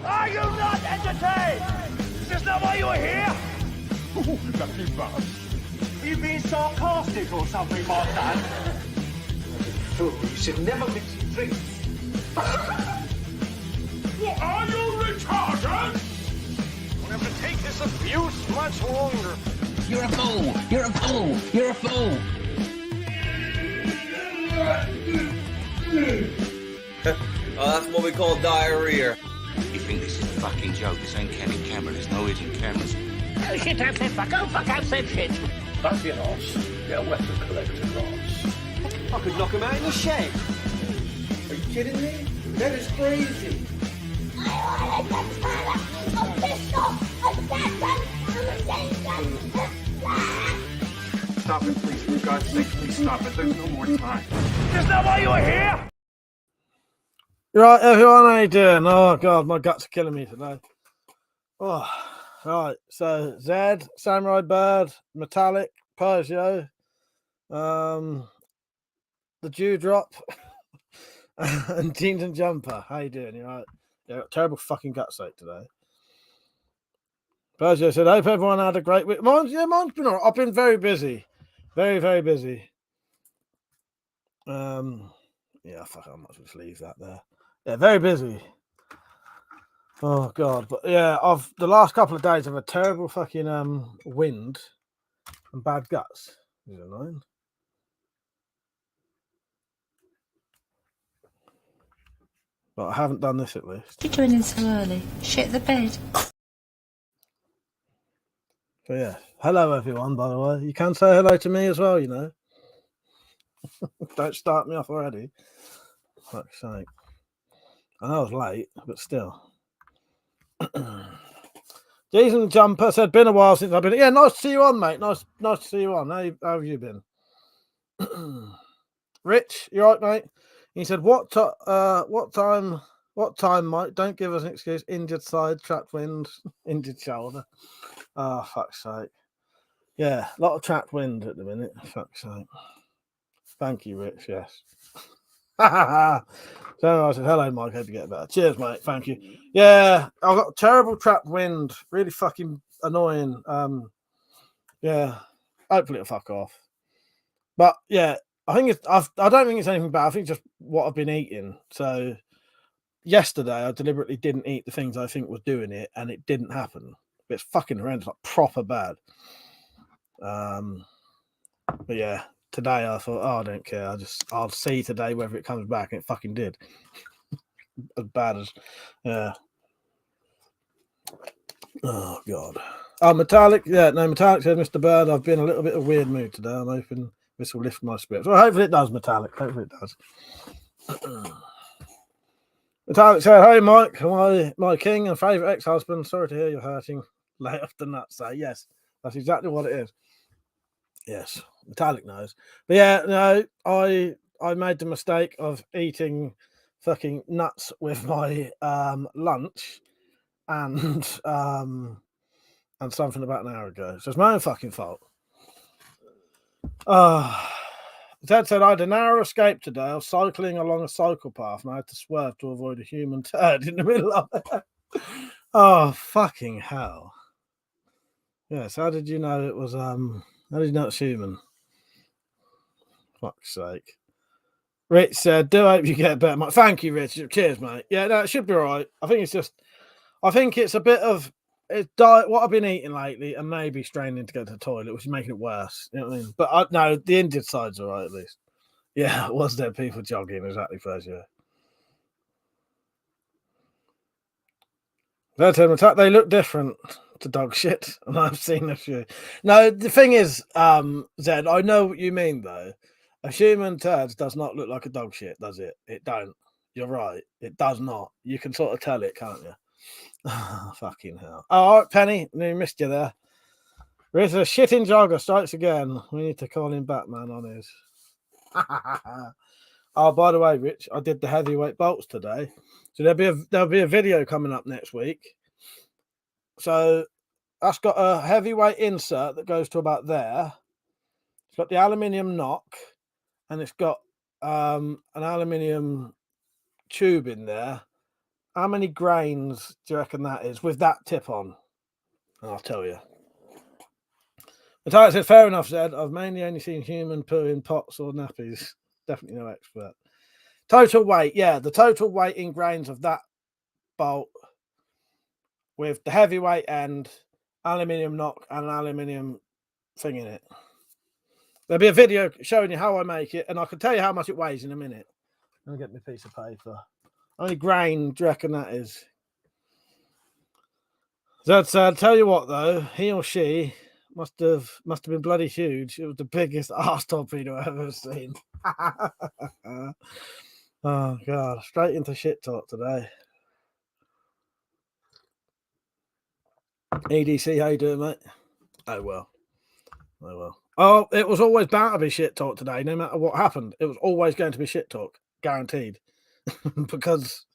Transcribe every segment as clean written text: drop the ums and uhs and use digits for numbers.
Are you not entertained? Is this not why you were here? Ooh, lucky bastard. Are you being sarcastic or something, my son? Fool, you should never mix your drinks. What are you retarded? We'll have to take this abuse much longer. You're a fool! You're a fool! You're a fool! Oh, that's what we call diarrhea. You think this is a fucking joke? This ain't Kenny camera. There's no hidden cameras. Oh shit, I've said fuck, oh fuck, I've said shit. That's your horse. Get a weapon collector horse. I could knock him out in the shed. Are you kidding me? That is crazy. Stop it, please. For God's sake, please stop it. There's no more time. Is this not why you were here? Right, everyone, how you doing? Oh, God, my guts are killing me today. Oh, right, so Zed, Samurai Bird, Metallic, Peugeot, the Dewdrop, and Jeans and Jumper. How you doing? You right? Yeah, got terrible fucking gut sake today. Peugeot said, hope everyone had a great week. Mine's been all right. I've been very busy. Very, very busy. Yeah, fuck, I might as well just leave that there. Yeah, very busy. Oh God, but yeah, the last couple of days I've had terrible fucking wind and bad guts. Is it annoying? But I haven't done this at least. You're joining so early. Shit the bed. So yeah, hello everyone. By the way, you can say hello to me as well. You know, don't start me off already. Fuck's sake. I know I was late, but still. Jason Jumper said, "Been a while since I've been." Yeah, nice to see you on, mate. Nice to see you on. How have you been? Rich, you right, mate? He said, "What time, Mike? Don't give us an excuse. Injured side, trapped wind, injured shoulder. Oh, fuck's sake. Yeah, a lot of trapped wind at the minute. Fuck's sake. Thank you, Rich. Yes." So I said, hello, Mike. Hope you get better. Cheers, mate. Thank you. Yeah, I've got terrible trapped wind. Really fucking annoying. Yeah, hopefully it'll fuck off. But yeah, I think I don't think it's anything bad. I think just what I've been eating. So yesterday, I deliberately didn't eat the things I think was doing it, and it didn't happen. It's fucking horrendous, like proper bad. But yeah. Today I thought, oh, I don't care. I'll see today whether it comes back, and it fucking did. As bad as, yeah. Oh God. Oh, Metallic. Yeah, no, Metallic said, Mr. Bird, I've been a little bit of a weird mood today. I'm hoping this will lift my spirits. Well, hopefully it does, Metallic. Hopefully it does. Metallic said, hey, Mike, my king and favourite ex-husband. Sorry to hear you're hurting. Lay off the nuts. Say yes, that's exactly what it is. Yes, Metallic knows. But yeah, no, I made the mistake of eating fucking nuts with my lunch and something about an hour ago. So it's my own fucking fault. Ted said I had a narrow escape today. I was cycling along a cycle path and I had to swerve to avoid a human turd in the middle of it. Oh, fucking hell. Yes, how did you know it was how did you know it's human? Fuck's sake. Rich said, do hope you get better, Mike. Thank you, Rich. Cheers, mate. Yeah, no, it should be all right. I think it's a bit of diet, what I've been eating lately, and maybe straining to go to the toilet, which is making it worse. You know what I mean? But no, the injured side's all right, at least. Yeah, was there people jogging? Exactly, first, yeah. They look different to dog shit, and I've seen a few. No, the thing is, Zed, I know what you mean though. A human turd does not look like a dog shit, does it? It don't. You're right. It does not. You can sort of tell it, can't you? Oh, fucking hell. Oh, all right, Penny. We missed you there. There's a shitting jogger strikes again. We need to call him Batman on his. Oh, by the way, Rich, I did the heavyweight bolts today. So there'll be a video coming up next week. So that's got a heavyweight insert that goes to about there. It's got the aluminium knock, and it's got an aluminium tube in there, How many grains do you reckon that is with that tip on? I'll tell you. The title said, fair enough, said, I've mainly only seen human poo in pots or nappies. Definitely no expert. Total weight, yeah, the total weight in grains of that bolt with the heavyweight end, aluminium knock, and an aluminium thing in it. There'll be a video showing you how I make it, and I can tell you how much it weighs in a minute. Let me get my piece of paper. How many grain do you reckon that is? That's tell you what though, he or she must have been bloody huge. It was the biggest arse torpedo I've ever seen. Oh god, straight into shit talk today. EDC, how you doing, mate? Oh well. Oh, it was always bound to be shit talk today, no matter what happened. It was always going to be shit talk, guaranteed. Because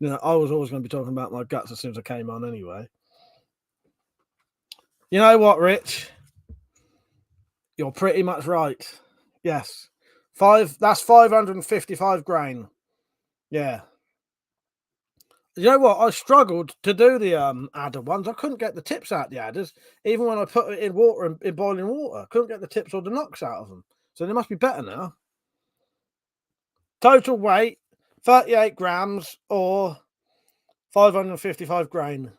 I was always going to be talking about my guts as soon as I came on anyway. You know what, Rich? You're pretty much right. Yes. That's 555 grain. Yeah. You know what? I struggled to do the adder ones. I couldn't get the tips out the adders, even when I put it in water, in boiling water. Couldn't get the tips or the knocks out of them. So they must be better now. Total weight, 38 grams or 555 grain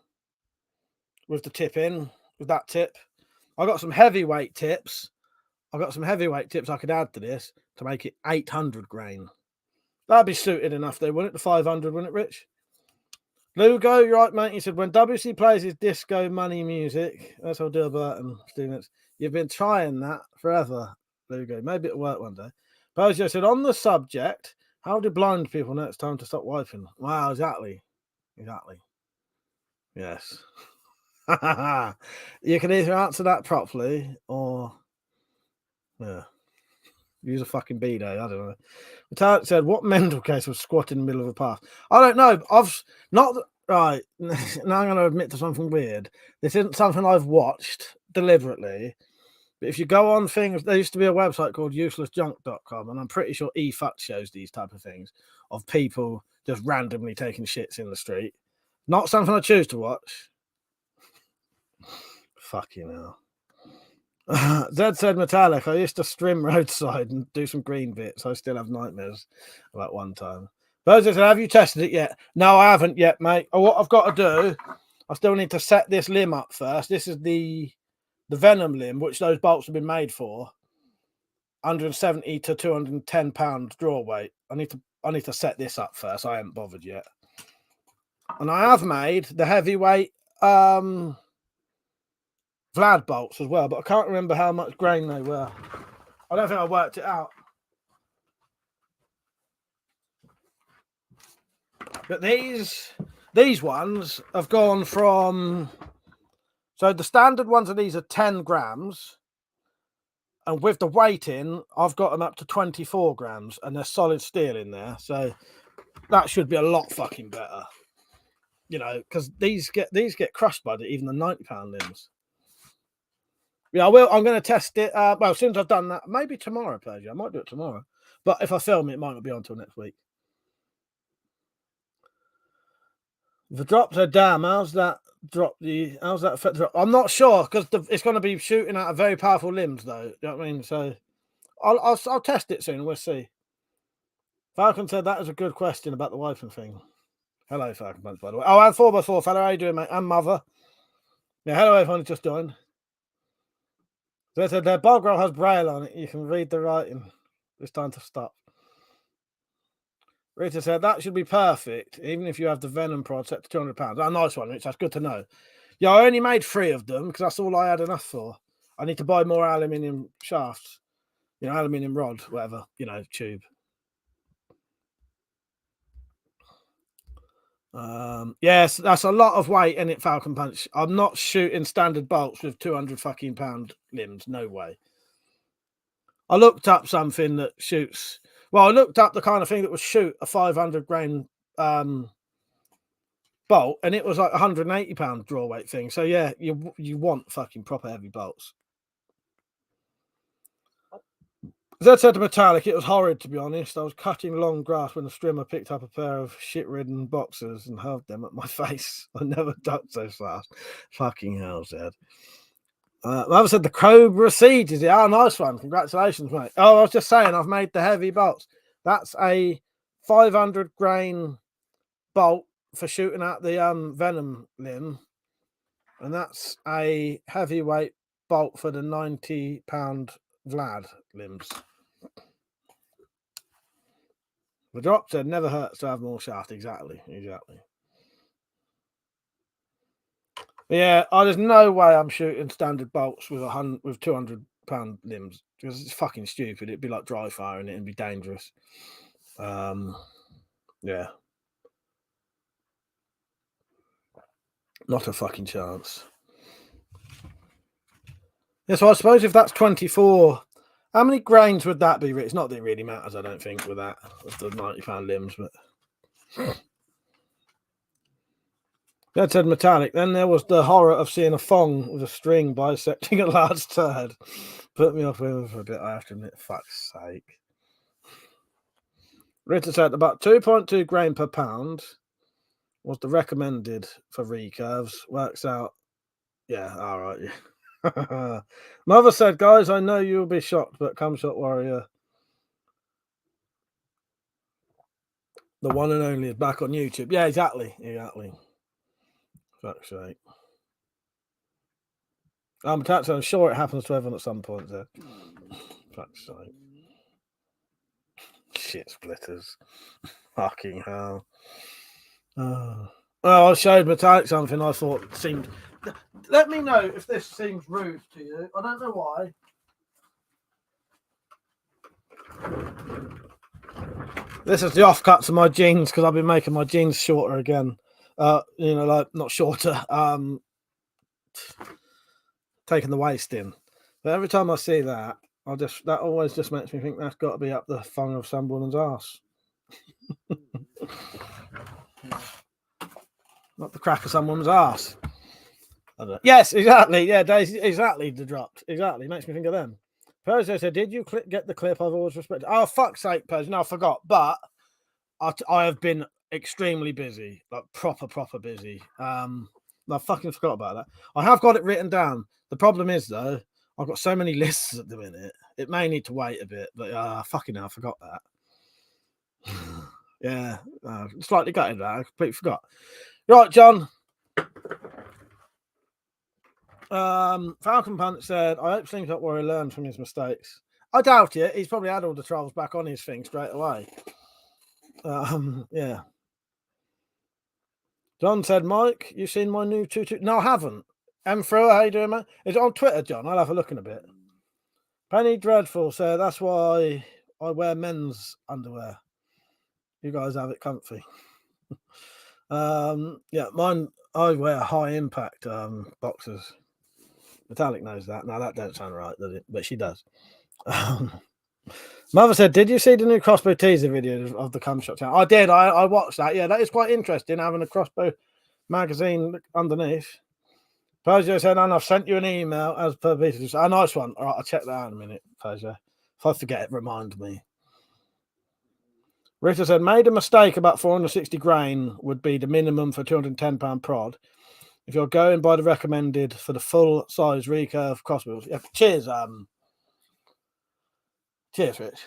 with the tip in, with that tip. I got some heavyweight tips. I could add to this to make it 800 grain. That'd be suited enough though, wouldn't it? The 500, wouldn't it, Rich? Lugo, you're right, mate. He said, when WC plays his disco money music, that's how Dill Burton students. You've been trying that forever, Lugo. Maybe it'll work one day. Bojo said, on the subject, how do blind people know it's time to stop wiping? Wow, exactly. Yes. You can either answer that properly or use a fucking bidet. I don't know. The target said, what mental case was squat in the middle of a path? I don't know. Right. Now I'm going to admit to something weird. This isn't something I've watched deliberately. But if you go on things, there used to be a website called uselessjunk.com, and I'm pretty sure eFuck shows these type of things of people just randomly taking shits in the street. Not something I choose to watch. Fucking hell. Zed said metallic. I used to strim roadside and do some green bits. I still have nightmares about one time. Bozo said, have you tested it yet? No, I haven't yet, mate. What I've got to do, I still need to set this limb up first. This is the venom limb, which those bolts have been made for. 170 to 210 pounds draw weight. I need to set this up first. I haven't bothered yet. And I have made the heavyweight Vlad bolts as well, but I can't remember how much grain they were. I don't think I worked it out. But these ones have gone from... So the standard ones of these are 10 grams. And with the weight in, I've got them up to 24 grams. And there's solid steel in there. So that should be a lot fucking better. Because these get crushed by even the 90-pound limbs. Yeah, I will. I'm going to test it. Well, as soon as I've done that, maybe tomorrow, Persia. I might do it tomorrow. But if I film it, might not be on until next week. The drops are damn. How's that effect drop? I'm not sure because it's going to be shooting out of very powerful limbs, though. You know what I mean? So I'll test it soon. We'll see. Falcon said that is a good question about the wiping thing. Hello, Falcon Punch, by the way. Oh, and 4x4 fellow, how you doing, mate? And mother. Yeah, hello, everyone who just joined. They said their bog roll has braille on it. You can read the writing. It's time to stop. Rita said that should be perfect, even if you have the venom prod set to £200. Oh, nice one, Rich. That's good to know. Yeah, I only made 3 of them because that's all I had enough for. I need to buy more aluminium shafts, aluminium rod, whatever, tube. Yes, that's a lot of weight in it, Falcon Punch. I'm not shooting standard bolts with 200 fucking pound limbs. No way. I looked up something that shoots. Well, I looked up the kind of thing that would shoot a 500 grain bolt, and it was like 180 pound draw weight thing. So yeah, you want fucking proper heavy bolts. As I said to Metallic, it was horrid, to be honest. I was cutting long grass when the strimmer picked up a pair of shit-ridden boxers and hurled them at my face. I never ducked so fast. Fucking hell, Zed. Mother said the Cobra Siege is it? Oh, nice one. Congratulations, mate. Oh, I was just saying, I've made the heavy bolts. That's a 500 grain bolt for shooting out the venom limb. And that's a heavyweight bolt for the 90-pound Vlad limbs. The drop said never hurts to have more shaft. Exactly. Yeah, there's no way I'm shooting standard bolts with 200-pound limbs because it's fucking stupid. It'd be like dry firing it and be dangerous. Yeah, not a fucking chance. Yeah, so I suppose if that's 24, how many grains would that be? It's not that it really matters, I don't think, with that, with the 90-pound limbs, but. That said Metallic. Then there was the horror of seeing a thong with a string bisecting a large turd. Put me off with for a bit, I have to admit. Fuck's sake. Ritter said about 2.2 grain per pound was the recommended for recurves. Works out. Yeah, all right. Yeah. Mother said, guys, I know you'll be shocked, but come shot warrior. The one and only is back on YouTube. Yeah, exactly. Fuck's sake. I'm sure it happens to everyone at some point there. Fuck's sake. Shit splitters. Fucking hell. Well, I showed Metallic something I thought seemed. Let me know if this seems rude to you. I don't know why. This is the offcuts of my jeans because I've been making my jeans shorter again. Like not shorter. Taking the waist in. But every time I see that, that always just makes me think that's got to be up the thong of some woman's ass. Not the crack of some woman's ass. Yes, exactly. Yeah, Daisy, exactly. The drops. Exactly. Makes me think of them. Persia said, did you get the clip? I've always respected. Oh, fuck's sake, Persia. No, I forgot. But I have been extremely busy. Like, proper busy. I fucking forgot about that. I have got it written down. The problem is, though, I've got so many lists at the minute. It may need to wait a bit, but fucking hell, I forgot that. Yeah. Slightly gutted that. I completely forgot. Right, John. Falcon Punt said, I hope Slingshot Warrior learned from his mistakes. I doubt it. He's probably had all the trolls back on his thing straight away. Yeah. John said, Mike, you seen my new tutu? No, I haven't. Through, how you doing, man? Is it on Twitter, John? I'll have a look in a bit. Penny Dreadful said, that's why I wear men's underwear. You guys have it comfy. Yeah, mine, I wear high impact boxers. Metallic knows that. Now that don't sound right, does it? But she does. Mother said, did you see the new crossbow teaser video of the cum shot channel? I did. I watched that. Yeah, that is quite interesting, having a crossbow magazine underneath. Persia said, and I've sent you an email as per Peter. A nice one. All right, I'll check that out in a minute, Persia. If I forget it, remind me. Rita said, made a mistake about 460 grain would be the minimum for 210-pound prod. If you're going by the recommended for the full size recurve crossbows. Yeah, cheers, cheers, Rich.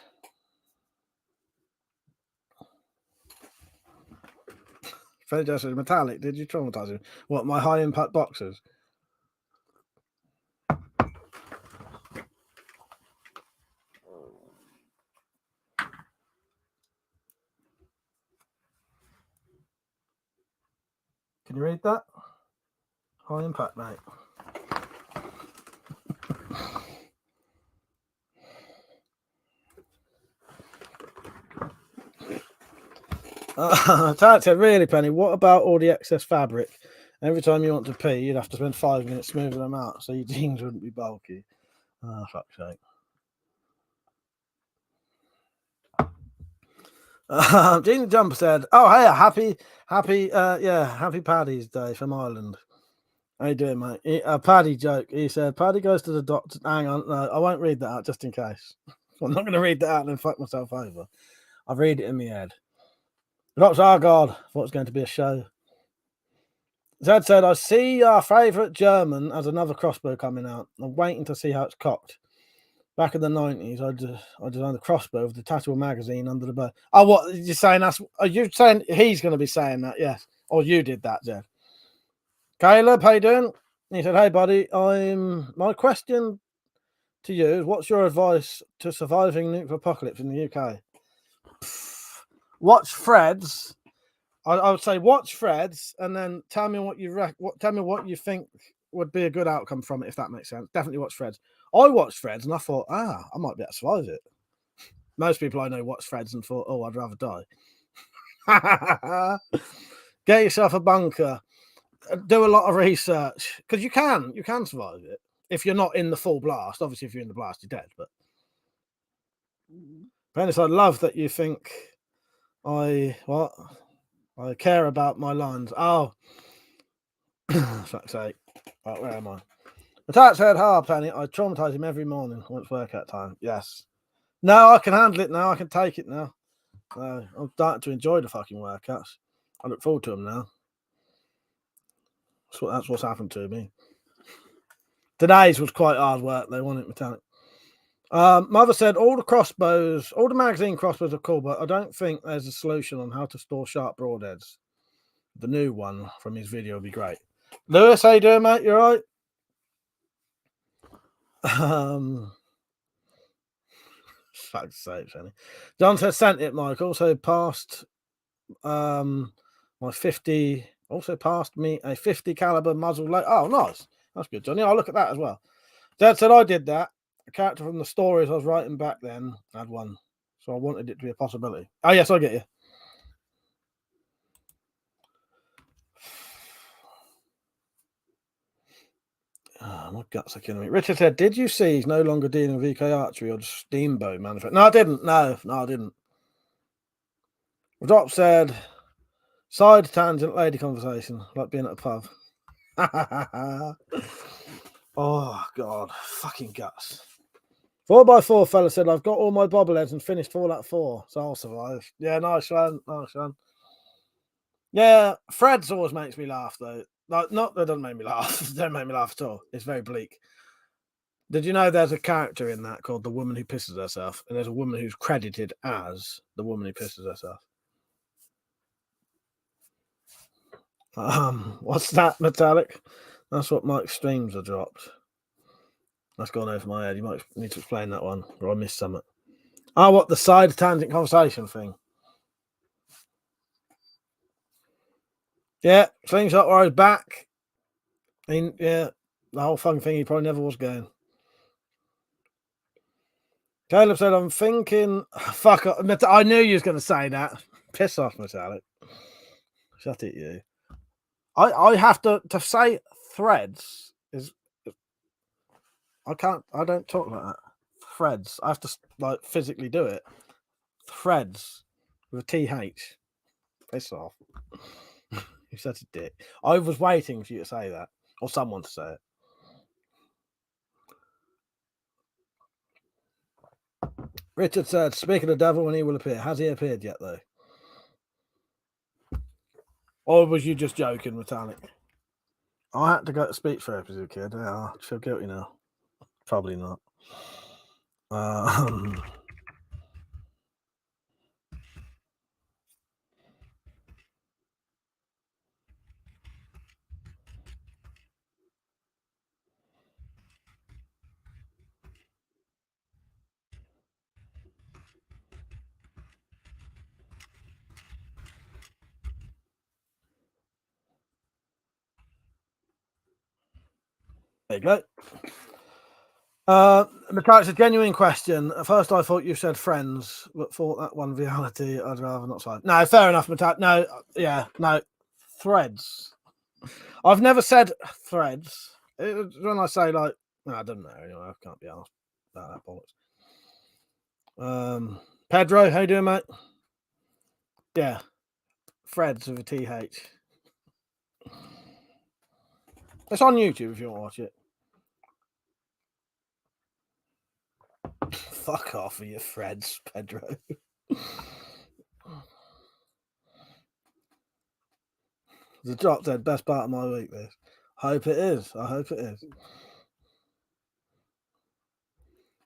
Freddy said, Metallic, did you traumatize him? What, my high impact boxers? Can you read that? High impact, mate. Tarek said, really, Penny, what about all the excess fabric? Every time you want to pee, you'd have to spend 5 minutes smoothing them out so your jeans wouldn't be bulky. Oh, fuck's sake. Gene Jumper said, oh, hey, happy Paddy's Day from Ireland. How you doing, mate? Paddy joke. He said, Paddy goes to the doctor. Hang on, no, I won't read that out just in case. I'm not going to read that out and then fuck myself over. I read it in my head. Drops, oh God, I thought it was going to be a show. Zed said, I see our favourite German has another crossbow coming out. I'm waiting to see how it's cocked. Back in the 90s, I designed a crossbow with a detachable magazine under the bow. Oh, what? You're saying that's... Are you saying he's going to be saying that? Yes. Or you did that, Zed. Caleb, how you doing? He said, hey, buddy, my question to you is, what's your advice to surviving nuclear apocalypse in the UK? Watch Freds. I would say watch Freds, and then tell me what you think would be a good outcome from it, if that makes sense. Definitely watch Freds. I watched Freds and I thought, I might be able to survive it. Most people I know watched Freds and thought, oh, I'd rather die. Get yourself a bunker. Do a lot of research, because you can survive it if you're not in the full blast. Obviously, if you're in the blast, you're dead. But Dennis, I love that you think I care about my lines. Oh, fuck's sake! Right, where am I? The Tat said, Penny, I traumatize him every morning when it's workout time. Yes. No, I can handle it now. I can take it now. I'm starting to enjoy the fucking workouts. I look forward to them now. That's what's happened to me. Today's was quite hard work, though, wasn't it, Metallic? Mother said, all the magazine crossbows are cool, but I don't think there's a solution on how to store sharp broadheads. The new one from his video would be great. Lewis, how you doing, mate? You all right? Fuck's sake, Fanny. John said, sent it, Mike. Also passed my 50. Also passed me a 50 caliber muzzle load. Oh, nice. That's good, Johnny. I'll look at that as well. Dad said I did that. A character from the stories I was writing back then had one. So I wanted it to be a possibility. Oh, yes, I get you. Oh, my guts are killing me. Richard said, did you see he's no longer dealing with VK Archery or Steamboat manufacturing? No, I didn't. No, I didn't. Drop said, side tangent lady conversation, like being at a pub. Oh, God. Fucking guts. 4x4 fella said, I've got all my bobbleheads and finished Fallout 4, so I'll survive. Yeah, nice one. Nice one. Yeah, Fred's always makes me laugh, though. Like, not that doesn't make me laugh. It doesn't make me laugh at all. It's very bleak. Did you know there's a character in that called the woman who pisses herself? And there's a woman who's credited as the woman who pisses herself. What's that, Metallic? That's what Mike's streams are dropped. That's gone over my head. You might need to explain that one, or I missed something. Oh, what, the side tangent conversation thing? Yeah, Slingshot where I was back. I mean, yeah, the whole fucking thing, he probably never was going. Caleb said, I'm thinking, fuck, I knew you was going to say that. Piss off, Metallic. Shut it, you. I have to say threads is, I don't talk like that. Threads. I have to, like, physically do it. Threads with a TH. Piss off. You're such a dick. I was waiting for you to say that, or someone to say it. Richard said, speak of the devil when he will appear. Has he appeared yet, though? Or was you just joking, Metallic? I had to go to speech therapy as a kid. Yeah, I feel guilty now. Probably not. There you go. Metallic's a genuine question. At first, I thought you said friends, but for that one reality, I'd rather not say. No, fair enough, Metallic. No, yeah, no. Threads. I've never said threads. When I say, like, no, I don't know. Anyway, I can't be asked about that bollocks. Pedro, how you doing, mate? Yeah. Threads with a TH. It's on YouTube if you want to watch it. Fuck off with your threads, Pedro. The drop dead best part of my week. This. Hope it is. I hope it is.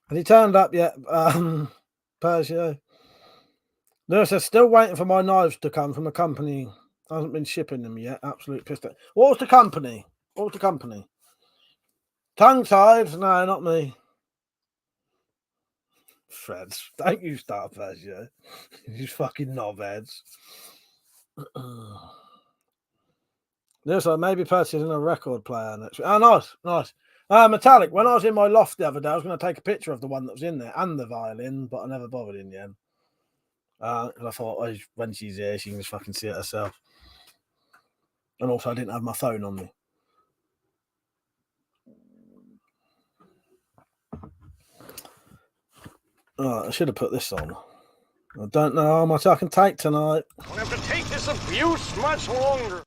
Has he turned up yet, Persia? Lewis says, still waiting for my knives to come from a company. Hasn't been shipping them yet. Absolute pissed. What was the company? What was the company? Tongue-tied? No, not me. Freds. Don't you start, Persia. You fucking knobheads. Lewis, maybe purchasing a record player next week. Oh, nice, nice. Metallic, when I was in my loft the other day, I was going to take a picture of the one that was in there and the violin, but I never bothered in the end. And I thought, oh, when she's here, she can just fucking see it herself. And also, I didn't have my phone on me. Oh, I should have put this on. I don't know how much I can take tonight. I'll have to take this abuse much longer.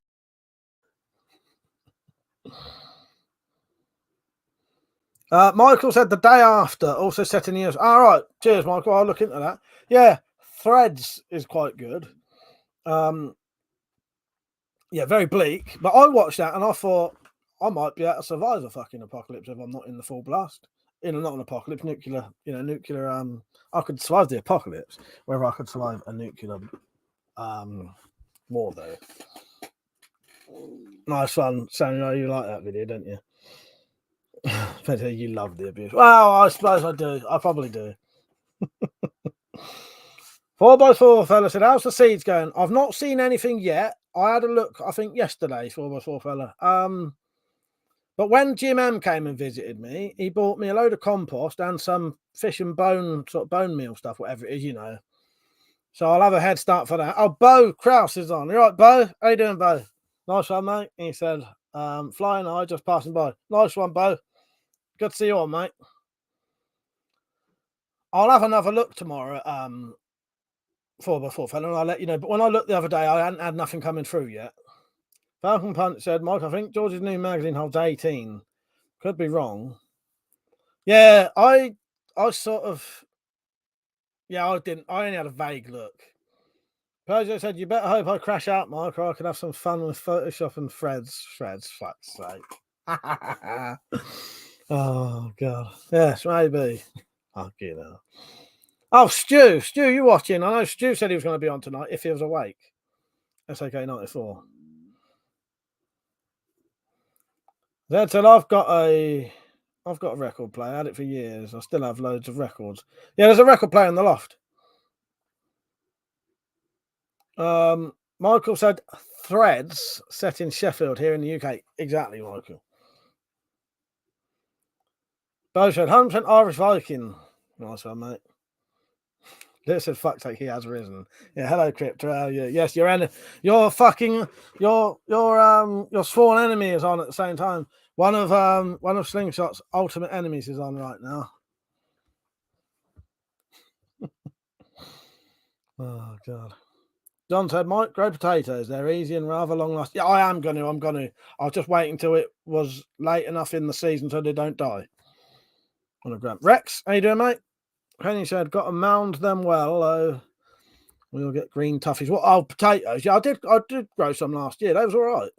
Michael said the day after, also setting years. All right, cheers, Michael. I'll look into that. Yeah, Threads is quite good. Yeah, very bleak. But I watched that and I thought I might be able to survive a fucking apocalypse if I'm not in the full blast. Not an apocalypse, nuclear. I could survive the apocalypse. Whether I could survive a nuclear war, though. Nice one, Samuel. You like that video, don't you? You love the abuse. Well, I suppose I do. I probably do. 4x4 fella said, how's the seeds going? I've not seen anything yet. I had a look, I think yesterday, 4x4 fella. But when Jim M came and visited me, he bought me a load of compost and some fish and bone, sort of bone meal stuff, whatever it is, So I'll have a head start for that. Oh, Bo Kraus is on. You right, Bo? How you doing, Bo? Nice one, mate. He said, flying high, just passing by. Nice one, Bo. Good to see you on, mate. I'll have another look tomorrow at 4x4 fella, and I'll let you know. But when I looked the other day, I hadn't had nothing coming through yet. Falcon Punch said, Mike, I think George's new magazine holds 18. Could be wrong. Yeah, I sort of... Yeah, I didn't. I only had a vague look. Persia said, you better hope I crash out, Mark, or I can have some fun with Photoshop and threads. Threads, fuck's sake. Oh, God. Yes, maybe. Oh, you know. Oh, Stu, you watching? I know Stu said he was going to be on tonight if he was awake. SAK 94. That said, I've got a record player. I had it for years. I still have loads of records. Yeah, there's a record player in the loft. Michael said Threads set in Sheffield here in the UK. Exactly, Michael. Bo said 100% Irish Viking. Nice one, mate. Liz said, "Fuck's sake, he has risen." Yeah, hello, Crypto. How are you? Yes, your sworn enemy is on at the same time. One of Slingshot's ultimate enemies is on right now. Oh God. John said, Mike, grow potatoes. They're easy and rather long lasting. Yeah, I am going to. I was just waiting until it was late enough in the season so they don't die. On a grab. Rex, how you doing, mate? Penny said, got to mound them well. We'll get green toughies. What? Oh, potatoes. Yeah, I did grow some last year. That was all right.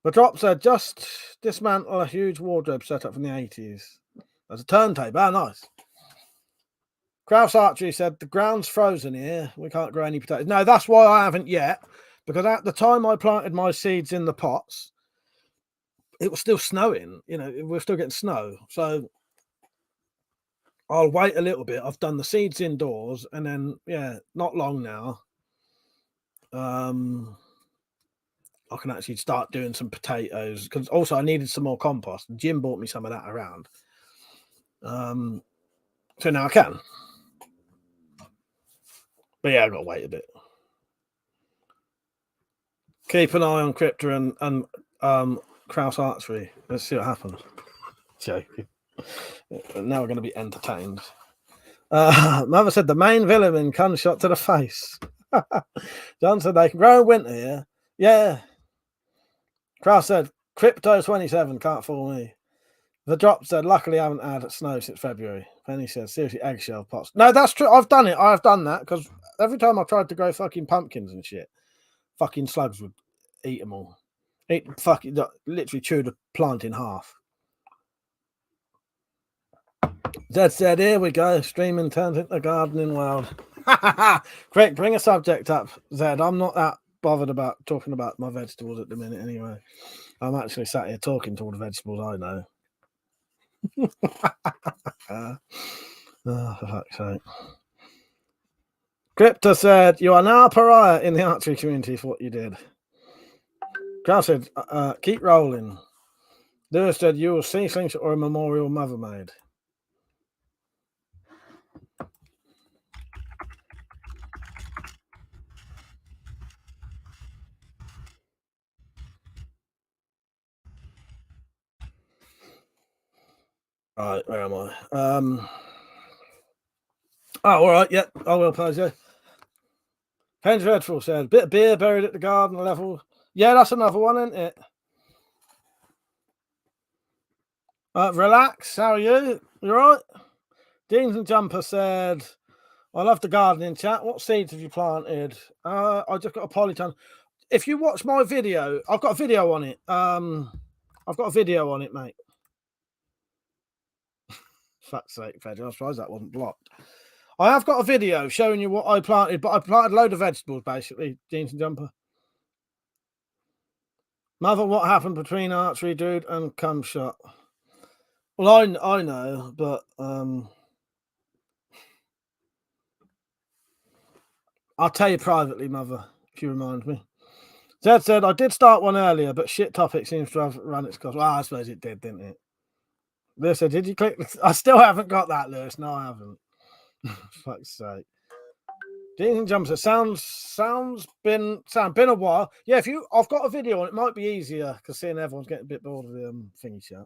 But Drop said, just dismantle a huge wardrobe setup from the 80s. There's a turntable. Ah, nice. Kraus Archery said, the ground's frozen here. We can't grow any potatoes. No, that's why I haven't yet. Because at the time I planted my seeds in the pots, it was still snowing. We're still getting snow. So I'll wait a little bit. I've done the seeds indoors. And then, yeah, not long now. I can actually start doing some potatoes. Because also I needed some more compost. Jim bought me some of that around. So now I can. But yeah, I've got to wait a bit. Keep an eye on Crypto and Kraus Archery. Let's see what happens. Joking. Now we're going to be entertained. Mother said the main villain gunshot to the face. John said they can grow in winter here. Yeah. Kraus said Crypto 27 can't fool me. The drop said, luckily I haven't had snow since February. Penny said, seriously, eggshell pots. No, that's true. I've done it. I've done that because every time I tried to grow fucking pumpkins and shit, fucking slugs would eat them all. Fucking literally chew the plant in half. Zed said, here we go. Streaming turns into the gardening world. Quick, bring a subject up, Zed. I'm not that bothered about talking about my vegetables at the minute anyway. I'm actually sat here talking to all the vegetables I know. Oh, for fuck's sake. Crypto said, you are now a pariah in the archery community for what you did. Carl said, keep rolling. Lewis said, you will see slingshot or a memorial mother made. Right, where am I? All right, yeah, I will pose you. Henry Dreadful said, bit of beer buried at the garden level. Yeah, that's another one, isn't it? Relax, how are you? You all right? Deans and Jumper said, I love the gardening chat. What seeds have you planted? I just got a polyton. If you watch my video, I've got a video on it. I've got a video on it, mate. Fuck's sake, Fred. I'm surprised that wasn't blocked. I have got a video showing you what I planted, but I planted a load of vegetables, basically, Deans and Jumper. Mother, what happened between archery dude and cum shot? Well, I know, but I'll tell you privately, Mother, if you remind me. Zed said, I did start one earlier, but shit topic seems to have run its course. Well, I suppose it did, didn't it? Lewis said, did you click? I still haven't got that, Lewis. No, I haven't. Fuck's sake. Deans and Jumper sounds been a while. Yeah, I've got a video on it. Might be easier because seeing everyone's getting a bit bored of the thingy chat.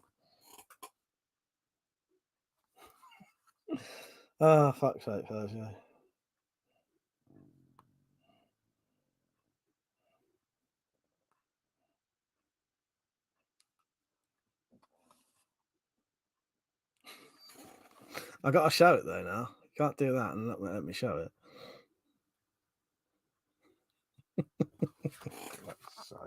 Oh, fuck's sake, Thursday. I got to show it though now. Can't do that and let me show it. Fuck's sake.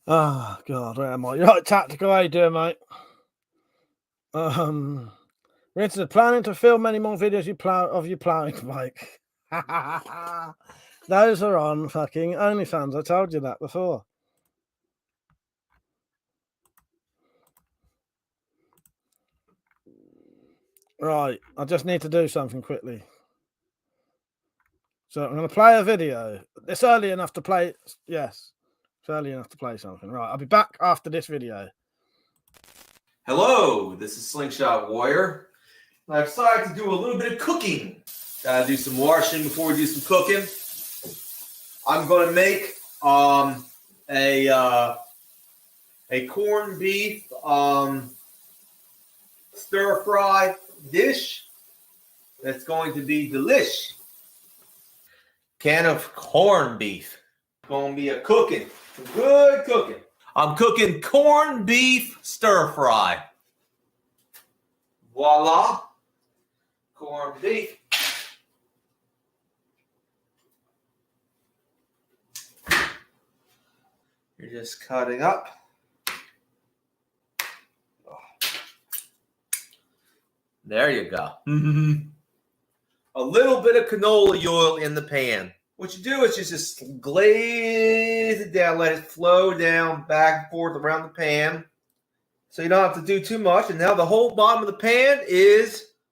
Oh God, where am I? You're right, tactical. How you doing, mate? Richard, planning to film many more videos of you plowing, Mike. Those are on fucking OnlyFans. I told you that before. Right, I just need to do something quickly. So I'm going to play a video. It's early enough to play. Yes, it's early enough to play something. Right, I'll be back after this video. Hello, this is Slingshot Warrior. I've decided to do a little bit of cooking. Gotta do some washing before we do some cooking. I'm going to make a corned beef stir fry dish that's going to be delish. Can of corned beef. Going to be a cooking. Some good cooking. I'm cooking corned beef stir fry. Voila. Corned beef. You're just cutting up. There you go. A little bit of canola oil in the pan. What you do is just glaze it down, let it flow down back and forth around the pan. So you don't have to do too much. And now the whole bottom of the pan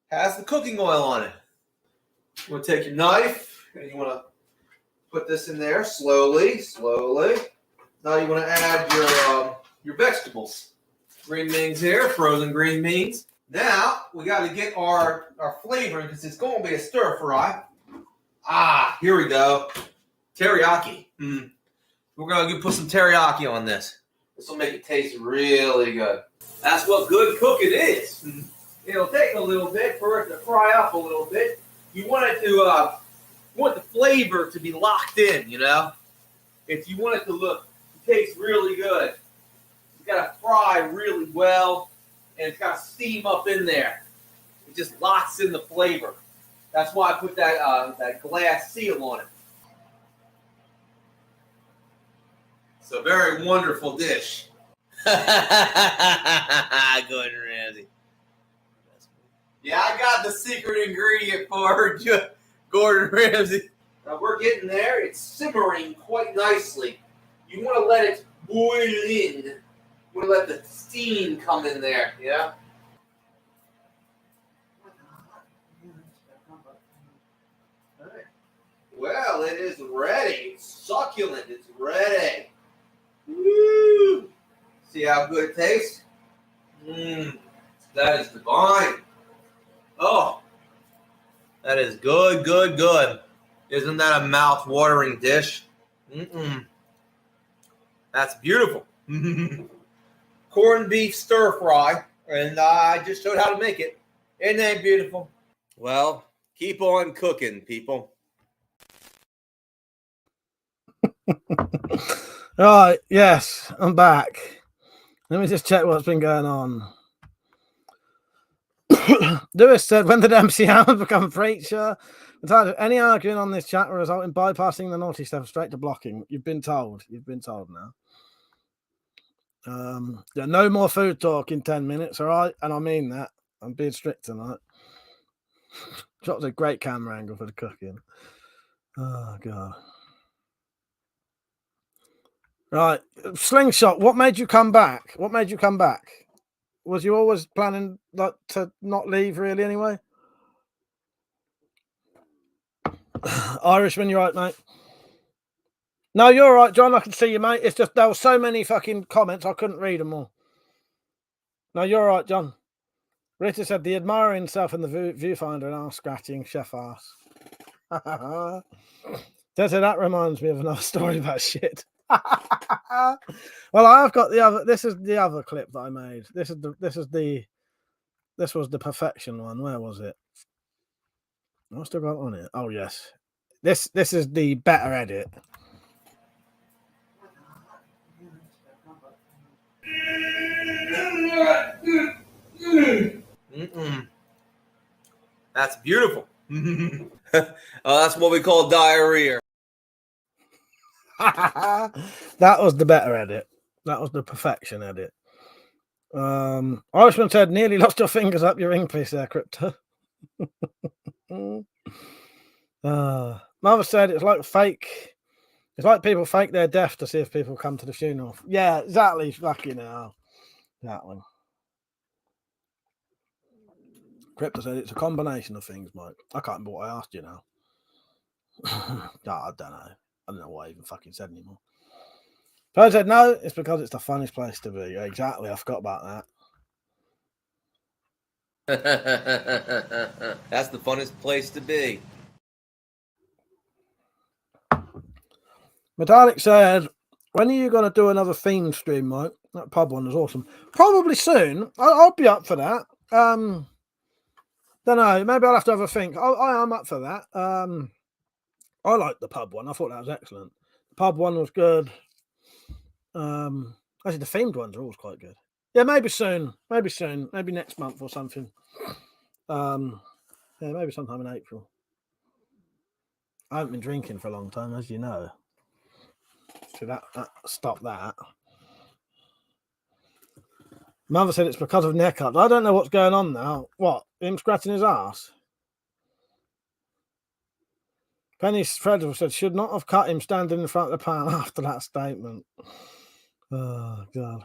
has the cooking oil on it. You want to take your knife and you want to put this in there slowly. Now you want to add your vegetables. Green beans here, frozen green beans. Now we got to get our flavoring because it's going to be a stir fry. Here we go. Teriyaki. We're going to put some teriyaki on this. This will make it taste really good. That's what good cooking is. It'll take a little bit for it to fry up a little bit. You want it to, you want the flavor to be locked in, you know? If you want it to look tastes really good. It's got to fry really well, and it's got to steam up in there. It just locks in the flavor. That's why I put that glass seal on it. It's a very wonderful dish. Gordon Ramsay. Yeah, I got the secret ingredient for Gordon Ramsay. Now we're getting there. It's simmering quite nicely. You want to let it boil in. You want to let the steam come in there, yeah? Well, it is ready. It's succulent. It's ready. Woo! See how good it tastes? That is divine. Oh, that is good, good, good. Isn't that a mouth-watering dish? That's beautiful. Corned beef stir fry, and I just showed how to make it. Isn't that beautiful? Well, keep on cooking, people. Right, yes, I'm back. Let me just check what's been going on. Lewis said, when did MC Hammer become preacher? Any arguing on this chat will result in bypassing the naughty stuff straight to blocking. You've been told. You've been told now. Yeah, no more food talk in 10 minutes, all right? And I mean that. I'm being strict tonight. Dropped a great camera angle for the cooking. Oh, God. Right. Slingshot, what made you come back? What made you come back? Was you always planning to not leave, really, anyway? Irishman, you're right, mate. No, you're all right, John. I can see you, mate. It's just there were so many fucking comments, I couldn't read them all. No, you're all right, John. Rita said, the admirer himself in the viewfinder and ass scratching chef ass. That reminds me of another story about shit. Well, I've got the other. This is the other clip that I made. This was the perfection one. Where was it? I still got it on it. Oh yes, this is the better edit. That's beautiful. That's what we call diarrhea. That was the better edit. That was the perfection edit. Irishman said, nearly lost your fingers up your ring piece there, Crypto. Mother said it's like fake. It's like people fake their death to see if people come to the funeral. Yeah, exactly. Fucking hell. That one. Crypto said it's a combination of things, Mike. I can't remember what I asked you now. I don't know. I don't know what I even fucking said anymore. But I said, no, it's because it's the funniest place to be. Exactly. I forgot about that. That's the funnest place to be. Metallic said, when are you going to do another theme stream, Mike? That pub one was awesome. Probably soon. I'll be up for that. Don't know. Maybe I'll have to have a think. I am up for that. I liked the pub one. I thought that was excellent. The pub one was good. Actually, the themed ones are always quite good. Yeah, maybe soon. Maybe soon. Maybe next month or something. Yeah, maybe sometime in April. I haven't been drinking for a long time, as you know. So that stop that. Mother said it's because of neck up. I don't know what's going on now. What? Him scratching his ass? Penny Frederick said, should not have cut him standing in front of the pan after that statement. Oh, God.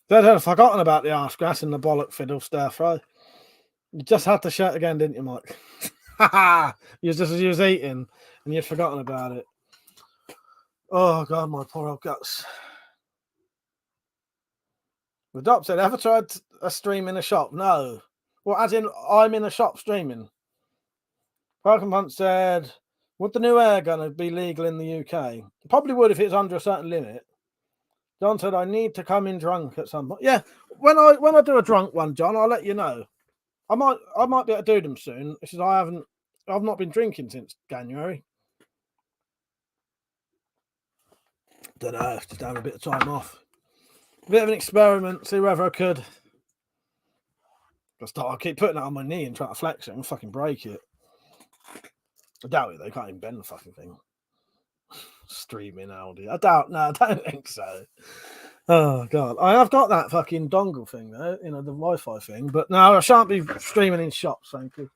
They'd have forgotten about the arse grass and the bollock fiddle stir fry. You just had to shout again, didn't you, Mike? You was eating and you'd forgotten about it. Oh, God, my poor old guts. The doc said, ever tried a stream in a shop? No. Well, as in, I'm in a shop streaming. Falcon Punch said, would the new air gun be legal in the UK? Probably would if it's under a certain limit. John said, I need to come in drunk at some point. Yeah, when I do a drunk one, John, I'll let you know. I might be able to do them soon. It's just I've not been drinking since January. Don't know, just having a bit of time off. A bit of an experiment, see whether I could. I keep putting it on my knee and trying to flex it and fucking break it. I doubt it, they can't even bend the fucking thing. Streaming Audi. I don't think so. Oh god. I have got that fucking dongle thing though, the Wi-Fi thing, but no, I shan't be streaming in shops, thank you.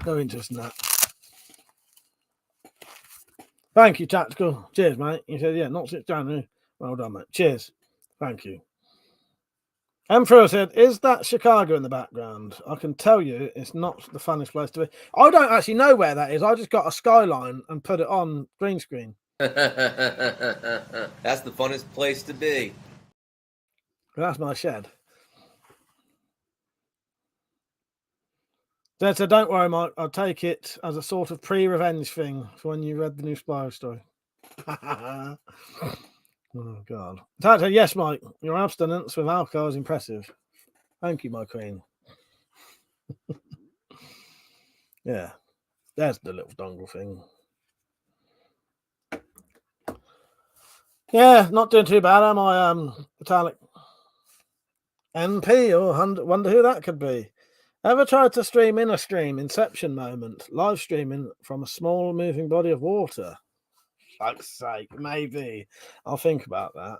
No interest in that. Thank you, Tactical. Cheers, mate. You said, yeah, not since January. Well done, mate. Cheers. Thank you. Emperor said, is that Chicago in the background? I can tell you it's not the funniest place to be. I don't actually know where that is. I just got a skyline and put it on green screen. That's the funnest place to be. That's my shed. Dad said, don't worry, Mike. I'll take it as a sort of pre-revenge thing for when you read the new Spyro story. Oh, God. Dad said, yes, Mike. Your abstinence with alcohol is impressive. Thank you, my queen. Yeah. There's the little dongle thing. Yeah, not doing too bad, am I, Metallic? MP, or wonder who that could be. Ever tried to stream in a stream, Inception moment, live streaming from a small moving body of water? Fuck's sake, maybe. I'll think about that.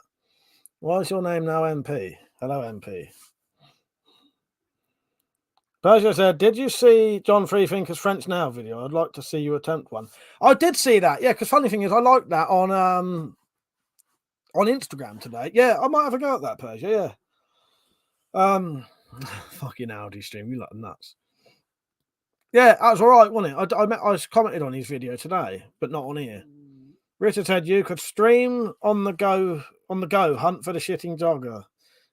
Why is your name now MP? Hello, MP. Persia said, did you see John Freethinker's French Now video? I'd like to see you attempt one. I did see that, yeah, because funny thing is, I liked that on Instagram today. Yeah, I might have a go at that, Persia, yeah. Fucking Audi stream, you like nuts. Yeah, that was all right, wasn't it? I commented on his video today, but not on here. Richard said you could stream on the go, hunt for the shitting jogger,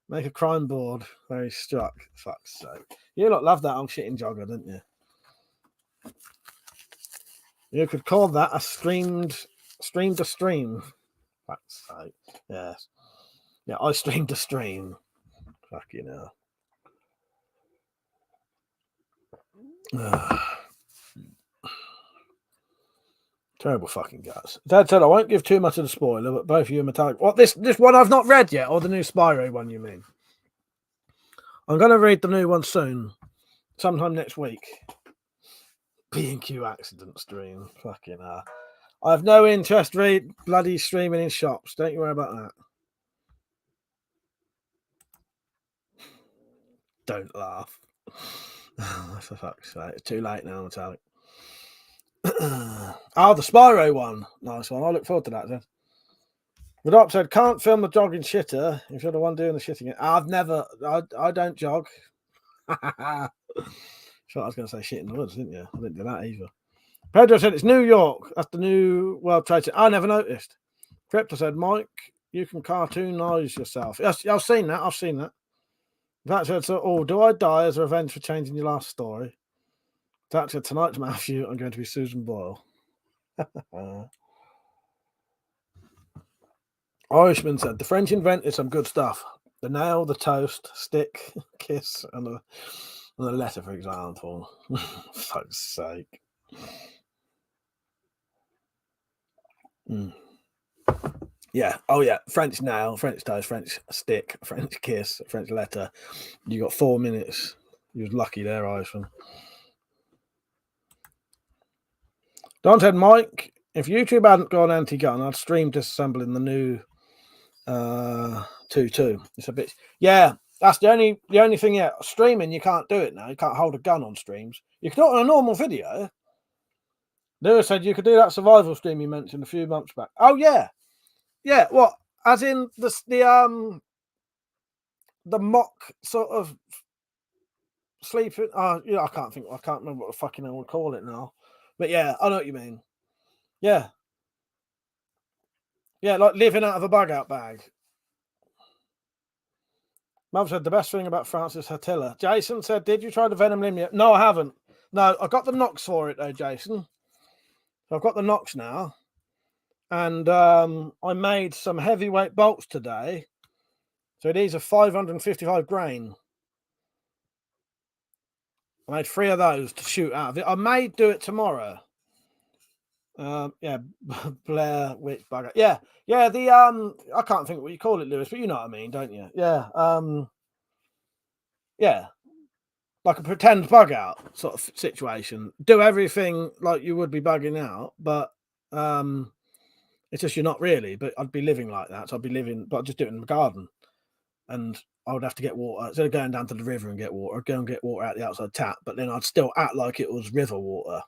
make a crime board where he's struck. Fuck's sake. You lot love that on shitting jogger, didn't you? You could call that a stream to stream. Fuck's sake. Yes. Yeah, I streamed a stream. Fucking hell. Terrible fucking guts. Dad said I won't give too much of the spoiler, but both of you are Metallic. What, this one I've not read yet, or the new Spyro one you mean? I'm going to read the new one soon, sometime next week. B&Q accident stream. Fucking hell. I have no interest read bloody streaming in shops. Don't you worry about that. Don't laugh. For fuck's sake. It's too late now, Metallic. Oh, the Spyro one. Nice one. I look forward to that then. The doc said, can't film the jogging shitter if you're the one doing the shitting. I don't jog. I was going to say shit in the woods, didn't you? I didn't do that either. Pedro said, it's New York. That's the new World Trade Center. I never noticed. Crypto said, Mike, you can cartoonize yourself. Yes, I've seen that. That said, so, do I die as a revenge for changing your last story? That said, tonight, Matthew, I'm going to be Susan Boyle. Irishman said, the French invented some good stuff. The nail, the toast, stick, kiss, and the letter, for example. Fuck's sake. Yeah. Oh, yeah. French nail, French toast, French stick, French kiss, French letter. You got 4 minutes. You was lucky there, Irishman. Don said, Mike, if YouTube hadn't gone anti-gun, I'd stream disassembling the new 2.2. It's a bit, yeah. That's the only thing. Yeah, streaming you can't do it now. You can't hold a gun on streams. You can do it on a normal video. Lewis said you could do that survival stream you mentioned a few months back. Oh yeah, yeah. What? As in the mock sort of sleeping. Yeah, I can't remember what the fucking hell we call it now. But yeah, I know what you mean. Yeah. Yeah, like living out of a bug-out bag. Mum said the best thing about Francis Hatilla. Jason said, did you try the Venom Limb yet? No, I haven't. No, I got the Nox for it though, Jason. So I've got the Nox now. And I made some heavyweight bolts today. So these are 555 grain. I made 3 of those to shoot out of it. I may do it tomorrow. Yeah, Blair Witch Bugger. Yeah. The I can't think what you call it, Lewis, but you know what I mean, don't you? Yeah. Yeah. Like a pretend bug out sort of situation. Do everything like you would be bugging out, but it's just you're not really. But I'd be living like that. So I'd be living, but I'd just do it in the garden, and I would have to get water. Instead of going down to the river and get water, I'd go and get water out the outside tap. But then I'd still act like it was river water,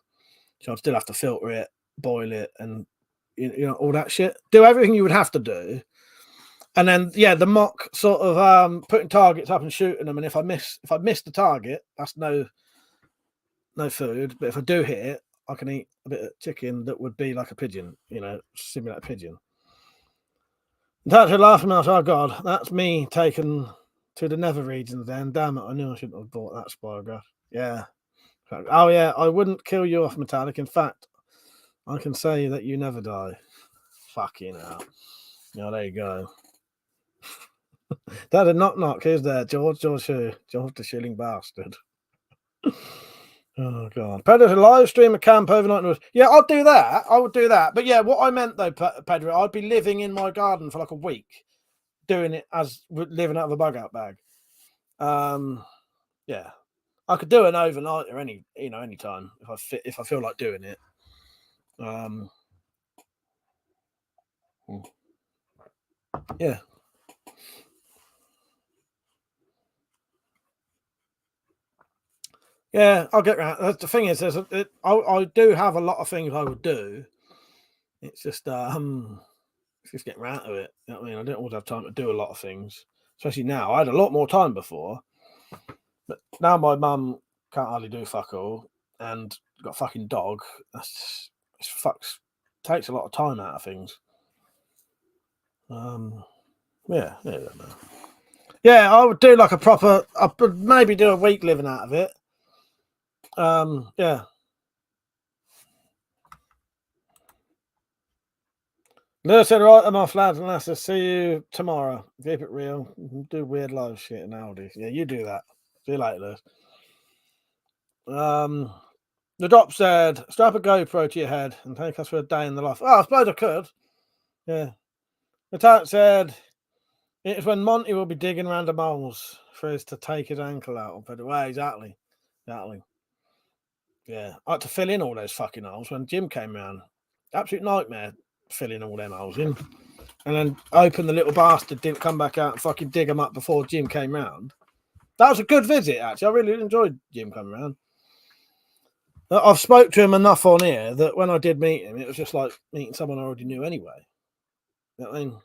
so I'd still have to filter it, boil it, and you know all that shit. Do everything you would have to do. And then, yeah, the mock sort of putting targets up and shooting them. And if I miss the target, that's no food. But if I do hit it, I can eat a bit of chicken that would be like a pigeon, you know, simulate a pigeon. That's her laughing out. Oh God, that's me taken to the nether regions. Then, damn it, I knew I shouldn't have bought that spirograph. Yeah. Oh yeah, I wouldn't kill you off, Metallic. In fact, I can say that you never die. Fucking hell. Yeah, there you go. That a knock, is there? George who? George the shilling bastard. Oh God. Pedro, live stream a camp overnight. Yeah, I'll do that. I would do that. But yeah, what I meant though, Pedro, I'd be living in my garden for like a week, doing it as living out of a bug out bag. Yeah, I could do an overnight or any time if I feel like doing it. Yeah. Yeah, I'll get around. The thing is, I do have a lot of things I would do. It's just getting around to it. You know what I mean? I don't always have time to do a lot of things, especially now. I had a lot more time before, but now my mum can't hardly do fuck all, and got a fucking dog. Takes a lot of time out of things. Yeah, yeah. I would do like a proper. I would maybe do a week living out of it. Yeah. No, said right, I'm off, lads and lasses. See you tomorrow. Keep it real. Do weird live shit nowadays. Yeah, you do that. See you later, Lewis. The drop said, strap a GoPro to your head and take us for a day in the life. Oh, I suppose I could. Yeah. The tart said, it is when Monty will be digging around the moles for us to take his ankle out. Well, exactly. Yeah. I had to fill in all those fucking holes when Jim came round. Absolute nightmare filling all them holes in. And then open the little bastard didn't come back out and fucking dig them up before Jim came round. That was a good visit, actually. I really enjoyed Jim coming round. I've spoke to him enough on here that when I did meet him, it was just like meeting someone I already knew anyway. You know what I mean?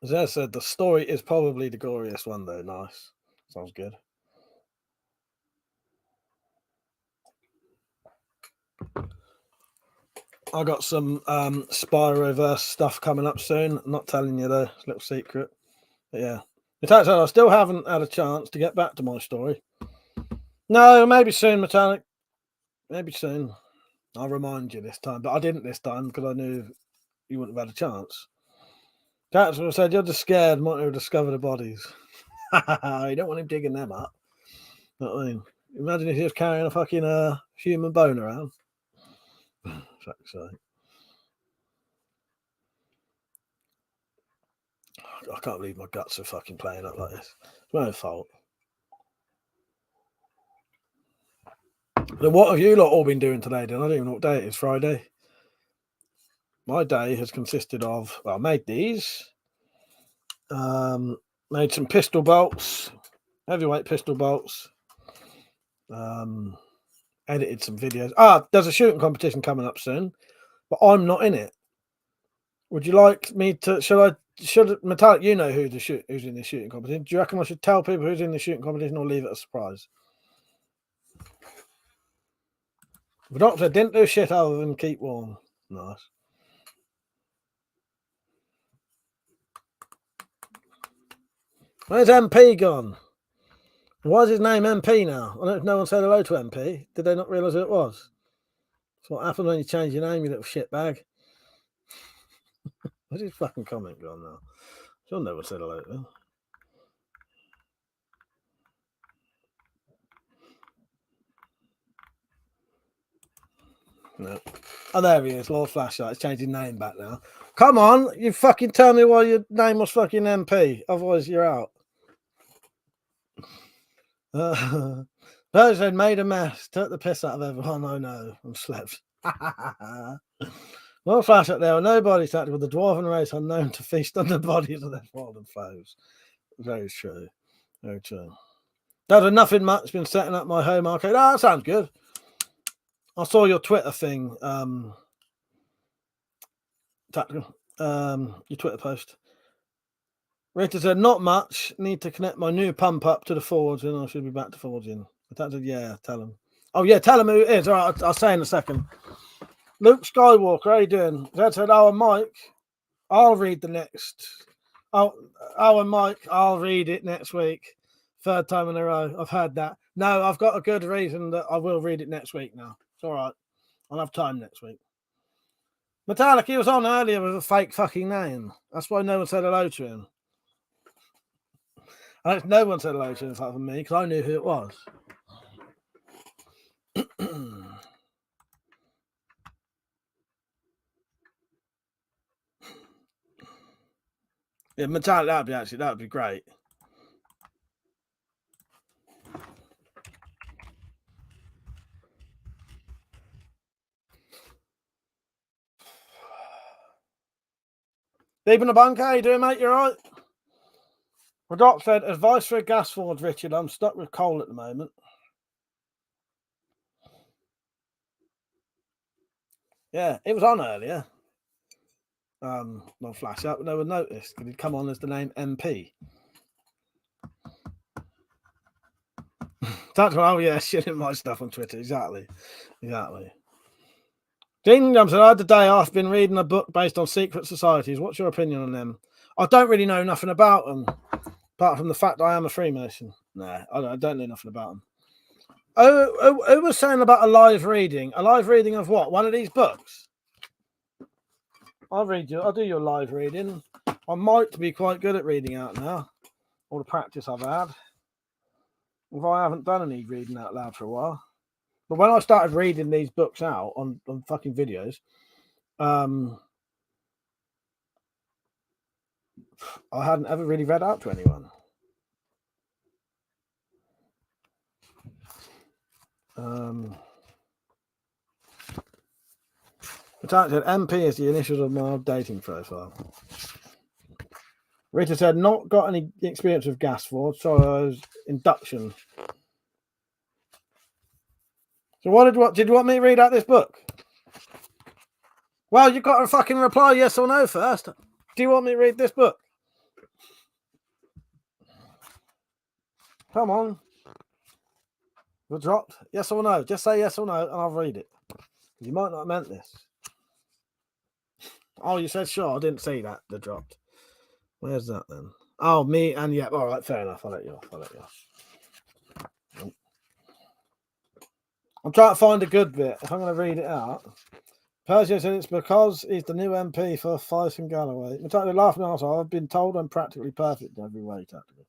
As I said, the story is probably the goriest one, though. Nice. Sounds good. I got some Spyroverse stuff coming up soon. I'm not telling you, though. It's a little secret. But yeah. In fact, I still haven't had a chance to get back to my story. No, maybe soon, Metallic. Maybe soon. I'll remind you this time. But I didn't this time because I knew you wouldn't have had a chance. That's what I said. You're just scared. Might have discovered the bodies. You don't want him digging them up. You know what I mean? Imagine if he was carrying a fucking human bone around. Fuck's sake. I can't believe my guts are fucking playing up like this. It's my own fault. Then what have you lot all been doing today, then? I don't even know what day it is. Friday. My day has consisted of, well, I made these. Made some pistol bolts. Heavyweight pistol bolts. Edited some videos. There's a shooting competition coming up soon, but I'm not in it. Would you like me to? Should Metallic? You know who's in the shooting competition. Do you reckon I should tell people who's in the shooting competition or leave it a surprise? The doctor didn't do shit other than keep warm. Nice. Where's MP gone? Why is his name MP now? I don't know if no one said hello to MP. Did they not realise who it was? That's what happens when you change your name, you little shitbag. Where's his fucking comment gone now? Sure no one said hello to him. No. Oh, there he is, Lord Flashlight. He's changed his name back now. Come on, you fucking tell me why your name was fucking MP. Otherwise, you're out. Persian made a mess. Took the piss out of everyone. Oh no, and slept. Lord Flashlight, there were no bodies touched with the dwarven race unknown to feast on the bodies of their fallen foes. Very true. Very true. There's nothing much. Been setting up my home arcade. Ah, that sounds good. I saw your Twitter thing. Tactical. Your Twitter post. Rita said, not much. Need to connect my new pump up to the forge and I should be back to forging. That said, yeah, tell him. Oh, yeah, tell him who it is. All right, I'll say in a second. Luke Skywalker, how you doing? That said, oh, and Mike, I'll read the next. Oh, and Mike, I'll read it next week. Third time in a row. I've heard that. No, I've got a good reason that I will read it next week now. It's all right. I'll have time next week. Metallic, he was on earlier with a fake fucking name. That's why no one said hello to him. No one said hello to him apart from me because I knew who it was. Yeah, Metallic, that'd be great. Deep in the bunker, how you doing, mate? You alright? The doc said, advice for a gas forge, Richard. I'm stuck with coal at the moment. Yeah, it was on earlier. Not flash up, but no one noticed because he'd come on as the name MP. That's oh yeah, shitting my stuff on Twitter. Exactly. Dean Johnson, I had the day off, been reading a book based on secret societies. What's your opinion on them? I don't really know nothing about them, apart from the fact I am a Freemason. Nah, I don't know nothing about them. Who was saying about a live reading? A live reading of what? One of these books? I'll do your live reading. I might be quite good at reading out now. All the practice I've had. If I haven't done any reading out loud for a while. But when I started reading these books out on fucking videos, I hadn't ever really read out to anyone. MP is the initials of my dating profile. Rita said, not got any experience with gas forge, so I was induction. So did you want me to read out this book? Well, you got to fucking reply yes or no first. Do you want me to read this book? Come on. We're dropped. Yes or no? Just say yes or no and I'll read it. You might not have meant this. Oh, you said sure. I didn't see that. They're dropped. Where's that then? Oh, me and yeah. All right, fair enough. I'll let you off. I'm trying to find a good bit. If I'm going to read it out. Persia said it's because he's the new MP for Fife and Galloway. I'm totally laughing also. I've been told I'm practically perfect in every way, tactically.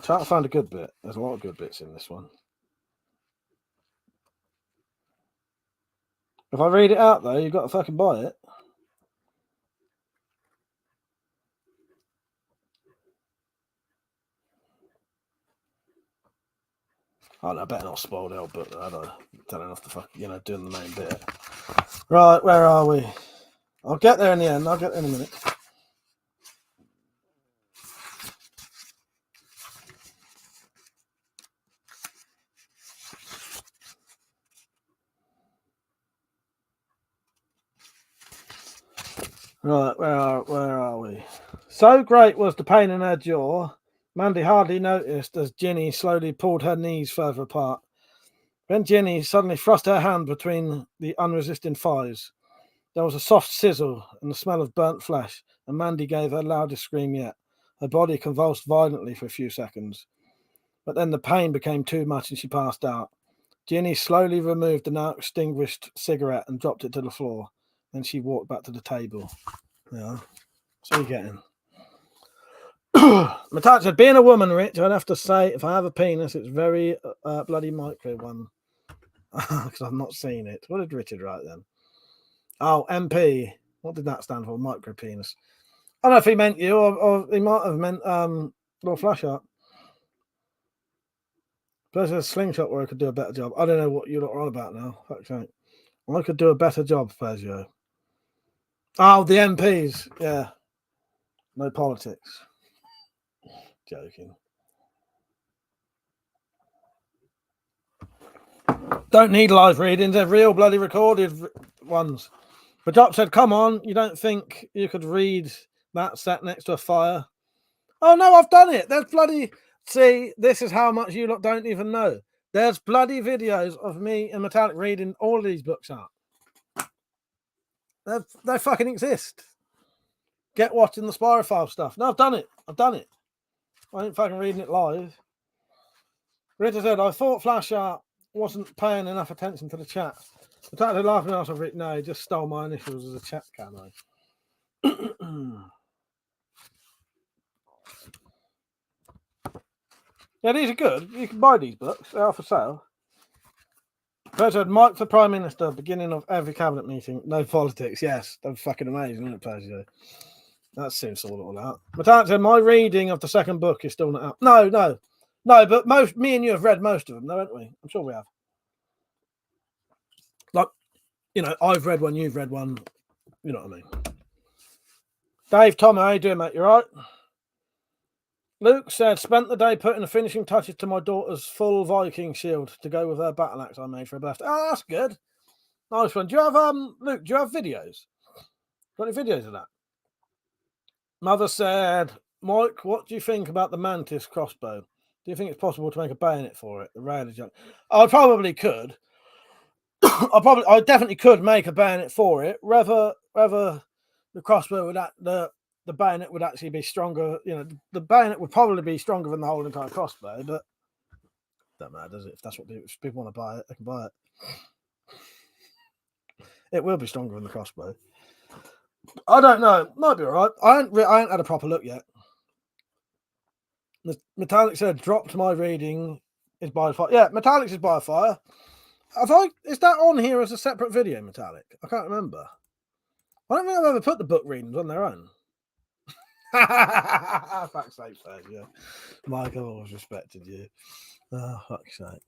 Trying to find a good bit. There's a lot of good bits in this one. If I read it out, though, you've got to fucking buy it. Oh, no, I better not spoil the old book, though, had I? Telling off the fucking, doing the main bit. Right, where are we? I'll get there in the end. I'll get there in a minute. Right, where are we? So great was the pain in her jaw, Mandy hardly noticed as Ginny slowly pulled her knees further apart. Then Ginny suddenly thrust her hand between the unresisting thighs. There was a soft sizzle and the smell of burnt flesh, and Mandy gave her loudest scream yet. Her body convulsed violently for a few seconds. But then the pain became too much and she passed out. Ginny slowly removed the now extinguished cigarette and dropped it to the floor. Then she walked back to the table. Yeah. So you're getting. Metallic said, being a woman, Rich, I'd have to say if I have a penis, it's very bloody micro one. Because I've not seen it. What did Richard write then? Oh, MP. What did that stand for? Micro penis. I don't know if he meant you or he might have meant Lord Flashheart. There's a slingshot where I could do a better job. I don't know what you're on about now. Fuck's sake. I could do a better job, Fazio. Oh, the MPs. Yeah. No politics. Joking. Don't need live readings. They're real bloody recorded ones. But Doc said, come on, you don't think you could read that sat next to a fire? Oh, no, I've done it. There's bloody... See, this is how much you lot don't even know. There's bloody videos of me and Metallic reading all of these books out. They fucking exist. Get watching the Spirophile stuff. No, I've done it. I ain't fucking reading it live. Rita said, I thought Flashheart wasn't paying enough attention to the chat. Metallic laughing at us. I've written, no, he just stole my initials as a chat camo. Yeah, these are good. You can buy these books. They are for sale. President Mike for Prime Minister, beginning of every cabinet meeting. No politics. Yes, that's fucking amazing, isn't it, President? That seems to sort it all out. Metallic said, my reading of the second book is still not out. No, but me and you have read most of them, though, haven't we? I'm sure we have. Like, you know, I've read one, you've read one. You know what I mean? Dave, Tom, how you doing, mate? You right? Luke said, spent the day putting the finishing touches to my daughter's full Viking shield to go with her battle axe I made for her birthday. Oh, that's good. Nice one. Do you have, Luke, do you have videos? Got any videos of that? Mother said, Mike, what do you think about the Mantis crossbow? Do you think it's possible to make a bayonet for it? The raider jump. I probably could. I definitely could make a bayonet for it. Whether the crossbow would the bayonet would actually be stronger. You know, the bayonet would probably be stronger than the whole entire crossbow, but don't matter, does it? If that's what people want to buy it, they can buy it. It will be stronger than the crossbow. I don't know. Might be all right. I ain't had a proper look yet. Metallic said, dropped my reading is by fire. Yeah, Metallic's is by fire. Is that on here as a separate video, Metallic? I can't remember. I don't think I've ever put the book readings on their own. Fuck's sake, yeah. Mike, I've always respected you. Oh, fuck's sake.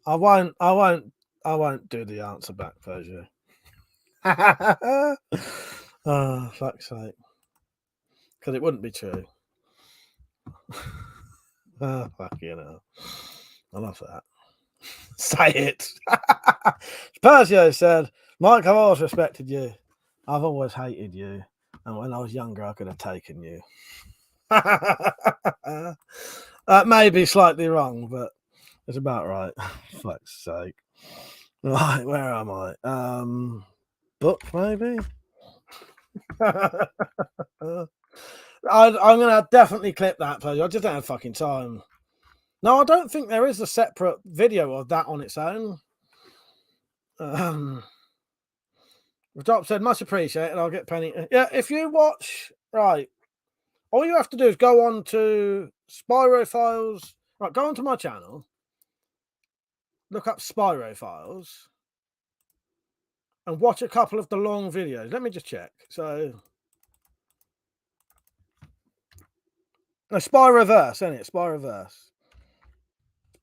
I won't do the answer back, Persia. Oh, fuck's sake. Because it wouldn't be true. Oh, fuck you know. I love that. Say it. Persia said, Mike, I've always respected you. I've always hated you. And when I was younger, I could have taken you. Maybe slightly wrong, but it's about right. Fuck's sake. Right, where am I? Book, maybe? I'm going to definitely clip that, please. I just don't have fucking time. No, I don't think there is a separate video of that on its own. Drop said, much appreciated. I'll get Penny. Yeah, if you watch, right, all you have to do is go on to Spyro Files. Right, go onto my channel. Look up Spyro Files. And watch a couple of the long videos. Let me just check. So, no, Spyroverse, isn't it? Spyroverse.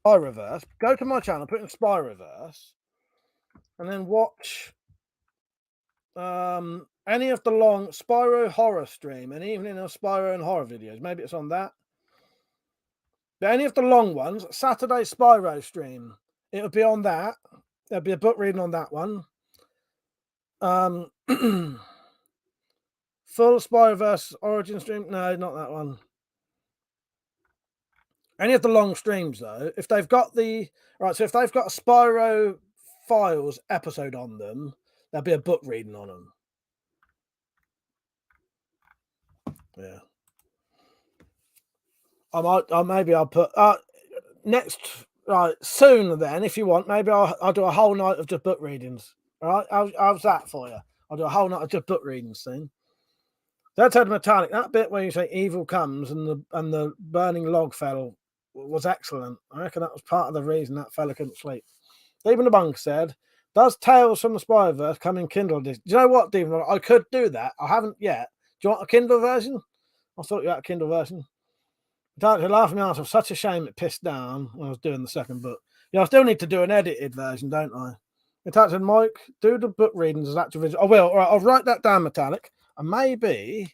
Spyroverse. Go to my channel, put in Spyroverse, and then watch any of the long Spyro horror stream, an evening of Spyro and horror videos. Maybe it's on that. But any of the long ones, Saturday Spyro stream, it'll be on that. There'll be a book reading on that one. Full Spyroverse origin stream. No, not that one. Any of the long streams, though, if they've got the right, so if they've got a Spyro Files episode on them, there'll be a book reading on them. Yeah. Maybe I'll put next right soon. Then, if you want, maybe I'll do a whole night of just book readings. All right, how's that for you? I'll do a whole night of just book readings soon. That's had Metallic. That bit where you say evil comes and the burning log fell was excellent. I reckon that was part of the reason that fella couldn't sleep. Stephen the Bunk said, "Does Tales from the Spyverse come in Kindle edition?" Do you know what, Stephen? I could do that. I haven't yet. Do you want a Kindle version? I'll sort you out a Kindle version. Metallic laughing me out. Of such a shame it pissed down when I was doing the second book. Yeah, I still need to do an edited version, don't I? Metallic said, "Mike, do the book readings as actual video." I will. All right, I'll write that down, Metallic. And maybe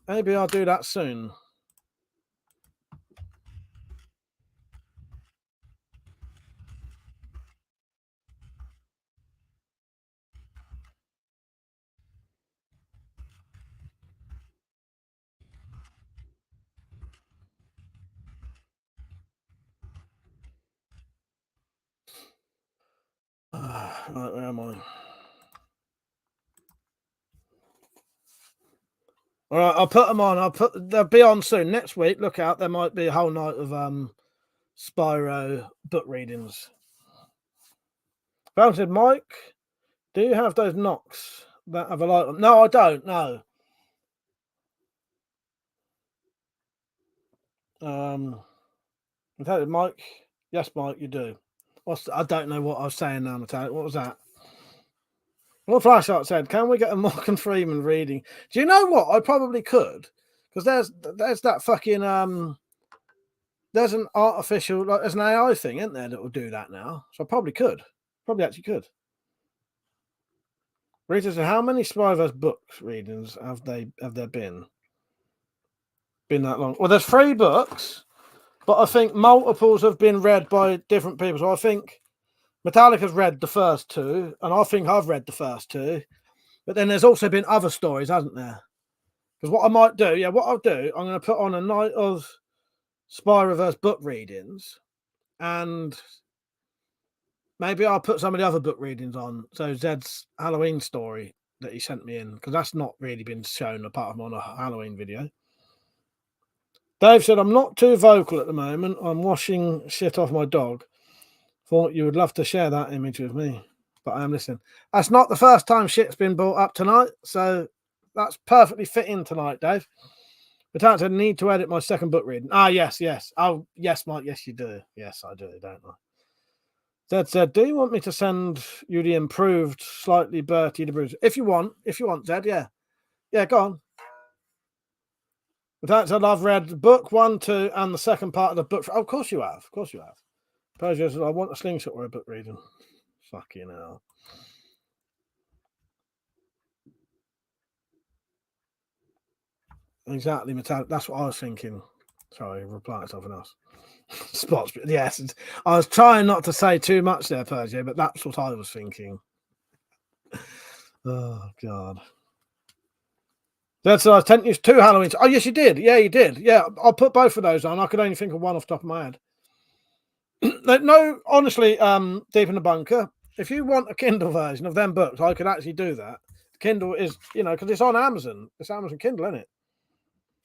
I'll do that soon. Right, where am I? All right, I'll put them on. They'll be on soon. Next week, look out. There might be a whole night of Spyro book readings. Brown said, "Mike, do you have those knocks that have a light on?" No, I don't. No. Metallic, Mike. Yes, Mike, you do. I don't know what I was saying now, Metallic. What was that? Well, Flashlight said, "Can we get a Morgan Freeman reading?" Do you know what? I probably could, because there's that fucking there's an artificial, like there's an AI thing, isn't there, that will do that now? So I probably could. Probably actually could. Rita said, "How many Spyverse books readings have there been? Been that long?" Well, there's 3 books, but I think multiples have been read by different people. So I think Metallica's read the first 2, and I think I've read the first 2. But then there's also been other stories, hasn't there? Because what I might do, what I'll do, I'm going to put on a night of Spyroverse book readings, and maybe I'll put some of the other book readings on. So Zed's Halloween story that he sent me in, because that's not really been shown apart from on a Halloween video. Dave said, "I'm not too vocal at the moment. I'm washing shit off my dog. Thought you would love to share that image with me, but I am listening." That's not the first time shit's been brought up tonight, so that's perfectly fitting tonight, Dave. But I need to edit my second book reading. Yes. Oh, yes, Mike. Yes, you do. Yes, I do, don't I? Zed said, "Do you want me to send you the improved, slightly Bertie the Bruiser?" If you want, Zed, yeah. Yeah, go on. But that said, I've read book 1, 2, and the second part of the book. Oh, of course you have. Of course you have. Persia said, "I want a slingshot or a book reading." Fucking hell. Exactly, Metallic. That's what I was thinking. Sorry, reply to something else. Spots. Yes, I was trying not to say too much there, Persia, but that's what I was thinking. Oh, God. That's I sent you 2 Halloweens. Oh, yes, you did. Yeah, you did. Yeah, I'll put both of those on. I could only think of one off the top of my head. No, honestly, Deep in the Bunker, if you want a Kindle version of them books, I could actually do that. Kindle is, because it's on Amazon. It's Amazon Kindle, isn't it?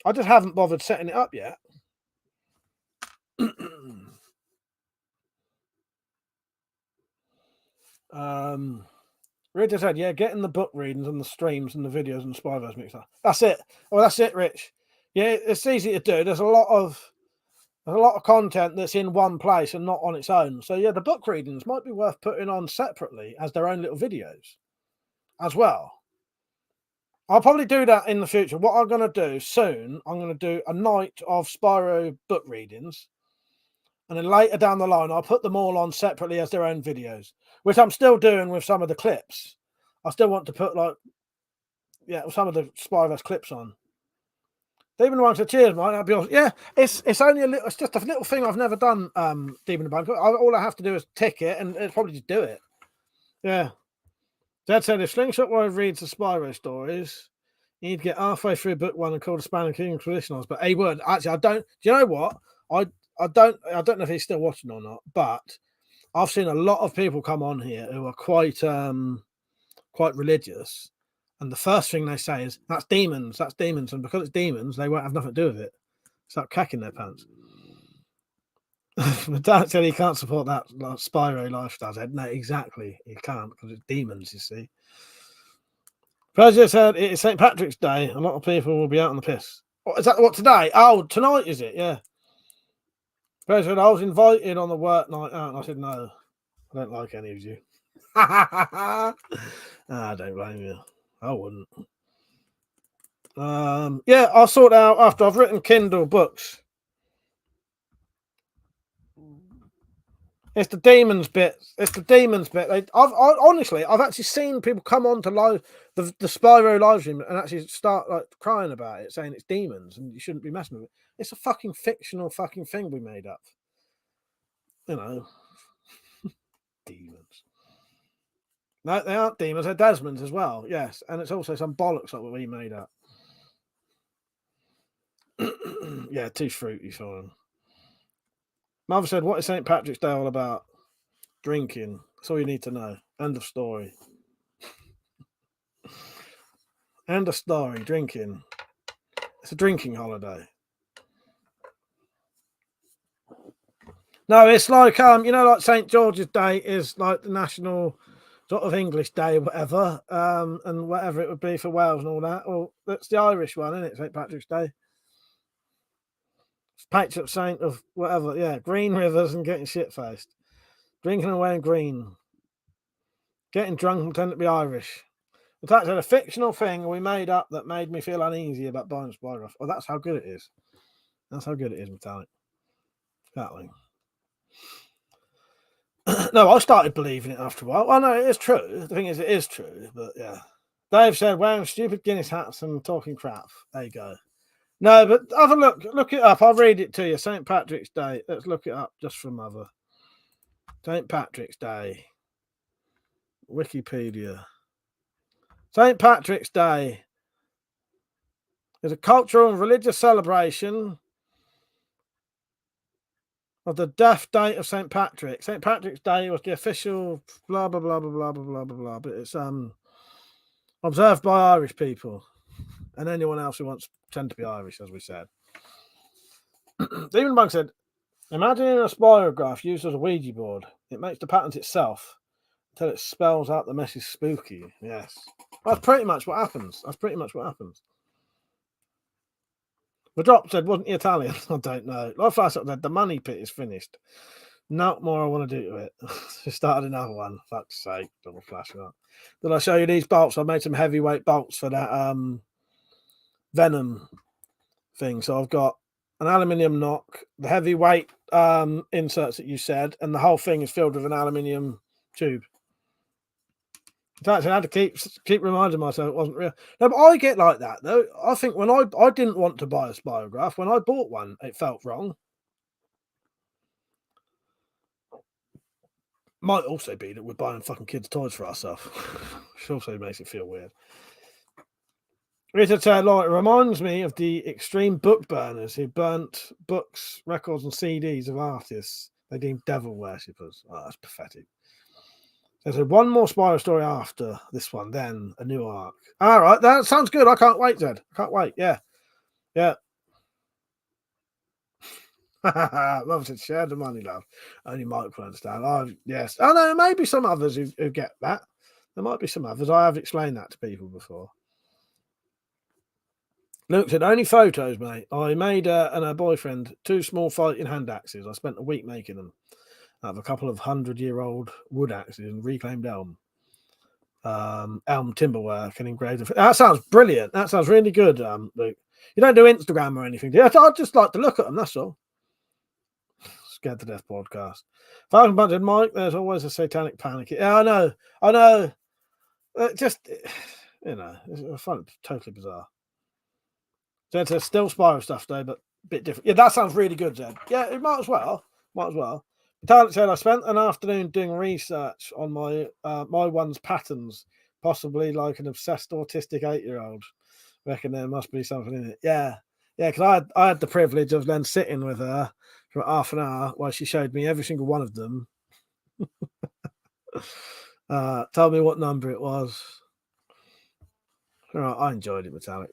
I just haven't bothered setting it up yet. Rita said, "Yeah, getting the book readings and the streams and the videos and the Spyverse mixed up. That's it. Well, that's it, Rich. Yeah, it's easy to do. There's a lot of content that's in one place and not on its own. So yeah, the book readings might be worth putting on separately as their own little videos as well. I'll probably do that in the future. What I'm going to do soon, I'm going to do a night of Spyro book readings. And then later down the line, I'll put them all on separately as their own videos, which I'm still doing with some of the clips. I still want to put some of the Spyverse clips on. Demon One said, "Cheers, mate. That'd be awesome." Yeah, it's only it's just a little thing I've never done. Demon Bunker. All I have to do is tick it, and it's probably just do it. Yeah. Dad said, "If Slingshot Warrior reads the Spyro stories, he'd get halfway through book 1 and call the Spanish King Traditionals." But he would actually. I don't. Do you know what? I don't know if he's still watching or not, but I've seen a lot of people come on here who are quite religious, and the first thing they say is, "That's demons, and because it's demons, they won't have nothing to do with it." Start cacking their pants. My dad said he can't support that Spyro lifestyle. I said, no, exactly, he can't, because it's demons, you see. President said it is St. Patrick's Day. A lot of people will be out on the piss. What, is that what today? Oh, tonight is it? Yeah. President, I was invited on the work night out, and I said no. I don't like any of you. I don't blame you. I wouldn't. Yeah, I'll sort out after I've written Kindle books. It's the demons bit. It's the demons bit. Honestly, I've actually seen people come on to the Spyro live stream and actually start like crying about it, saying it's demons and you shouldn't be messing with it. It's a fucking fictional fucking thing we made up. You know, demons. No, they aren't demons. They're Desmonds as well. Yes, and it's also some bollocks that we made up. Yeah, too fruity for him. Mother said, "What is St. Patrick's Day all about? Drinking. That's all you need to know. End of story. End of story. Drinking. It's a drinking holiday." No, it's like like St. George's Day is like the national sort of English day, whatever, and whatever it would be for Wales and all that. Well, that's the Irish one, isn't it? St. Patrick's Day. Patron saint of whatever, yeah. Green rivers and getting shit faced. Drinking and wearing green. Getting drunk and pretending to be Irish. In fact, it's a fictional thing we made up that made me feel uneasy about buying a Spyro. Oh, that's how good it is. That's how good it is, Metallic. Exactly. No, I started believing it after a while. Well, no, it is true. The thing is, it is true. But yeah. Dave said, wearing stupid Guinness hats and talking crap. There you go. No, but have a look. Look it up. I'll read it to you. St. Patrick's Day. Let's look it up just for Mother. St. Patrick's Day. Wikipedia. St. Patrick's Day is a cultural and religious celebration of the death date of St. Patrick. St. Patrick's Day was the official blah, blah, blah, blah, blah, blah, blah, blah, blah. But it's observed by Irish people and anyone else who wants to pretend to be Irish, as we said. Demon Bug said, imagine a spirograph used as a Ouija board. It makes the patterns itself until it spells out the message spooky. Yes. That's pretty much what happens. The drop said, wasn't he Italian? I don't know. Like I said, the money pit is finished. No more I want to do to it. Just started another one. Fuck's sake. Double flashing up. Did I show you these bolts? I made some heavyweight bolts for that Venom thing. So I've got an aluminium knock, the heavyweight inserts that you said, and the whole thing is filled with an aluminium tube. In fact, I had to keep reminding myself it wasn't real. No, but I get like that though. I think when I didn't want to buy a spirograph, when I bought one, it felt wrong. Might also be that we're buying fucking kids' toys for ourselves. Which also makes it feel weird. Richard said, it reminds me of the extreme book burners who burnt books, records, and CDs of artists they deemed devil worshippers. Oh, that's pathetic. There's one more Spyro story after this one, then a new arc. All right, that sounds good. I can't wait, Zed. I can't wait. Yeah. Love said, share the money, love. Only Mike will understand. Yes. Oh, no, maybe some others who get that. There might be some others. I have explained that to people before. Luke said, only photos, mate. I made and her boyfriend 2 small fighting hand axes. I spent a week making them. I have a couple of 100-year-old wood axes and reclaimed elm timberwork and engraved. That sounds brilliant. That sounds really good, Luke. You don't do Instagram or anything, do you? I'd just like to look at them, that's all. Scared to Death podcast. Falcon Bunted Mike, there's always a satanic panic. Yeah, I know. It's fun, totally bizarre. Zed says, still Spyro stuff though, but a bit different. Yeah, that sounds really good, Zed. Yeah, it might as well. Metallic said, I spent an afternoon doing research on my one's patterns, possibly like an obsessed autistic 8-year-old. Reckon there must be something in it. Yeah, because I had the privilege of then sitting with her for half an hour while she showed me every single one of them. Told me what number it was. All right, I enjoyed it, Metallic.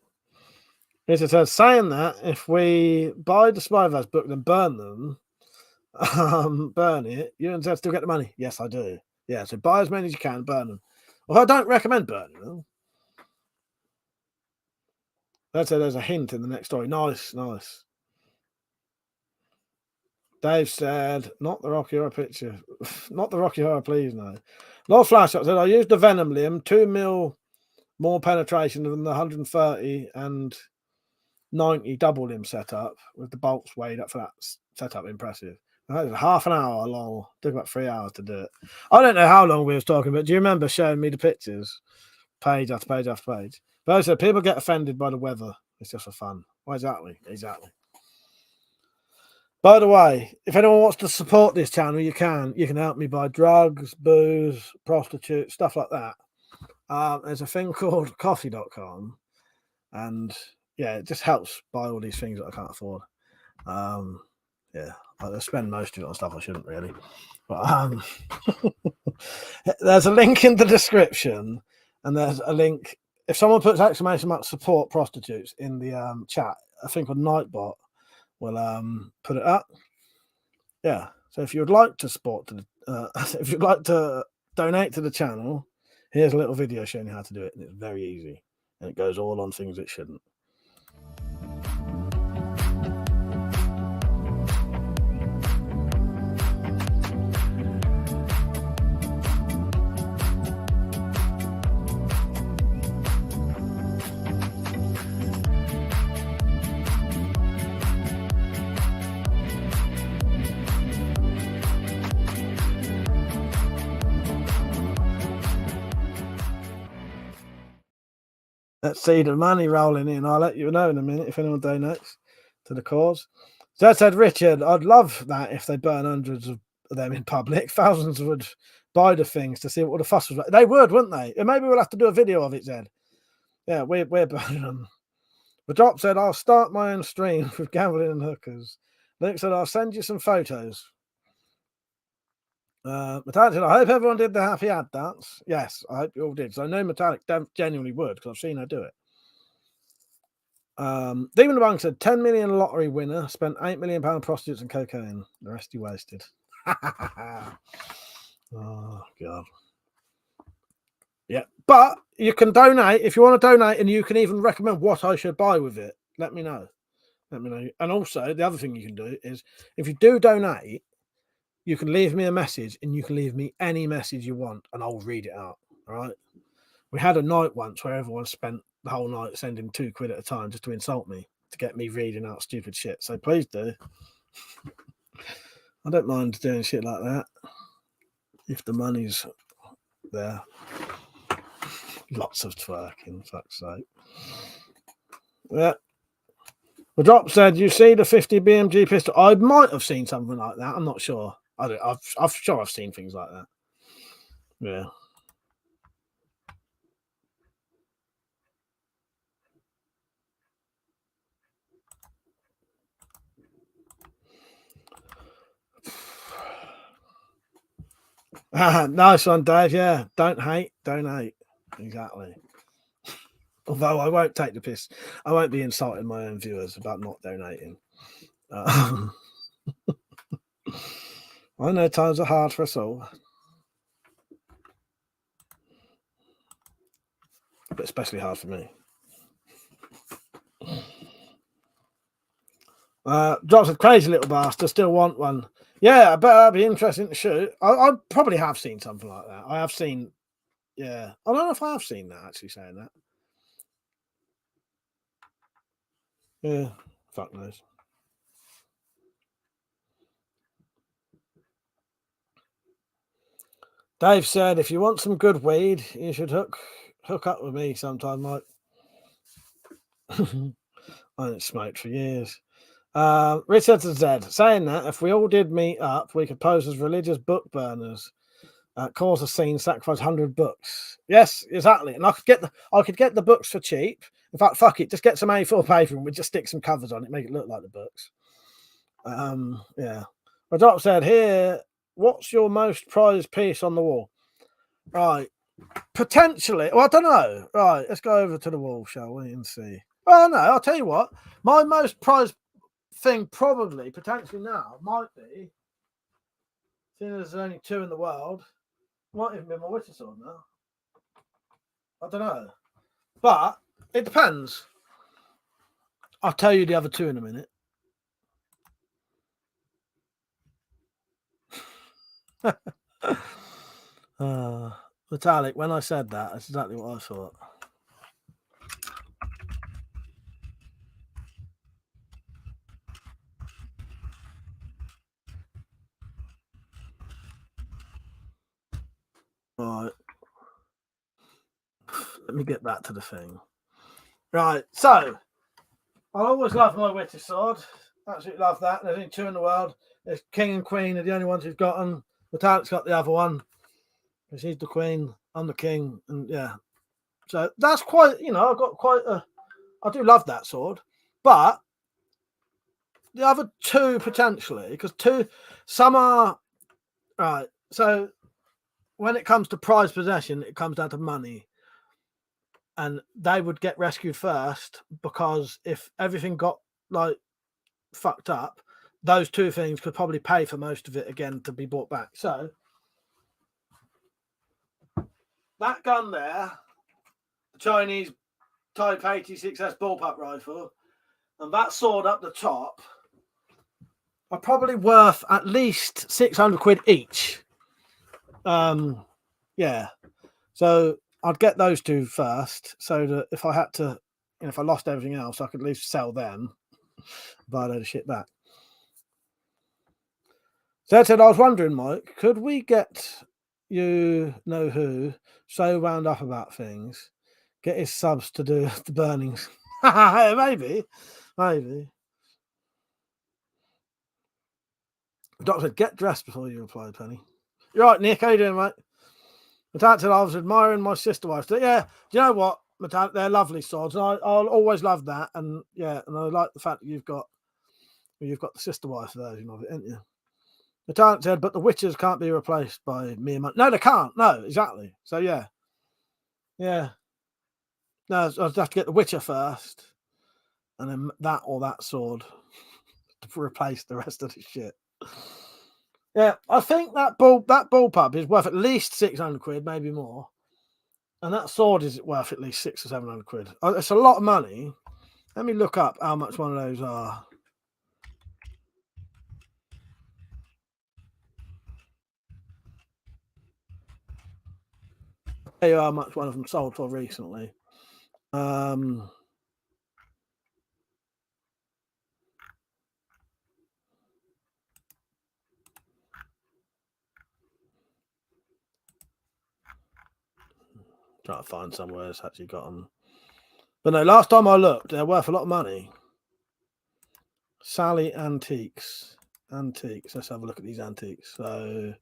It says, saying that if we buy the Spyverse book and burn them, burn it, you and Zed still get the money. Yes, I do. Yeah, so buy as many as you can, burn them. Well, I don't recommend burning them. That's there's a hint in the next story. Nice, nice. Dave said, not the Rocky Horror picture. Not the Rocky Horror, please, no. Lord Flashshot said, I used the Venom limb, 2 mil more penetration than the 130 and 90 double limb setup with the bolts weighed up for that setup. Impressive. That was half an hour long. Took about 3 hours to do it. I don't know how long we was talking, but do you remember showing me the pictures? Page after page after page. But I said, people get offended by the weather. It's just for fun. Well, exactly. Exactly. By the way, if anyone wants to support this channel, you can. You can help me buy drugs, booze, prostitutes, stuff like that. There's a thing called coffee.com. And yeah, it just helps buy all these things that I can't afford. Yeah, I spend most of it on stuff I shouldn't really. But there's a link in the description, and there's a link. If someone puts exclamation mark support prostitutes in the chat, I think on Nightbot will put it up. Yeah. So if you'd like to support if you'd like to donate to the channel, here's a little video showing you how to do it, and it's very easy, and it goes all on things it shouldn't. Let's see the money rolling in. I'll let you know in a minute if anyone donates to the cause. So said Richard, I'd love that if they burn hundreds of them in public. Thousands would buy the things to see what the fuss was like. They would, wouldn't they? And maybe we'll have to do a video of it, Zed. Yeah, we're burning them. The Drop said, I'll start my own stream with gambling and hookers. Luke said, I'll send you some photos. Metallic said, I hope everyone did the happy ad dance. Yes, I hope you all did. So I know Metallic genuinely would, because I've seen her do it. Demon the Bunk said 10 million lottery winner, spent £8 million prostitutes and cocaine. The rest he wasted. Oh god. Yeah, but you can donate if you want to donate, and you can even recommend what I should buy with it. Let me know. Let me know. And also, the other thing you can do is if you do donate, you can leave me a message, and you can leave me any message you want, and I'll read it out. All right. We had a night once where everyone spent the whole night sending £2 at a time just to insult me, to get me reading out stupid shit. So please do. I don't mind doing shit like that if the money's there. Lots of twerking, fuck's sake. Yeah. The Drop said, you see the 50 BMG pistol? I might have seen something like that. I'm not sure. I'm sure I've seen things like that. Yeah. Nice one, Dave. Yeah. Don't hate, donate. Exactly. Although I won't take the piss. I won't be insulting my own viewers about not donating. I know times are hard for us all. But especially hard for me. Drops a crazy little bastard. Still want one. Yeah, I bet that'd be interesting to shoot. I probably have seen something like that. I have seen. Yeah, I don't know if I have seen that. Actually, saying that. Yeah, fuck knows. Dave said, "If you want some good weed, you should hook up with me sometime, Mike." I haven't smoked for years. Richard Z saying that if we all did meet up, we could pose as religious book burners, cause a scene, sacrifice 100 books. Yes, exactly. And I could get the books for cheap. In fact, fuck it, just get some A4 paper and we just stick some covers on it, make it look like the books. Yeah. My Doc said, here, what's your most prized piece on the wall? Right. Potentially. Well, I don't know. Right, let's go over to the wall, shall we, and see. Well, no, I'll tell you what. My most prized thing probably, potentially now, might be, seeing as there's only 2 in the world, might even be my Witcher sword now. I don't know. But it depends. I'll tell you the other two in a minute. Metallic, when I said that, that's exactly what I thought. Right. Let me get back to the thing. Right, so I always love my Witcher sword. Absolutely love that. There's only two in the world. There's King and Queen are the only ones who've got them. Metallic's got the other one. She's the Queen, I'm the King, and yeah. So that's quite, I've got quite a. I do love that sword, but the other two potentially, because some are right. So when it comes to prized possession, it comes down to money. And they would get rescued first because if everything got like fucked up, those two things could probably pay for most of it again to be brought back. So that gun there, the Chinese Type 86S bullpup rifle, and that sword up the top are probably worth at least 600 quid each. Yeah. So I'd get those two first, so that if I had to, if I lost everything else, I could at least sell them, buy a load of shit back. So I said, I was wondering, Mike, could we get you know who so wound up about things, get his subs to do the burnings? maybe. The doctor said, get dressed before you reply, Penny. You're right, Nick. How you doing, mate? Matant said, I was admiring my sister wife. Yeah, do you know what, Matant? They're lovely swords. And I'll always love that. And yeah, and I like the fact that you've got the sister wife version of it, ain't you? Matant said, but the Witchers can't be replaced by me and my. No, they can't. No, exactly. So yeah. No, I'll have to get the Witcher first, and then that or that sword to replace the rest of the shit. Yeah, I think that bullpup is worth at least 600 quid, maybe more. And that sword is worth at least 600 or 700 quid. It's a lot of money. Let me look up how much one of those are. Tell you how much one of them sold for recently. Trying to find somewhere it's actually got them. But no, last time I looked, they're worth a lot of money. Sally Antiques. Let's have a look at these antiques. So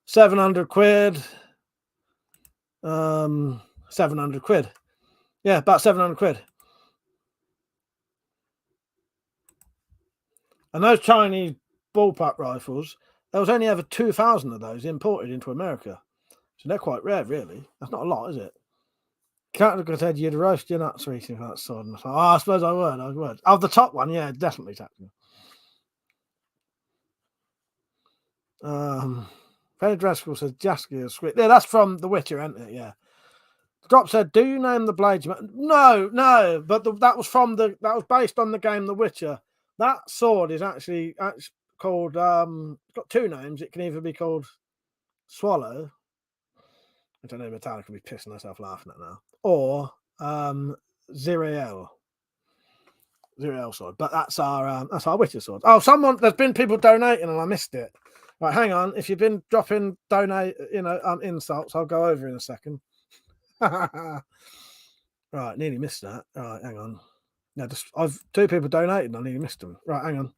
700 quid. 700 quid. Yeah, about 700 quid. And those Chinese bullpup rifles, there was only ever 2,000 of those imported into America. So they're quite rare, really. That's not a lot, is it? Captain said you'd roast your nuts reaching for that sword. And I suppose I would. Of the top one, yeah, definitely tactical. Penny Dreskel says Jasky is sweet. Yeah, that's from The Witcher, isn't it? Yeah. Drop said, do you name the blades? No, but that was based on the game The Witcher. That sword is actually called it's got two names. It can either be called Swallow. I don't know, Metallic will be pissing herself laughing at now. Or Ziriel sword. But that's our Witcher sword. Oh, there's been people donating and I missed it. Right, hang on. If you've been dropping insults, I'll go over in a second. Right, nearly missed that. All right, hang on. No, I've two people donated and I nearly missed them. Right, hang on.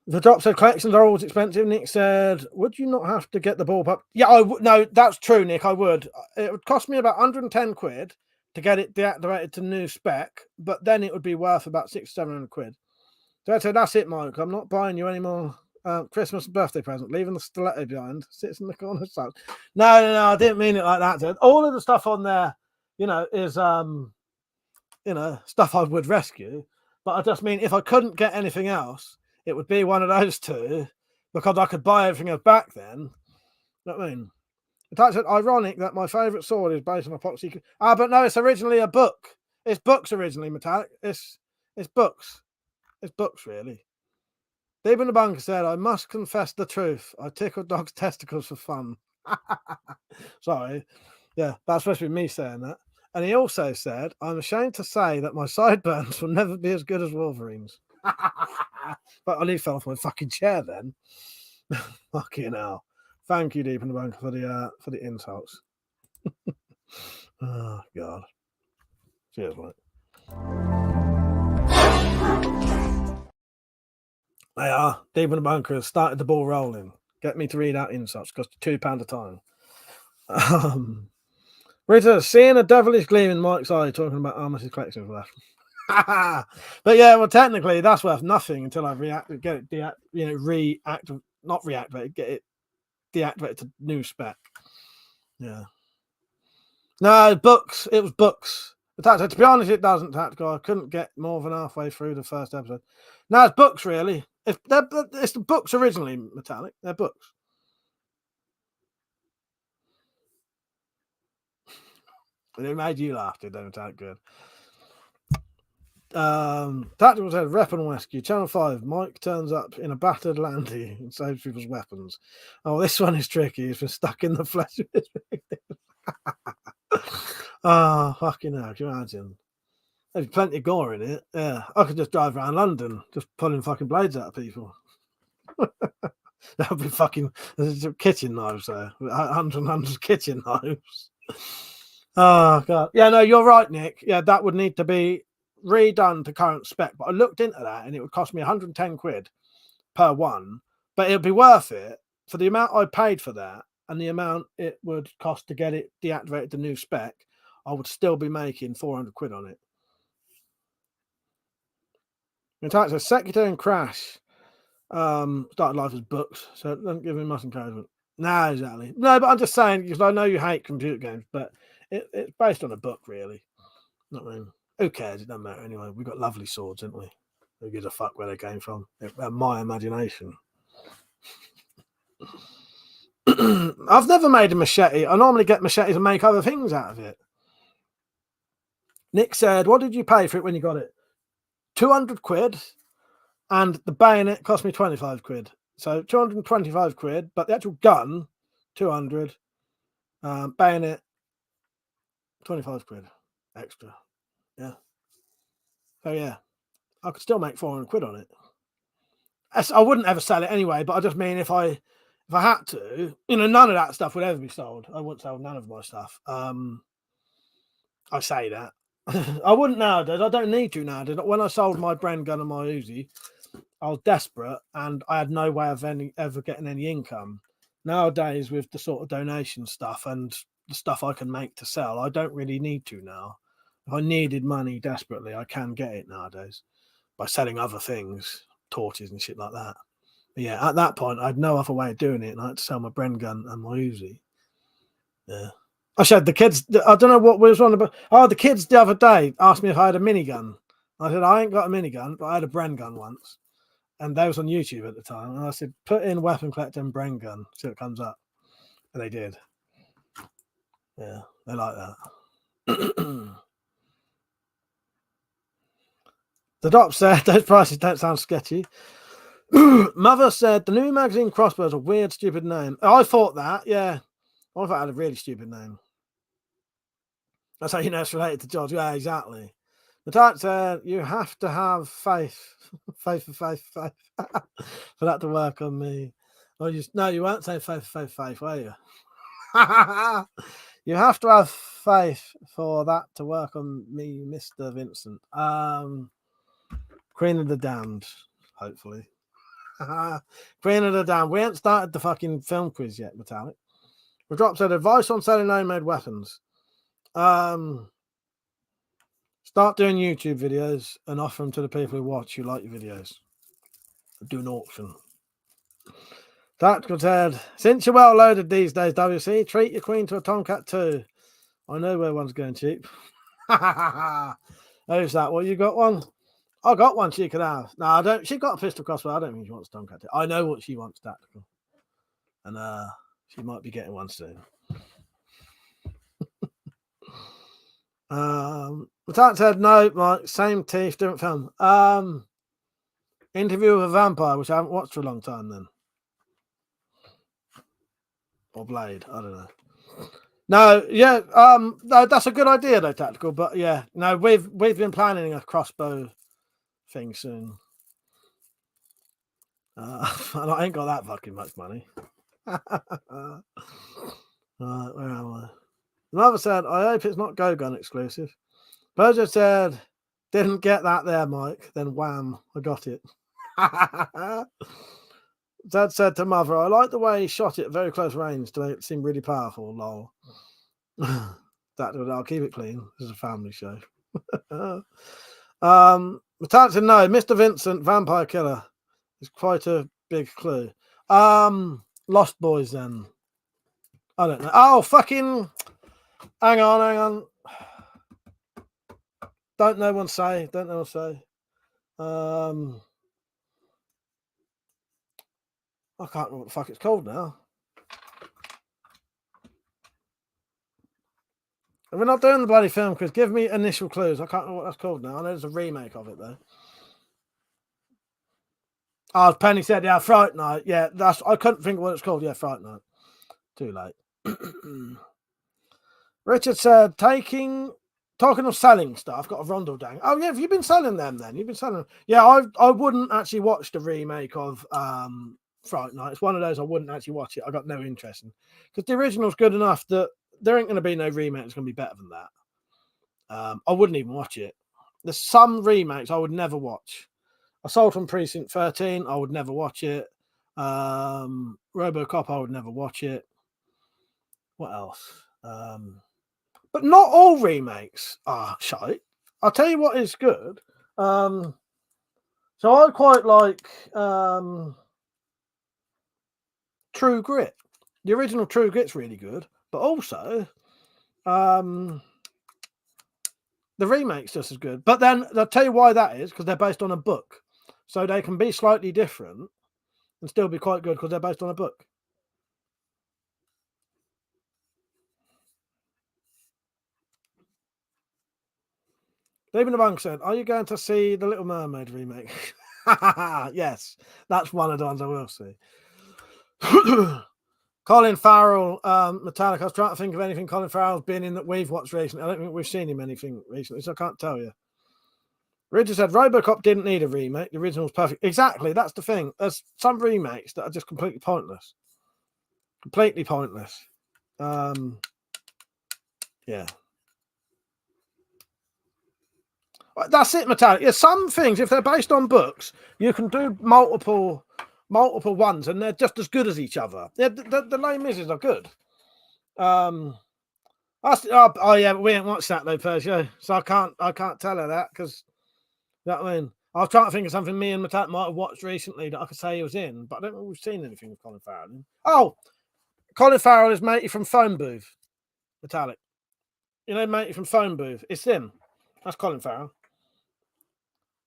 The drop said collections are always expensive. Nick said, would you not have to get the bullpup? Yeah, I would. No, that's true, Nick. I would. It would cost me about 110 quid to get it deactivated to new spec, but then it would be worth about 600 or 700 quid. So I said, that's it, Mike. I'm not buying you any more Christmas and birthday present. Leaving the stiletto behind. Sits in the corner. No, I didn't mean it like that. All of the stuff on there, is stuff I would rescue. But I just mean if I couldn't get anything else, it would be one of those two because I could buy everything else back then. You know what I mean? It's ironic that my favourite sword is based on epoxy. But no, it's originally a book. It's books originally, Metallic. It's books. It's books, really. Deep in the Bunker said, I must confess the truth. I tickle dogs' testicles for fun. Sorry. Yeah, that's supposed to be me saying that. And he also said, I'm ashamed to say that my sideburns will never be as good as Wolverine's. But I nearly fell off my fucking chair then. Fucking hell. Thank you, Deep in the Bunker, for the insults. Oh, God. Cheers, mate. They are. Deep in the Bunker has started the ball rolling. Get me to read out insults. Cost £2 a time. Rita, seeing a devilish gleam in Mike's eye talking about Armistice collections left. But yeah, well, technically that's worth nothing until I get it not reactivate, get it deactivated to new spec. Yeah. No, books. It was books. To be honest, it doesn't, Tactical. I couldn't get more than halfway through the first episode. No, it's books, really. It's the books originally, Metallic. They're books. And it made you laugh, did they, Metallic? Good. Tactical said, Weapon Rescue, Channel 5. Mike turns up in a battered landy and saves people's weapons. Oh, this one is tricky. He's been stuck in the flesh of his victim. Oh, fucking hell. Can you imagine? There's plenty of gore in it. Yeah, I could just drive around London just pulling fucking blades out of people. That would be fucking kitchen knives there. Hundreds and hundreds of kitchen knives. Oh, God. Yeah, no, you're right, Nick. Yeah, that would need to be redone to current spec. But I looked into that and it would cost me 110 quid per one. But it would be worth it for the amount I paid for that and the amount it would cost to get it deactivated to new spec. I would still be making 400 quid on it. In fact, a Secretary and Crash started life as books, so it doesn't give me much encouragement. No, exactly. No, but I'm just saying, because I know you hate computer games, but it's based on a book, really. Not really. Who cares? It doesn't matter anyway. We've got lovely swords, haven't we? Who gives a fuck where they came from? My imagination. I've never made a machete. I normally get machetes and make other things out of it. Nick said, what did you pay for it when you got it? 200 quid. And the bayonet cost me 25 quid. So 225 quid, but the actual gun, 200. Bayonet, 25 quid extra. Yeah. So yeah, I could still make 400 quid on it. I wouldn't ever sell it anyway, but I just mean if I had to, none of that stuff would ever be sold. I wouldn't sell none of my stuff. I say that. I wouldn't nowadays. I don't need to nowadays. When I sold my Bren gun and my Uzi, I was desperate and I had no way of ever getting any income. Nowadays, with the sort of donation stuff and the stuff I can make to sell, I don't really need to now. If I needed money desperately, I can get it nowadays by selling other things, torches and shit like that. But yeah, at that point, I had no other way of doing it, and I had to sell my Bren gun and my Uzi. Yeah. I said the kids, I don't know what was on about. Oh, the kids the other day asked me if I had a minigun. I said, I ain't got a minigun, but I had a Bren gun once. And they was on YouTube at the time. And I said, put in WeaponCollector and Bren gun, see what comes up. And they did. Yeah, they like that. The doc said, those prices don't sound sketchy. Mother said, the new magazine Crossbow is a weird, stupid name. I thought that, yeah. I thought it had a really stupid name. That's how you know it's related to George. Yeah, exactly. The type said, you have to have faith. faith for that to work on me. No, you weren't saying faith, were you? You have to have faith for that to work on me, Mr. Vincent. Queen of the Damned, hopefully. Queen of the Damned. We haven't started the fucking film quiz yet, Metallic. We dropped said advice on selling homemade weapons. Start doing YouTube videos and offer them to the people who watch who like your videos. Do an auction. Tactical said, since you're well loaded these days, WC, treat your queen to a Tomcat too. I know where one's going cheap. Who's that? Well, you got one? I got one she could have. No, I don't. She got a pistol crossbow. I don't think she wants a Tomcat. I know what she wants, Tactical. And she might be getting one soon. Lieutenant said, no, Mike, same teeth, different film. Interview with a Vampire, which I haven't watched for a long time then. Or Blade, I don't know. No, yeah, no, that's a good idea though, Tactical. But yeah, no, we've been planning a crossbow thing soon. And I ain't got that fucking much money. Where am I? Another said, I hope it's not Go Gun exclusive. Persia said, didn't get that there, Mike. Then wham, I got it. Dad said to Mother, I like the way he shot it at very close range to make it seem really powerful, lol. I'll keep it clean. This is a family show. Lieutenant said, no, Mr. Vincent, vampire killer. Is quite a big clue. Lost Boys then. I don't know. Oh, fucking hang on. Don't know one say. I can't remember what the fuck it's called now. And we're not doing the bloody film because give me initial clues. I can't remember what that's called now. I know there's a remake of it though. Oh, Penny said, yeah, Fright Night. Yeah, I couldn't think of what it's called. Yeah, Fright Night. Too late. Richard said, talking of selling stuff, got a Rondell dang. Oh, yeah, have you been selling them then? You've been selling them. Yeah, I wouldn't actually watch the remake of Fright Night. It's one of those I wouldn't actually watch it. I got no interest in. Because the original's good enough that there ain't going to be no remake that's going to be better than that. I wouldn't even watch it. There's some remakes I would never watch. Assault on Precinct 13, I would never watch it. RoboCop, I would never watch it. What else? But not all remakes are shite. I'll tell you what is good. So I quite like True Grit. The original True Grit's really good, but also the remake's just as good. But then I'll tell you why that is, because they're based on a book. So they can be slightly different and still be quite good because they're based on a book. David Bank said, are you going to see the Little Mermaid remake? Yes, that's one of the ones I will see. Colin Farrell, Metallica. I was trying to think of anything Colin Farrell's been in that we've watched recently. I don't think we've seen him anything recently, so I can't tell you. Richard said, RoboCop didn't need a remake. The original was perfect. Exactly, that's the thing. There's some remakes that are just completely pointless. Completely pointless. Yeah. That's it, Metallic. Yeah, some things, if they're based on books, you can do multiple ones, and they're just as good as each other. Yeah, the Les Mis are good. Oh yeah, but we ain't watched that though, Persia, so I can't tell her that because you know what I mean. I was trying to think of something me and Metallic might have watched recently that I could say he was in, but I don't know if we've seen anything with Colin Farrell in. Oh, Colin Farrell is matey from Phone Booth. Metallic, you know, matey from Phone Booth. It's him. That's Colin Farrell.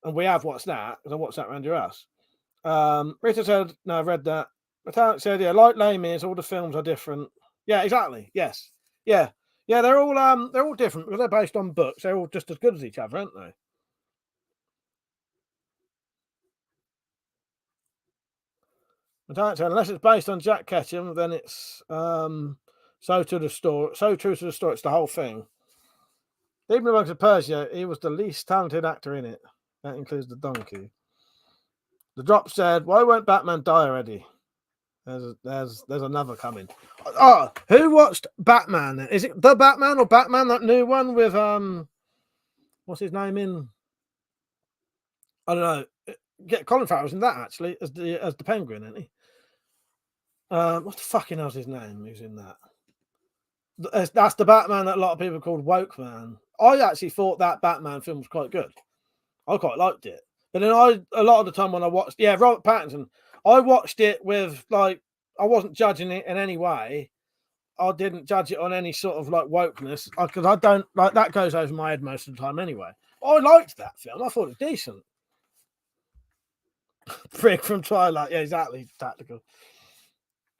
And we have watched that, because I watched that around your house. Rita said, no, I read that. Metallic said, yeah, like Les Mis, all the films are different. Yeah, exactly. Yes. Yeah. Yeah, they're all different because they're based on books. They're all just as good as each other, aren't they? Metallic said, unless it's based on Jack Ketchum, then it's so true to the story. It's the whole thing. Even amongst the Persia, he was the least talented actor in it. That includes the donkey. The Drop said, why won't Batman die already? There's another coming. Oh, who watched Batman? Is it the Batman or Batman, that new one with what's his name in? I don't know. Get Colin Farrell's in that actually as the Penguin, isn't he? What the fucking hell's his name? Who's in that? That's the Batman that a lot of people called Woke Man. I actually thought that Batman film was quite good. I quite liked it. But then a lot of the time when I watched, Robert Pattinson, I watched it with I wasn't judging it in any way. I didn't judge it on any sort of wokeness because I don't that goes over my head most of the time anyway. I liked that film. I thought it was decent. Prick from Twilight, yeah, exactly. Tactical.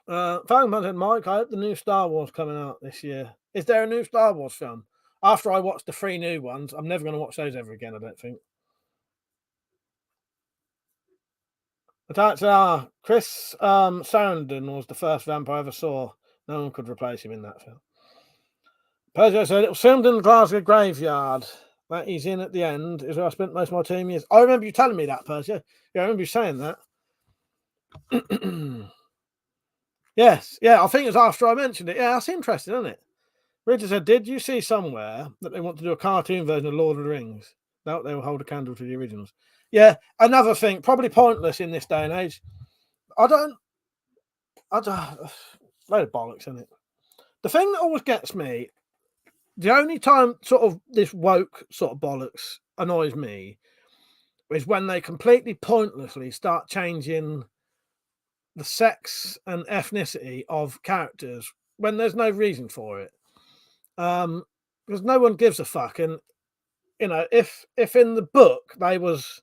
Falcon said, Mike, I hope the new Star Wars coming out this year. Is there a new Star Wars film? after I watched the 3 new ones, I'm never going to watch those ever again, I don't think. That's Chris Sarandon was the first vampire I ever saw. No one could replace him in that film. Peugeot said it was filmed in the Glasgow graveyard that he's in at the end is where I spent most of my team years. I remember you telling me that, Peugeot. Yeah, I remember you saying that. Yes, yeah, I think it was after I mentioned it. Yeah, that's interesting, isn't it? Richard said, did you see somewhere that they want to do a cartoon version of Lord of the Rings? No, they will hold a candle to the originals. Yeah, another thing, probably pointless in this day and age. I don't load of bollocks, isn't it? The thing that always gets me, the only time sort of this woke sort of bollocks annoys me is when they completely pointlessly start changing the sex and ethnicity of characters when there's no reason for it. Because no one gives a fuck. And you know, if in the book they was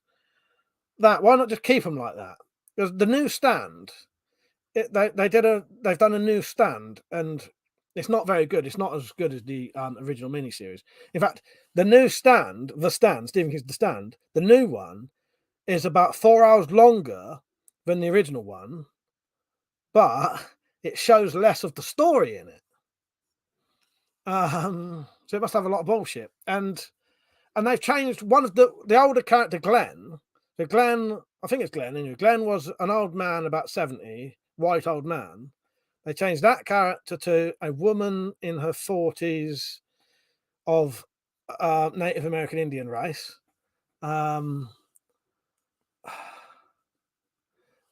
that, why not just keep them like that? Because the new Stand, they've done a new Stand, and it's not very good. It's not as good as the original miniseries. In fact, the new Stand, Stephen King's The Stand, the new one is about 4 hours longer than the original one, but it shows less of the story in it. So it must have a lot of bullshit. And they've changed one of the older character, Glenn. So Glenn, I think it's Glenn anyway. Glenn was an old man, about 70, white old man. They changed that character to a woman in her 40s of Native American Indian race. The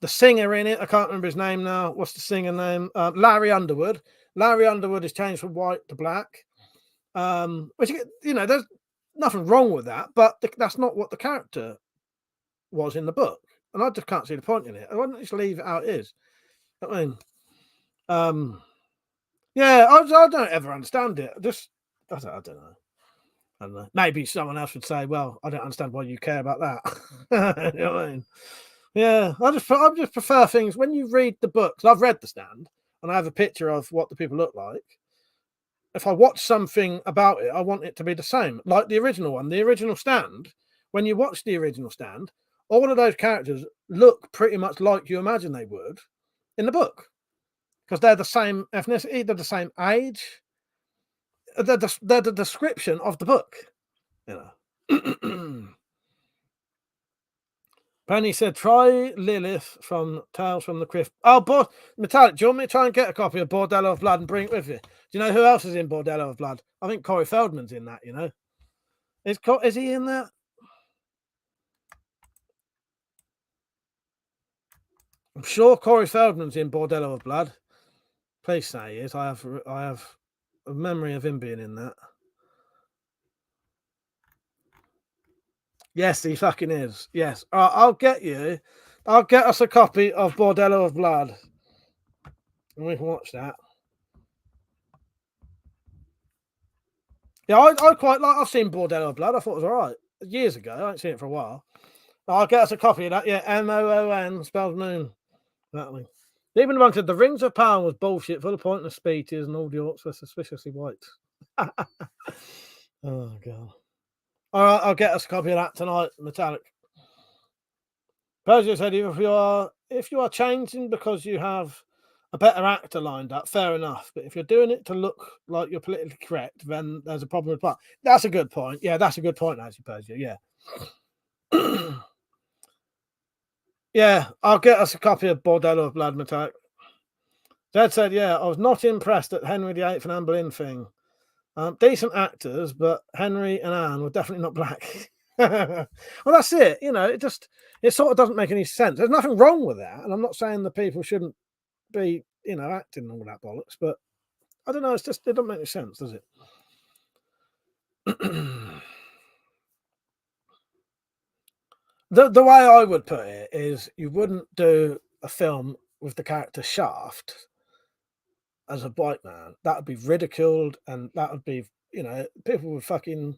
singer in it, I can't remember his name now. What's the singer name? Larry Underwood. Larry Underwood is changed from white to black. Which, you know, there's nothing wrong with that, but that's not what the character was in the book. And I just can't see the point in it. I wouldn't just leave it how it is. I mean, yeah, I don't ever understand it. I don't know. I don't know. Maybe someone else would say, well, I don't understand why you care about that. You know what I mean? Yeah, I just prefer things when you read the books. I've read The Stand and I have a picture of what the people look like. If I watch something about it, I want it to be the same, like the original one, the original Stand. When you watch the original Stand, all of those characters look pretty much like you imagine they would in the book, because they're the same ethnicity, they're the same age, they're the description of the book, you know. Penny said, try Lilith from Tales from the Crypt. Oh, Metallic, do you want me to try and get a copy of Bordello of Blood and bring it with you? Do you know who else is in Bordello of Blood? I think Corey Feldman's in that, you know. Is he in that? I'm sure Corey Feldman's in Bordello of Blood. Please say he is. I have a memory of him being in that. Yes, he fucking is. Yes. I'll get us a copy of Bordello of Blood. And we can watch that. Yeah, I quite like. I've seen Bordello of Blood. I thought it was all right years ago. I haven't seen it for a while. I'll get us a copy of that. Yeah, MOON spells moon. That one. Even the one said the Rings of Power was bullshit, full of pointless speeches, and all the orcs were suspiciously white. Oh god. All right, I'll get us a copy of that tonight. Metallic. Persia said, if you are changing because you have a better actor lined up, fair enough. But if you're doing it to look like you're politically correct, then there's a problem with that. That's a good point. Yeah, that's a good point, actually, Persia. Yeah. Yeah, I'll get us a copy of Bordello of Blood, Metallic. Zed said, yeah, I was not impressed at Henry VIII and Anne Boleyn thing. Decent actors, but Henry and Anne were definitely not black. Well, that's it. You know, it sort of doesn't make any sense. There's nothing wrong with that. And I'm not saying that people shouldn't be, you know, acting all that bollocks, but I don't know. It doesn't make any sense, does it? The way I would put it is you wouldn't do a film with the character Shaft as a white man. That would be ridiculed, and that would be, you know, people would fucking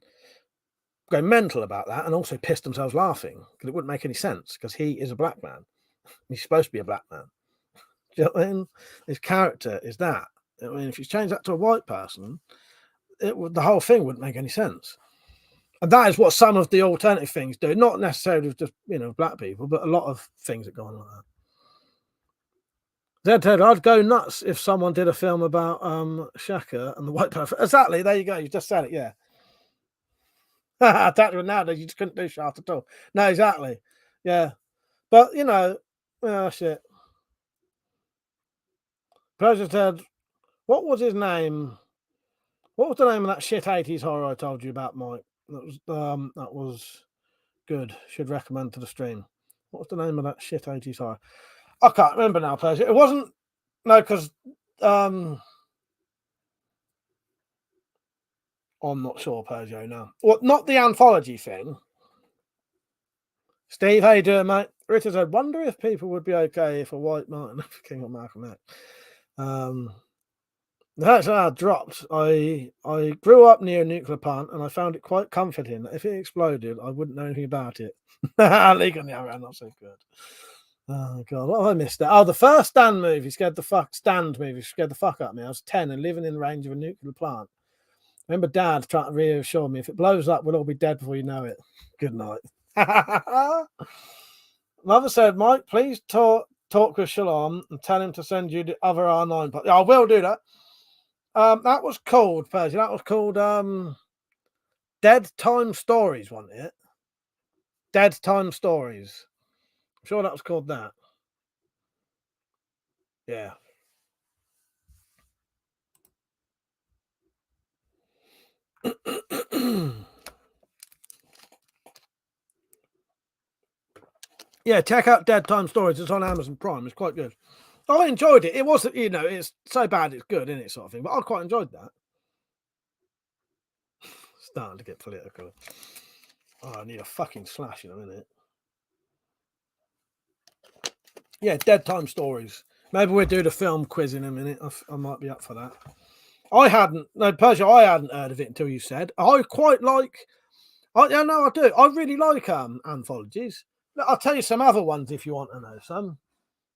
go mental about that and also piss themselves laughing because it wouldn't make any sense because he is a black man. He's supposed to be a black man. Do you know what I mean? His character is that. I mean, if you change that to a white person, the whole thing wouldn't make any sense. And that is what some of the alternative things do. Not necessarily with just, black people, but a lot of things that go on like that. Ted, I'd go nuts if someone did a film about Shaka and the white person. Exactly. There you go. You just said it. Yeah. Nowadays you just couldn't do Shaft at all. No, exactly. Yeah. But shit. Pleasure Ted. What was his name? What was the name of that shit 80s horror I told you about, Mike? That was good. Should recommend to the stream. What was the name of that shit 80s horror? I can't remember now, Pleasure. It wasn't because I'm not sure, Peugeot, now. Well, not the anthology thing. Steve, how you doing, mate? Richard said, wonder if people would be okay if a white Martin Luther King or Malcolm X. That's how I dropped. I grew up near a nuclear plant and I found it quite comforting that if it exploded, I wouldn't know anything about it. League on the other hand, not so good. Oh god, what have I missed? Oh, the first Stand movie scared the fuck out of me. I was 10 and living in the range of a nuclear plant. I remember Dad trying to reassure me, if it blows up, we'll all be dead before you know it. Good night. Mother said, Mike, please talk with Shalom and tell him to send you the other R9. But I will do that. That was called, Percy. That was called Dead Time Stories, wasn't it? Dead Time Stories. I'm sure that was called that. Yeah. Yeah, check out Dead Time Stories. It's on Amazon Prime. It's quite good. I enjoyed it. It wasn't, it's so bad it's good, isn't it, sort of thing. But I quite enjoyed that. Starting to get political. Oh, I need a fucking slash in a minute. Yeah, Dead Time Stories. Maybe we'll do the film quiz in a minute. I might be up for that. I hadn't heard of it until you said. I quite like. I do. I really like anthologies. I'll tell you some other ones if you want to know some.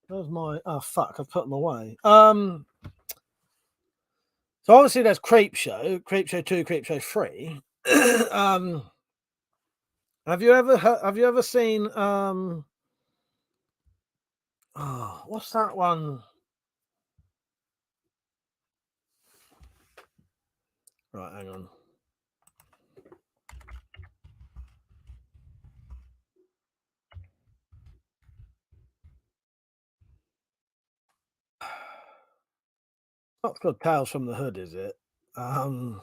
There's my fuck. I've put them away. So obviously there's Creepshow 2, Creepshow 3. Have you ever seen what's that one? Right, hang on. Not called Tales from the Hood, is it? Tales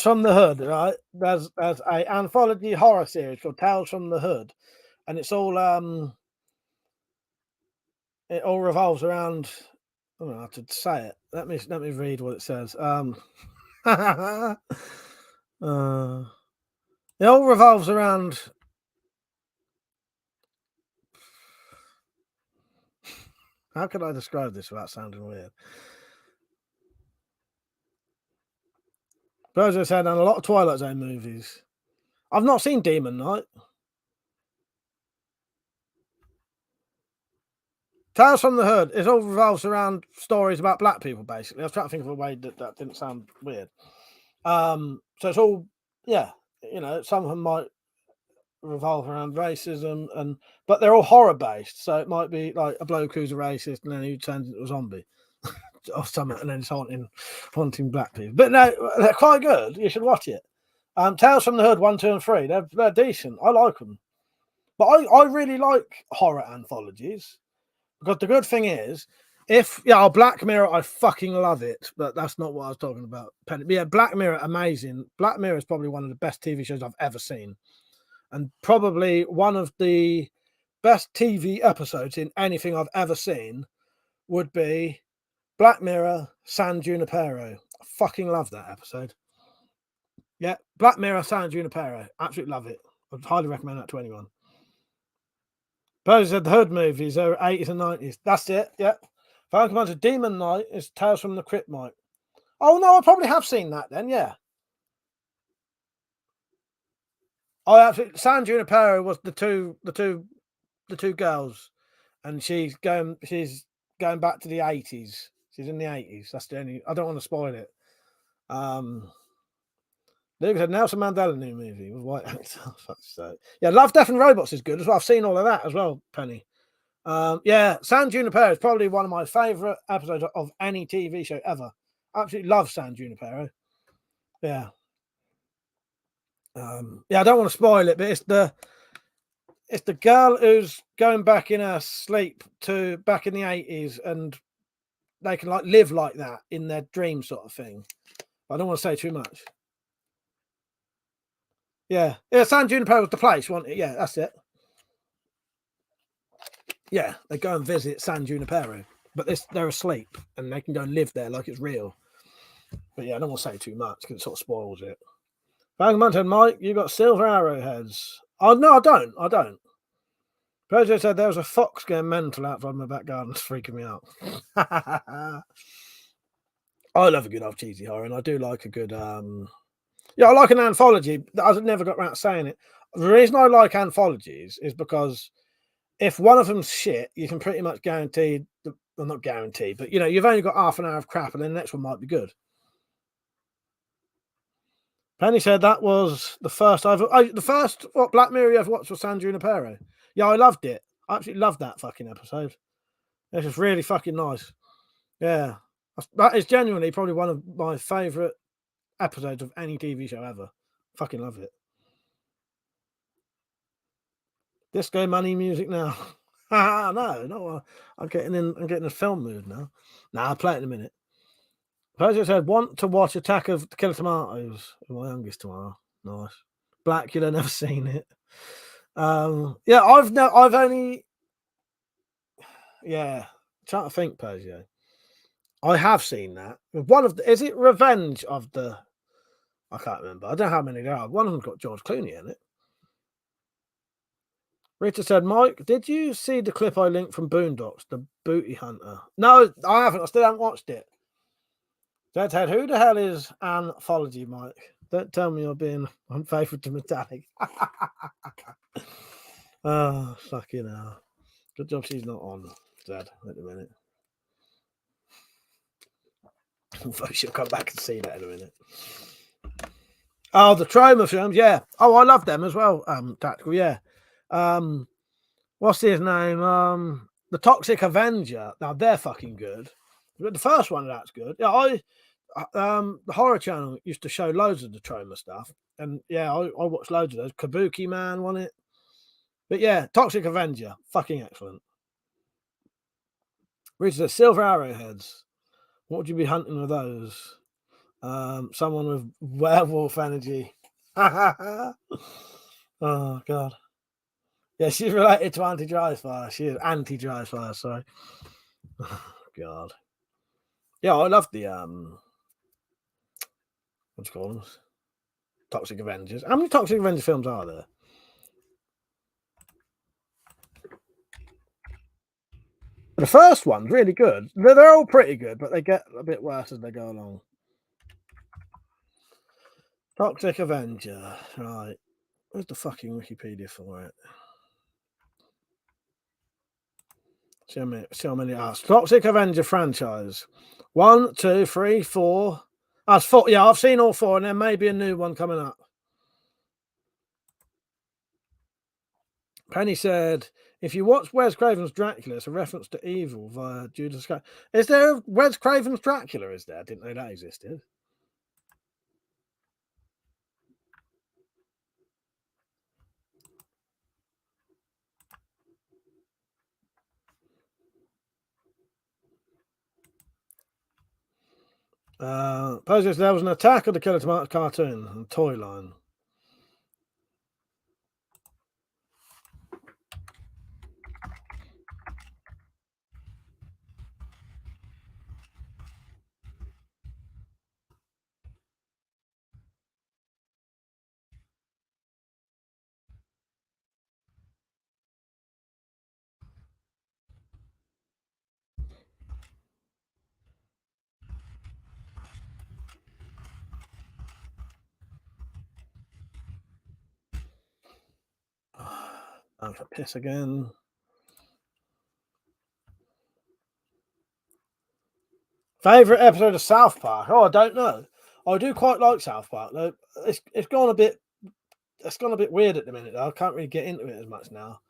from the Hood, right? There's a anthology horror series called Tales from the Hood, and it's all it all revolves around. I don't know how to say it. Let me read what it says. It all revolves around. How can I describe this without sounding weird? But as I said, and a lot of Twilight Zone movies. I've not seen Demon Knight. Tales from the Hood. It all revolves around stories about black people, basically. I was trying to think of a way that didn't sound weird. So it's all, some of them might revolve around racism, but they're all horror based. So it might be like a bloke who's a racist and then he turns into a zombie or something, and then it's haunting black people. But no, they're quite good. You should watch it. Tales from the Hood 1, 2, and 3. They're decent. I like them, but I really like horror anthologies because the good thing is, Black Mirror, I fucking love it, but that's not what I was talking about. Yeah, Black Mirror, amazing. Black Mirror is probably one of the best TV shows I've ever seen, and probably one of the best TV episodes in anything I've ever seen would be Black Mirror San Junipero. I fucking love that episode. Yeah, Black Mirror San Junipero. Absolutely love it. I'd highly recommend that to anyone. Percy said the Hood movies are 80s and 90s. That's it. Yeah. Final Commander Demon Knight is Tales from the Crypt, Mike. Oh no, I probably have seen that then. Yeah. San Junipero was the two girls, and she's going back to the 80s. She's in the 80s. That's the only. I don't want to spoil it. Luke said Nelson Mandela new movie with white actor. So yeah, Love, Death and Robots is good as well. I've seen all of that as well, Penny. Yeah, San Junipero is probably one of my favourite episodes of any TV show ever. Absolutely love San Junipero. Yeah. Yeah, I don't want to spoil it, but it's the girl who's going back in her sleep to back in the 80s, and they can like live like that in their dream sort of thing. I don't want to say too much. Yeah, San Junipero was the place, wasn't it? Yeah, that's it. Yeah, they go and visit San Junipero, but they're asleep and they can go and live there like it's real. But yeah, I don't want to say too much because it sort of spoils it. Bangman said, Mike, you got silver arrowheads. Oh, no, I don't. Pedro said there was a fox going mental outside my back garden. It's freaking me out. I love a good old cheesy horror, and I do like a good... Yeah, I like an anthology. I've never got around to saying it. The reason I like anthologies is because if one of them's shit, you can pretty much guarantee... Well, not guarantee, but, you've only got half an hour of crap, and then the next one might be good. Penny said that was the first Black Mirror you ever watched was San Junipero. Yeah, I loved it. I absolutely loved that fucking episode. It's just really fucking nice. Yeah. That is genuinely probably one of my favourite episodes of any TV show ever. Fucking love it. Disco money music now. No, I'm getting a film mood now. I'll play it in a minute. Persia said, want to watch Attack of the Killer Tomatoes with my youngest tomorrow. Nice. Blackula, never seen it. Yeah, I've only... Yeah, trying to think, Persia. I have seen that. Is it Revenge of the... I can't remember. I don't know how many there are. One of them's got George Clooney in it. Rita said, Mike, did you see the clip I linked from Boondocks, the Booty Hunter? No, I haven't. I still haven't watched it. Dad said, who the hell is Anthology, Mike? Don't tell me you're being unfaithful to Metallic. Oh, fucking hell. Good job she's not on, Dad, at the minute. She'll come back and see that in a minute. Oh, the Troma films, yeah. Oh, I love them as well. Tactical, yeah. What's his name? The Toxic Avenger. Now they're fucking good. But the first one, that's good. Yeah, the Horror Channel used to show loads of the Troma stuff, and yeah, I watched loads of those. Kabuki Man won it. But yeah, Toxic Avenger, fucking excellent. Reads the silver arrowheads. What would you be hunting with those? Someone with werewolf energy. Oh god. Yeah, she's related to anti-dry fire. She is anti-dry fire, sorry. Oh god. Yeah, I love the what do you call them? Toxic Avengers. How many Toxic Avenger films are there? The first one's really good. They're all pretty good, but they get a bit worse as they go along. Toxic Avenger. Right. Where's the fucking Wikipedia for it? See how many Toxic Avenger franchise. 1, 2, 3, 4. That's 4. Yeah, I've seen all 4, and there may be a new one coming up. Penny said, if you watch Wes Craven's Dracula, it's a reference to evil via Judas Iscariot. Is there a Wes Craven's Dracula? Is there? I didn't know that existed. Poses there was an Attack of the Killer Tomatoes cartoon and toy line. I'm for piss again. Favorite episode of South Park? Oh, I don't know. I do quite like South Park though. It's gone a bit weird at the minute though. I can't really get into it as much now.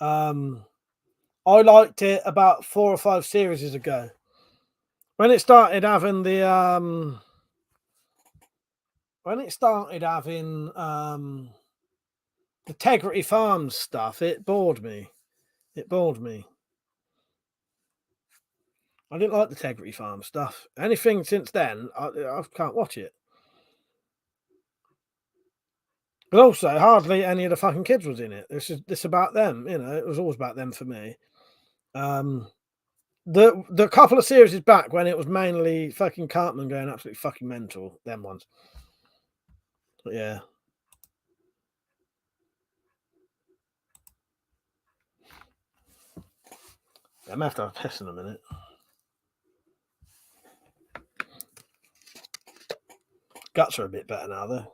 I liked it about 4 or 5 series ago when it started having the Integrity Farms stuff. It bored me. I didn't like the Integrity Farm stuff. Anything since then, I can't watch it. But also, hardly any of the fucking kids was in it. This about them, you know. It was always about them for me. The couple of series back when it was mainly fucking Cartman going absolutely fucking mental. Them ones. But yeah. I may have to have a piss in a minute. Guts are a bit better now, though.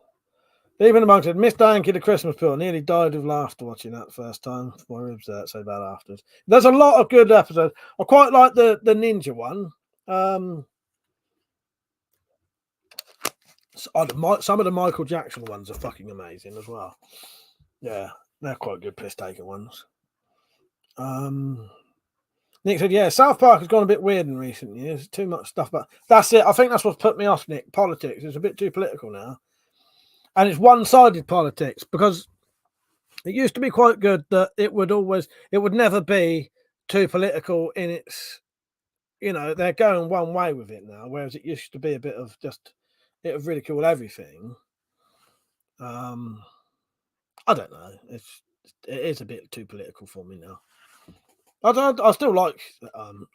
Even amongst said, Miss Yankee the Christmas Pill. Nearly died of laughter watching that the first time. My ribs hurt so bad afterwards. There's a lot of good episodes. I quite like the ninja one. Some of the Michael Jackson ones are fucking amazing as well. Yeah, they're quite good piss taker ones. Nick said, yeah, South Park has gone a bit weird in recent years. Too much stuff, but that's it. I think that's what's put me off, Nick. Politics. It's a bit too political now. And it's one-sided politics because it used to be quite good that it would never be too political in its, you know, they're going one way with it now, whereas it used to be a bit of just, it would ridicule everything. I don't know. It is a bit too political for me now. I still like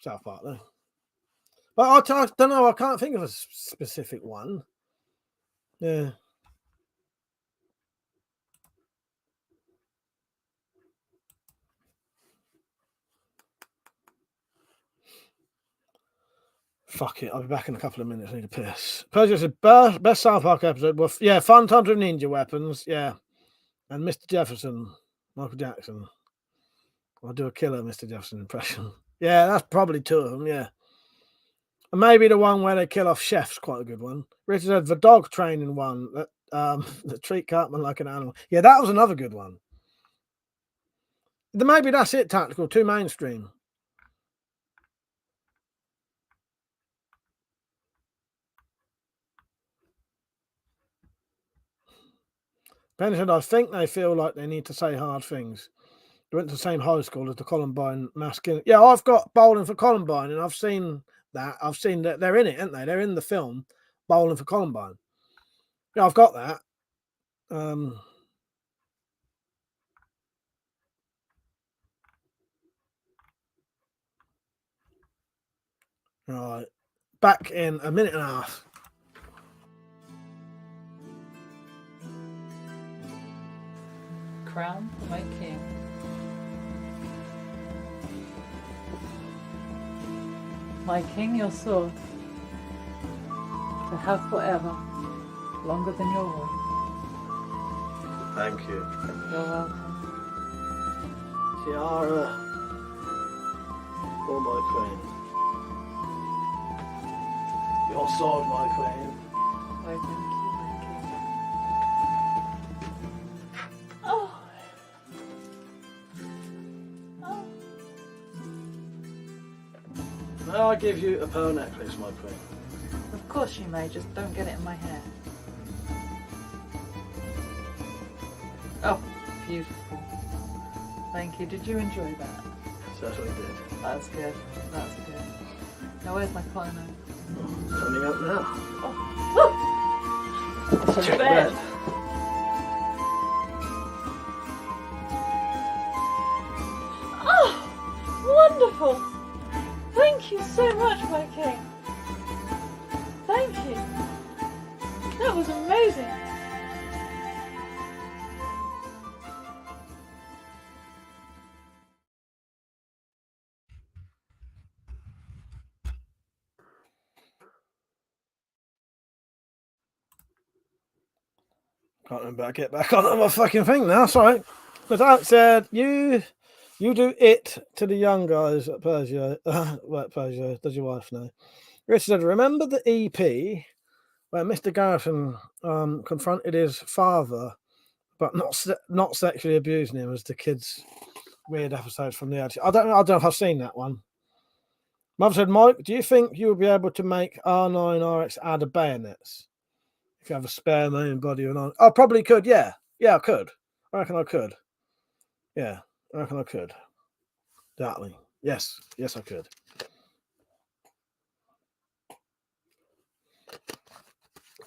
South Park though. But I don't know, I can't think of a specific one. Yeah. Fuck it, I'll be back in a couple of minutes. I need a piss. Persia said, best South Park episode was, yeah, Fun Times with Ninja Weapons, yeah. And Mr. Jefferson, Michael Jackson. I'll do a killer Mr. Jefferson impression. Yeah, that's probably 2 of them, yeah. And maybe the one where they kill off Chef's quite a good one. Richard said, the dog training one, that treat Cartman like an animal. Yeah, that was another good one. Maybe that's it, Tactical, too mainstream. Ben said, I think they feel like they need to say hard things. They went to the same high school as the Columbine masculine. Yeah, I've got Bowling for Columbine, and I've seen that. I've seen that they're in it, aren't they? They're in the film Bowling for Columbine. Yeah, I've got that. Right. Back in a minute and a half. Crown my king. My king, your sword, to have forever, longer than your war. Thank you. You're welcome. Tiara for my queen. Your sword, my queen. Why, thank you, my king. Oh. Oh. May I give you a pearl necklace, my queen? Of course you may, just don't get it in my hair. Oh, beautiful. Thank you. Did you enjoy that? Certainly did. That's good. That's good. Now where's my clone? Coming up now. Oh. To Check bed. bed. Oh, wonderful. Thank you so much, my king. Thank you. That was amazing. Can't remember. I get back on my fucking thing now. Sorry. But that said, you You do it to the young guys at Persia. Well, at Persia, does your wife know? Richard said, remember the EP where Mr. Garrison confronted his father, but not sexually abusing him as the kids' weird episodes from the edge. I don't know if I've seen that one. Mother said, Mike, do you think you'll be able to make R9 RX add a bayonets? If you have a spare main body or not. I probably could, yeah. Yeah, I could. I reckon I could. Yeah, I reckon I could. Exactly. Yes, I could.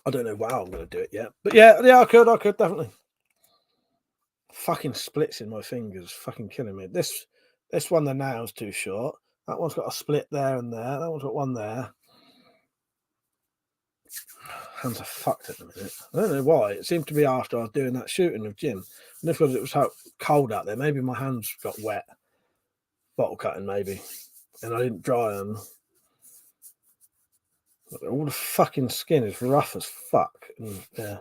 I don't know how I'm going to do it yet. But yeah, I could definitely. Fucking splits in my fingers. Fucking killing me. This one, the nail's too short. That one's got a split there and there. That one's got one there. Hands are fucked at the minute. I don't know why. It seemed to be after I was doing that shooting with Jim. And if it was so cold out there, maybe my hands got wet. Bottle cutting, maybe. And I didn't dry them. All the fucking skin is rough as fuck. And, yeah.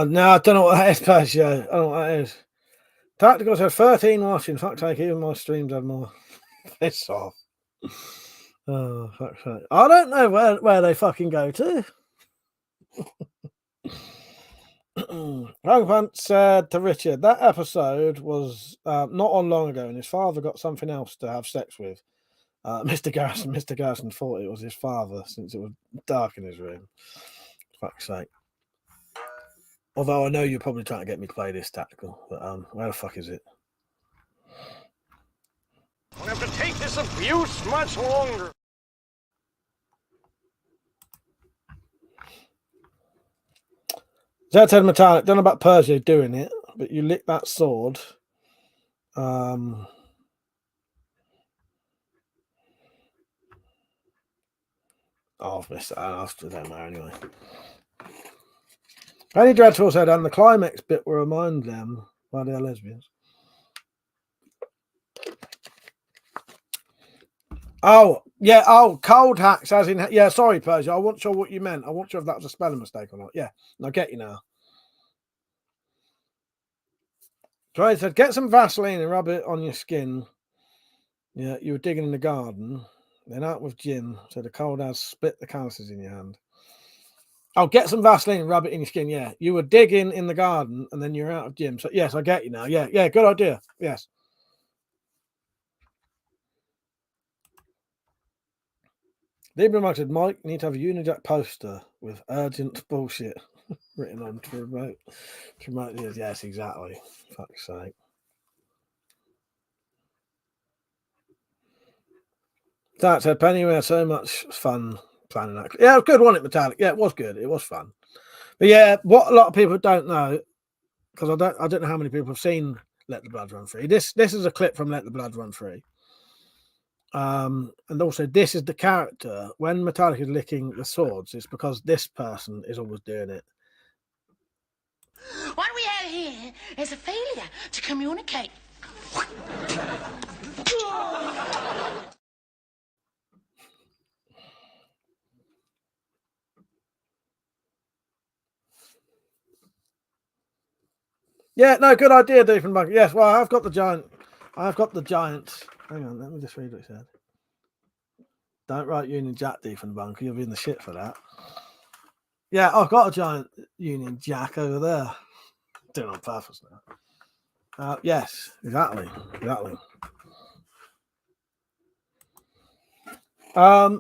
No, I don't know what that is, Persia. I don't know what that is. Tactical said 13 watching. Fuck's sake, even my streams had more. Piss off. Oh, fuck's sake. I don't know where they fucking go to. Rangpant said to Richard, that episode was not on long ago, and his father got something else to have sex with. Mr. Garrison thought it was his father since it was dark in his room. Fuck's sake. Although I know you're probably trying to get me to play this tactical, but where the fuck is it? We'll have to take this abuse much longer. Zed said metallic. Don't know about Persia doing it, but you lick that sword. Oh, I've missed that. I don't know anyway. Any Dreadful said, and the climax bit will remind them why they're lesbians. Oh, yeah. Oh, cold hacks, as in, yeah, sorry, Persia. I wasn't sure what you meant. I wasn't sure if that was a spelling mistake or not. Yeah, I get you now. Trey said, get some Vaseline and rub it on your skin. Yeah, you were digging in the garden. Then out with Jim. So the cold has split the calluses in your hand. Oh, get some Vaseline and rub it in your skin. Yeah, you were digging in the garden and then you're out of Jim. So, yes, I get you now. Yeah, good idea. Yes. Libra said, Mike, you need to have a Unijack poster with urgent bullshit written on to promote this. Yes, exactly. Fuck's sake. That said, Penny, we had so much fun planning that. Yeah, it was good, wasn't it, Metallic? Yeah, it was good. It was fun. But yeah, what a lot of people don't know, because I don't know how many people have seen Let the Blood Run Free. This is a clip from Let the Blood Run Free. And also, this is the character. When Metallic is licking the swords, it's because this person is always doing it. What we have here is a failure to communicate. Yeah, no, good idea, Diefenbunker. Yes, well, I've got the giant. Hang on, let me just read what he said. Don't write Union Jack, Diefenbunker. You'll be in the shit for that. Yeah, I've got a giant Union Jack over there. Doing it on purpose now. Yes, exactly.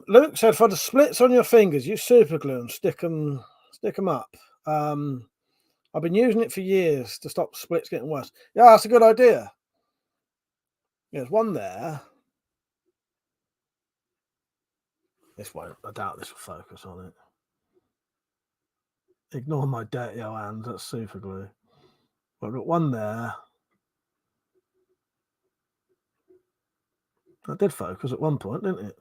Luke said, for the splits on your fingers, use super glue and stick them up. I've been using it for years to stop splits getting worse. Yeah, that's a good idea. Yeah, there's one there. This won't. I doubt this will focus on it. Ignore my dirty old hands. That's super glue. I've got one there. That did focus at one point, didn't it?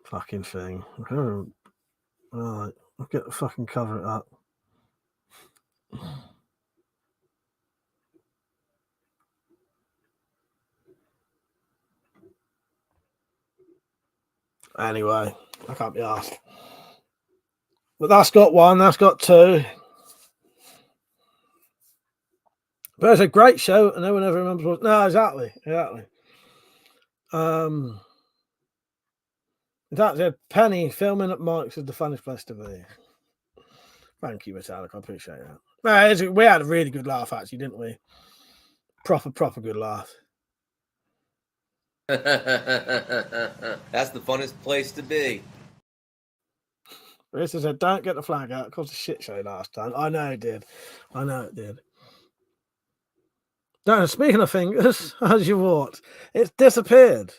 Fucking thing. All right, I'll get the fucking cover it up. Anyway, I can't be asked. But that's got one. That's got two. But it's a great show, and no one ever remembers what. No, exactly. That's a Penny filming at Mike's is the funnest place to be. Thank you, Metallic. I appreciate that. No, we had a really good laugh, actually, didn't we? Proper good laugh. That's the funnest place to be. Rita said, "Don't get the flag out. It caused a shit show last time." I know it did. No, speaking of fingers, as you walked, it's disappeared.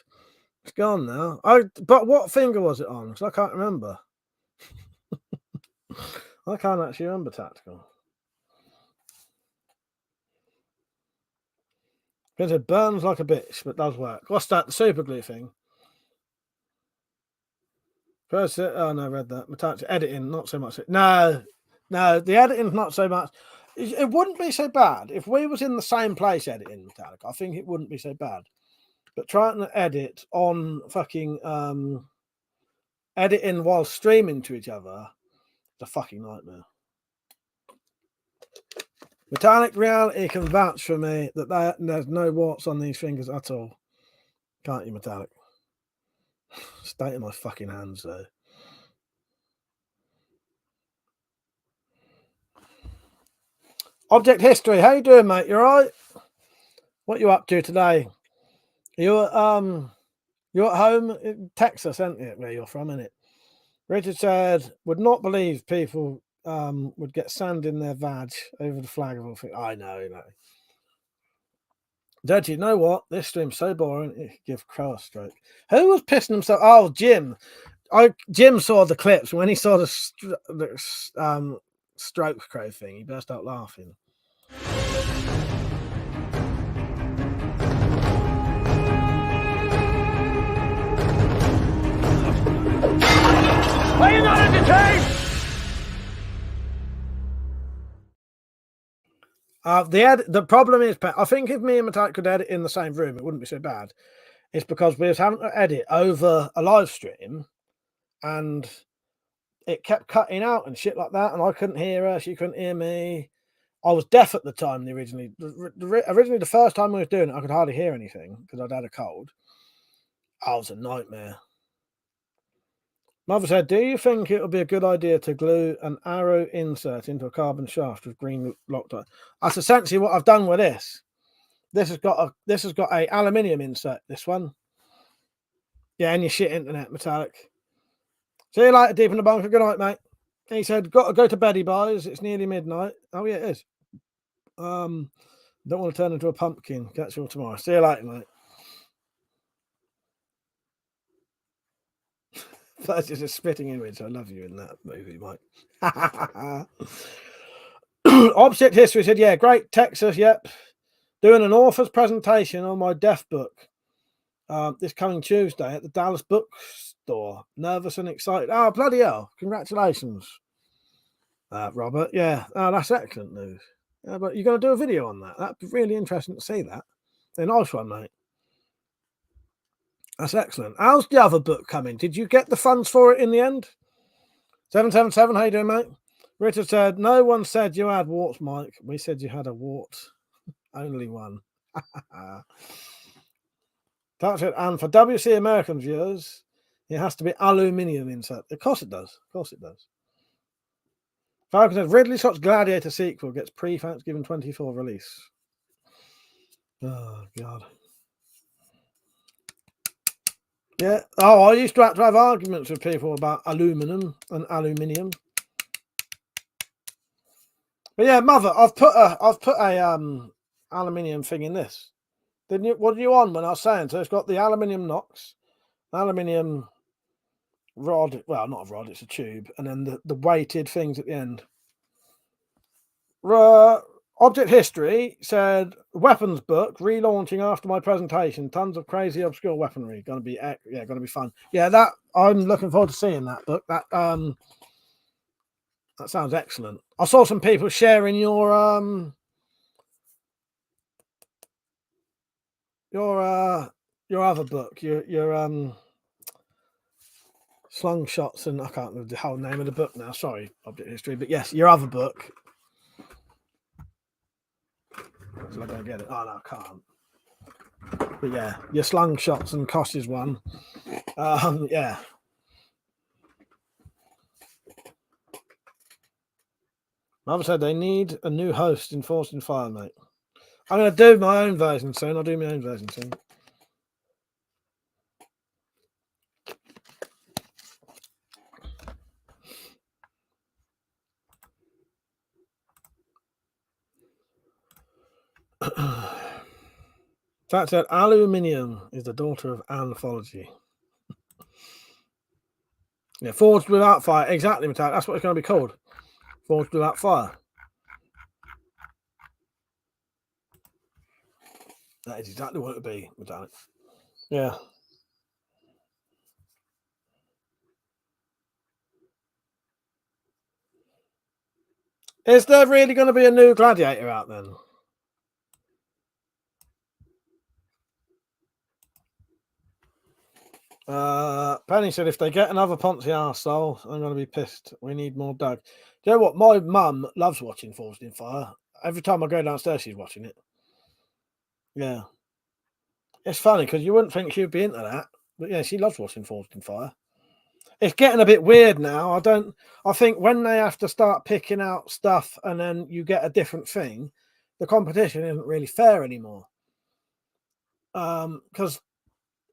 It's gone now. But what finger was it on? Because I can't remember. I can't actually remember Tactical. Because it burns like a bitch, but does work. What's that? The super glue thing? First, oh no, I read that. Metallic editing, not so much. No, the editing's not so much. It wouldn't be so bad if we was in the same place editing Metallic. I think it wouldn't be so bad. But trying to edit on fucking editing while streaming to each other, it's a fucking nightmare. Metallic Reality can vouch for me that there's no warts on these fingers at all. Can't you, Metallic? State in my fucking hands, though. Object History, how you doing, mate? You alright? What you up to today? You're at home in Texas, aren't you? Where you're from, innit? Richard said, would not believe people would get sand in their vag over the flag of all things. I know. Dad, you know what? This stream's so boring, it could give Crow a stroke. Who was pissing himself? Oh, Jim. Jim saw the clips. When he saw the stroke Crow thing, he burst out laughing. Are you not entertained? The problem is, I think if me and Metallic could edit in the same room, it wouldn't be so bad. It's because we was having to edit over a live stream, and it kept cutting out and shit like that, and I couldn't hear her, she couldn't hear me. I was deaf at the time. Originally, the first time we was doing it, I could hardly hear anything because I'd had a cold. Oh, it was a nightmare. Mother said, do you think it would be a good idea to glue an arrow insert into a carbon shaft with green Loctite? That's essentially what I've done with this. This has got a aluminium insert, this one. Yeah, and your shit internet, Metallic. See you later, deep in the bunker. Good night, mate. He said, got to go to bed, he buys. It's nearly midnight. Oh, yeah, it is. Don't want to turn into a pumpkin. Catch you all tomorrow. See you later, mate. That's just a spitting image. I love you in that movie, Mike. Object History said, yeah, great. Texas, yep. Doing an author's presentation on my deaf book this coming Tuesday at the Dallas Bookstore. Nervous and excited. Oh, bloody hell. Congratulations, Robert. Yeah, that's excellent news. Yeah, but you're going to do a video on that. That'd be really interesting to see that. A nice one, mate. That's excellent. How's the other book coming? Did you get the funds for it in the end? 777, how you doing, mate? Richard said, no one said you had warts, Mike. We said you had a wart. Only one. That's it. And for WC American viewers, it has to be aluminium insert. Of course it does. Falcon said, Ridley Scott's Gladiator sequel gets pre-Thanksgiving 24 release. Oh, God. Yeah. Oh, I used to have arguments with people about aluminum and aluminium. But yeah, Mother, I've put a aluminium thing in this. Didn't you? What are you on when I was saying? So it's got the aluminium knocks, aluminium rod. Well, not a rod, it's a tube, and then the weighted things at the end. Object History said weapons book relaunching after my presentation. Tons of crazy obscure weaponry. Going to be fun. Yeah, that I'm looking forward to seeing that book. That sounds excellent. I saw some people sharing your other book. Your Slung shots, and I can't remember the whole name of the book now. Sorry, Object History. But yes, your other book. So I don't get it. Oh, no, I can't. But yeah, your slung shots and Kosh's one. Yeah. Mother said they need a new host in Forged in Fire, mate. I'm going to do my own version soon. I'll do my own version soon. That said, aluminium is the daughter of anthology. Yeah, Forged Without Fire. Exactly, Metallic. That's what it's going to be called. Forged Without Fire. That is exactly what it would be, Metallic. Yeah. Is there really going to be a new Gladiator out then? Penny said, if they get another Ponzi arsehole, I'm going to be pissed. We need more Doug. Do you know what? My mum loves watching Forged in Fire. Every time I go downstairs, she's watching it. Yeah. It's funny because you wouldn't think she'd be into that. But yeah, she loves watching Forged in Fire. It's getting a bit weird now. I think when they have to start picking out stuff and then you get a different thing, the competition isn't really fair anymore. Because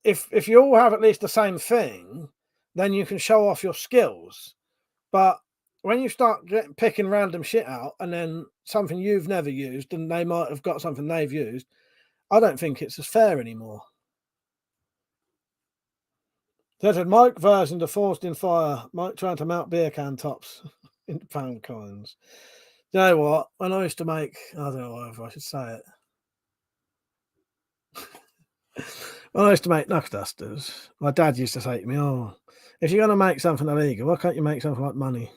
if you all have at least the same thing, then you can show off your skills. But when you start picking random shit out and then something you've never used and they might have got something they've used, I don't think it's as fair anymore. There's a Mike version of Forged in Fire. Mike trying to mount beer can tops into pound coins. You know what? When I used to make, I don't know if I should say it. When I used to make knuckle dusters, my dad used to say to me, "Oh, if you're going to make something illegal, why can't you make something like money?"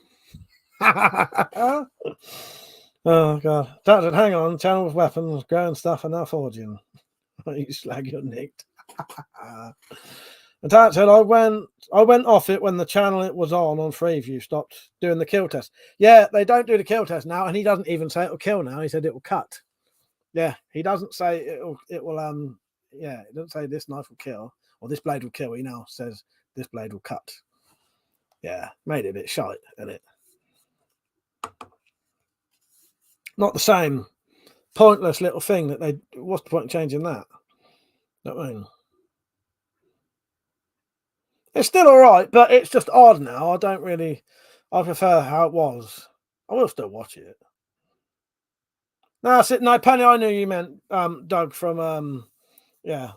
Oh god! Dad said, "Hang on, channel with weapons, growing stuff, and now forging." You slag, you're nicked. And Dad said, I went off it when the channel it was on Freeview stopped doing the kill test. Yeah, they don't do the kill test now, and he doesn't even say it'll kill now. He said it will cut. Yeah, he doesn't say it will yeah, it doesn't say this knife will kill or this blade will kill. He now says this blade will cut. Yeah, made it a bit shite, isn't it? Not the same pointless little thing that they. What's the point in changing that? You know what I mean? It's still all right, but it's just odd now. I prefer how it was. I will still watch it. No, Penny, I knew you meant Doug from yeah.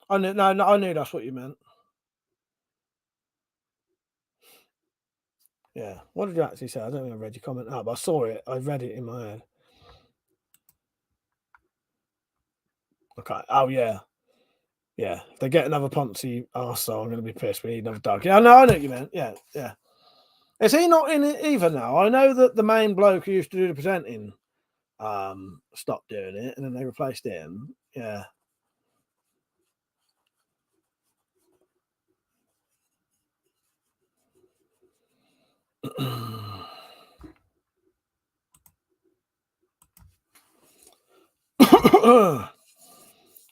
I knew that's what you meant. Yeah. What did you actually say? I don't think I read your comment out, but I saw it. I read it in my head. Okay. Oh yeah. Yeah. If they get another Ponzi arsehole, I'm gonna be pissed. We need another Doug. Yeah, no, I know what you meant. Yeah, yeah. Is he not in it either now? I know that the main bloke who used to do the presenting stopped doing it and then they replaced him. Yeah.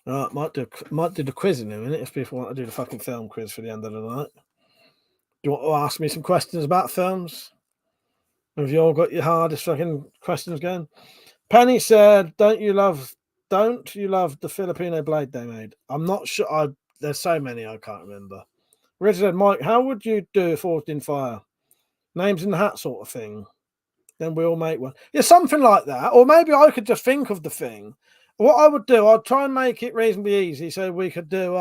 Right, might do the quiz in a minute if people want to do the fucking film quiz for the end of the night. Do you want to ask me some questions about films? Have you all got your hardest fucking questions going? Penny said, Don't you love the Filipino blade they made? I'm not sure. There's so many I can't remember. Richard said, Mike, how would you do Forged in Fire? Names in the hat sort of thing. Then we all make one. Yeah, something like that. Or maybe I could just think of the thing. What I would do, I'd try and make it reasonably easy. So we could do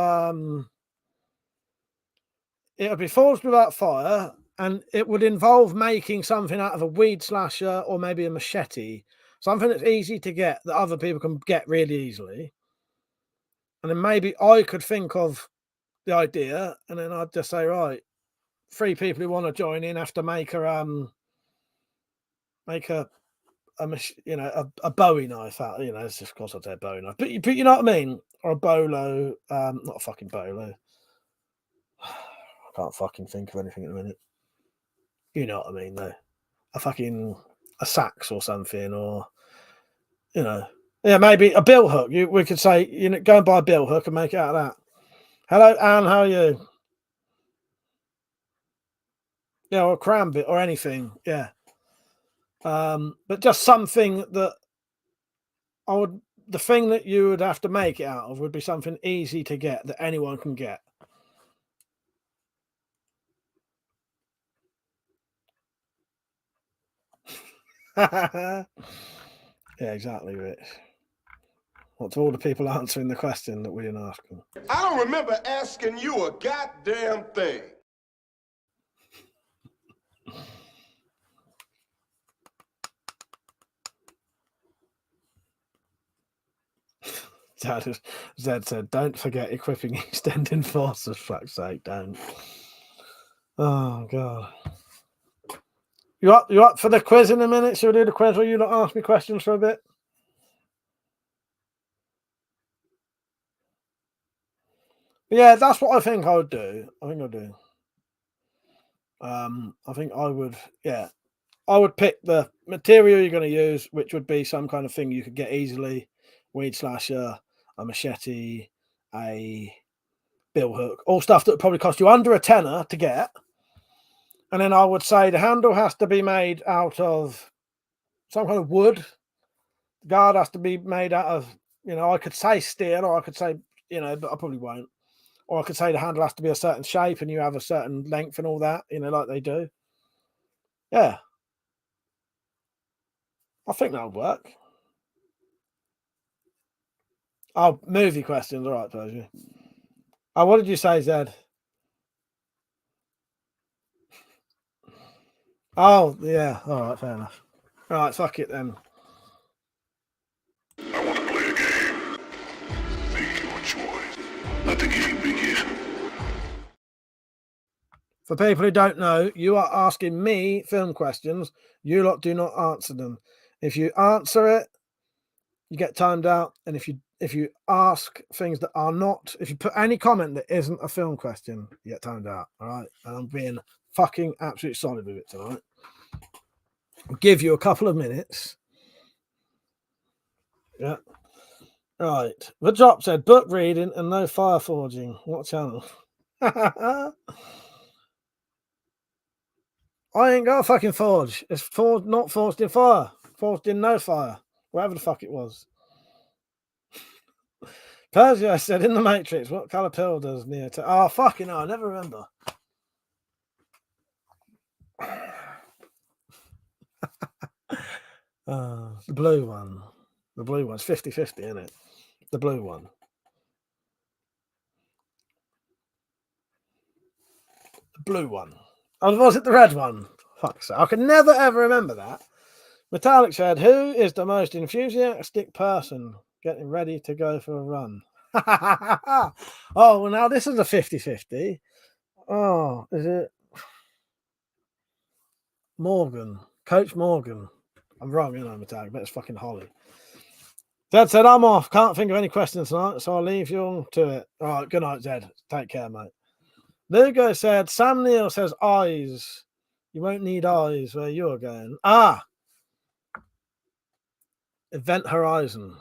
it would be Forged Without Fire, and it would involve making something out of a weed slasher or maybe a machete. Something that's easy to get that other people can get really easily. And then maybe I could think of the idea, and then I'd just say, right, 3 people who want to join in have to make a Bowie knife out. You know, it's just, of course I'd say a Bowie knife, but you know what I mean, or a bolo, not a fucking bolo. I can't fucking think of anything at the minute. You know what I mean, though. A sax or something, or, you know. Yeah, maybe a bill hook. We could say, you know, go and buy a bill hook and make it out of that. Hello, Anne, how are you? Yeah, or a cram bit or anything. Yeah. But just something that the thing that you would have to make it out of would be something easy to get that anyone can get. Yeah, exactly, Rich. What to all the people answering the question that we didn't ask them. I don't remember asking you a goddamn thing. Zed said, don't forget equipping extending force, for fuck's sake, don't. Oh, God. You up for the quiz in a minute? Shall we do the quiz, or you not ask me questions for a bit? Yeah, that's what I think I would do. I think I would, yeah. I would pick the material you're going to use, which would be some kind of thing you could get easily. Weed slasher, a machete, a bill hook, all stuff that would probably cost you under a tenner to get. And then I would say the handle has to be made out of some kind of wood. The guard has to be made out of, you know, I could say steel, or I could say, you know, but I probably won't. Or I could say the handle has to be a certain shape and you have a certain length and all that, you know, like they do. Yeah. I think that would work. Oh, movie questions. All right, Persia. Oh, what did you say, Zed? Oh, yeah. All right, fair enough. All right, fuck it then. I want to play a game. Make your choice. Let the game begin. For people who don't know, you are asking me film questions. You lot do not answer them. If you answer it, you get timed out. And if you ask things that are not, if you put any comment that isn't a film question, you get timed out. All right. And I'm being fucking absolutely solid with it tonight. I'll give you a couple of minutes. Yeah. Right. The drop said book reading and no fire forging. What channel? I ain't got a fucking forge. It's forged, not forged in fire. Forged in no fire. Whatever the fuck it was. Persia said in the Matrix, what colour pill does Neo take? Oh, fucking hell, I never remember. The blue one. The blue one's 50-50, isn't it? The blue one. The blue one. Oh, was it the red one? Fuck's sake. I can never ever remember that. Metallic said, who is the most enthusiastic person getting ready to go for a run? Oh, well, now this is a 50-50. Oh, is it Morgan? Coach Morgan. I'm wrong, you know, Metallic, but it's fucking Holly. Zed said, I'm off. Can't think of any questions tonight, so I'll leave you to it. All right, good night, Zed. Take care, mate. Lugo said, Sam Neill says eyes. You won't need eyes where you're going. Ah! Event Horizon.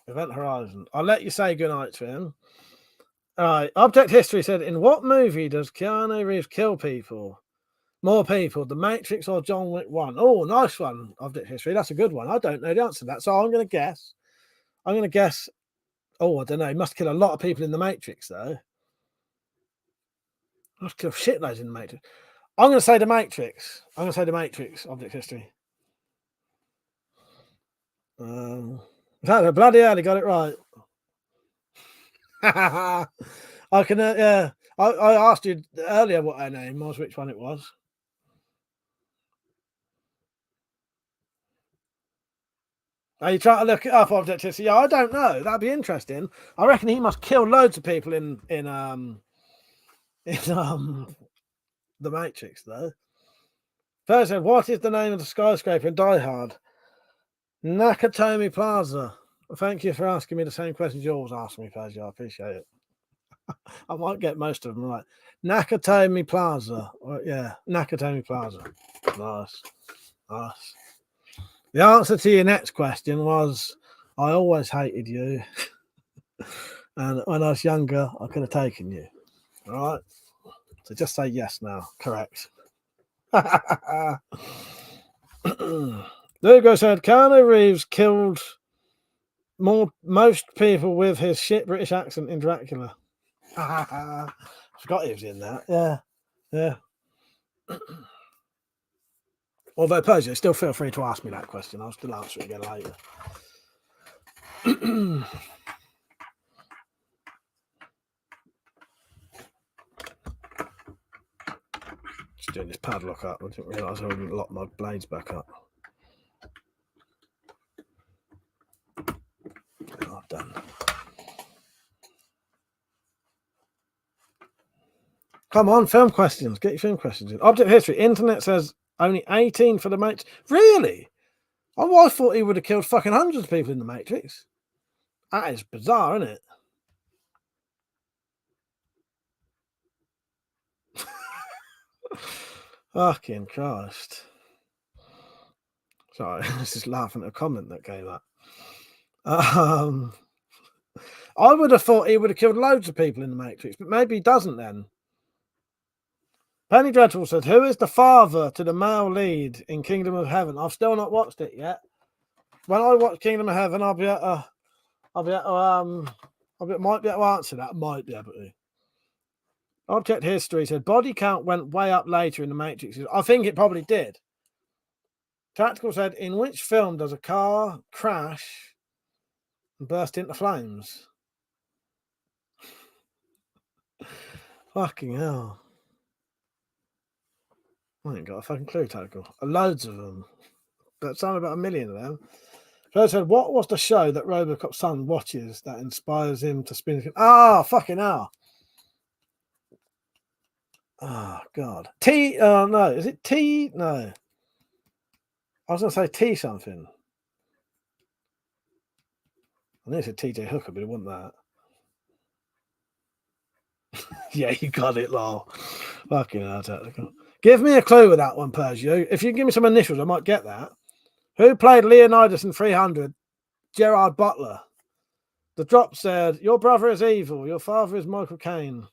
Event Horizon. I'll let you say goodnight to him. All right. Object History said, in what movie does Keanu Reeves kill people? More people, The Matrix or John Wick 1? Oh, nice one, Object History. That's a good one. I don't know the answer to that, so I'm going to guess. Oh, I don't know. He must kill a lot of people in The Matrix, though. He must kill shitloads in The Matrix. I'm going to say The Matrix. Object History. Bloody hell, he got it right. I can, yeah. I asked you earlier what her name was, which one it was. Are you trying to look it up, Object History? Yeah, I don't know. That'd be interesting. I reckon he must kill loads of people in The Matrix, though. First, what is the name of the skyscraper in Die Hard? Nakatomi Plaza. Well, thank you for asking me the same questions you always ask me, Persia. I appreciate it. I might get most of them right. Nakatomi Plaza. Yeah, Nakatomi Plaza. Nice. Nice. The answer to your next question was, I always hated you. And when I was younger, I could have taken you. All right. So just say yes now. Correct. Lugo said, Keanu Reeves killed most people with his shit British accent in Dracula. I forgot he was in that. Yeah. Yeah. Although, Persia, still feel free to ask me that question. I'll still answer it again later. Just doing this padlock up. I didn't realise I wouldn't lock my blades back up. Oh, done. Come on, film questions. Get your film questions in. Object history. Internet says only 18 for the Matrix. Really? Oh, I thought he would have killed fucking hundreds of people in the Matrix. That is bizarre, isn't it? Fucking Christ. Sorry, I was just laughing at a comment that came up. I would have thought he would have killed loads of people in the Matrix, but maybe he doesn't then. Penny Dreadful said, who is the father to the male lead in Kingdom of Heaven? I've still not watched it yet. When I watch Kingdom of Heaven, might be able to answer that. Might be able to. Object history said body count went way up later in the Matrix. I think it probably did. Tactical said, in which film does a car crash and burst into flames? Fucking hell. I ain't got a fucking clue, Tactical. Loads of them. But something about 1 million of them. So I said, what was the show that Robocop's son watches that inspires him to spin? Fucking hell. Oh, God. No. Is it T? No. I was going to say T something. I knew it said TJ Hooker, but it wasn't that. Yeah, you got it, lol. Fucking hell, Tactical. Give me a clue with that one, Persia. If you give me some initials, I might get that. Who played Leonidas in 300? Gerard Butler. The drop said, your brother is evil. Your father is Michael Caine.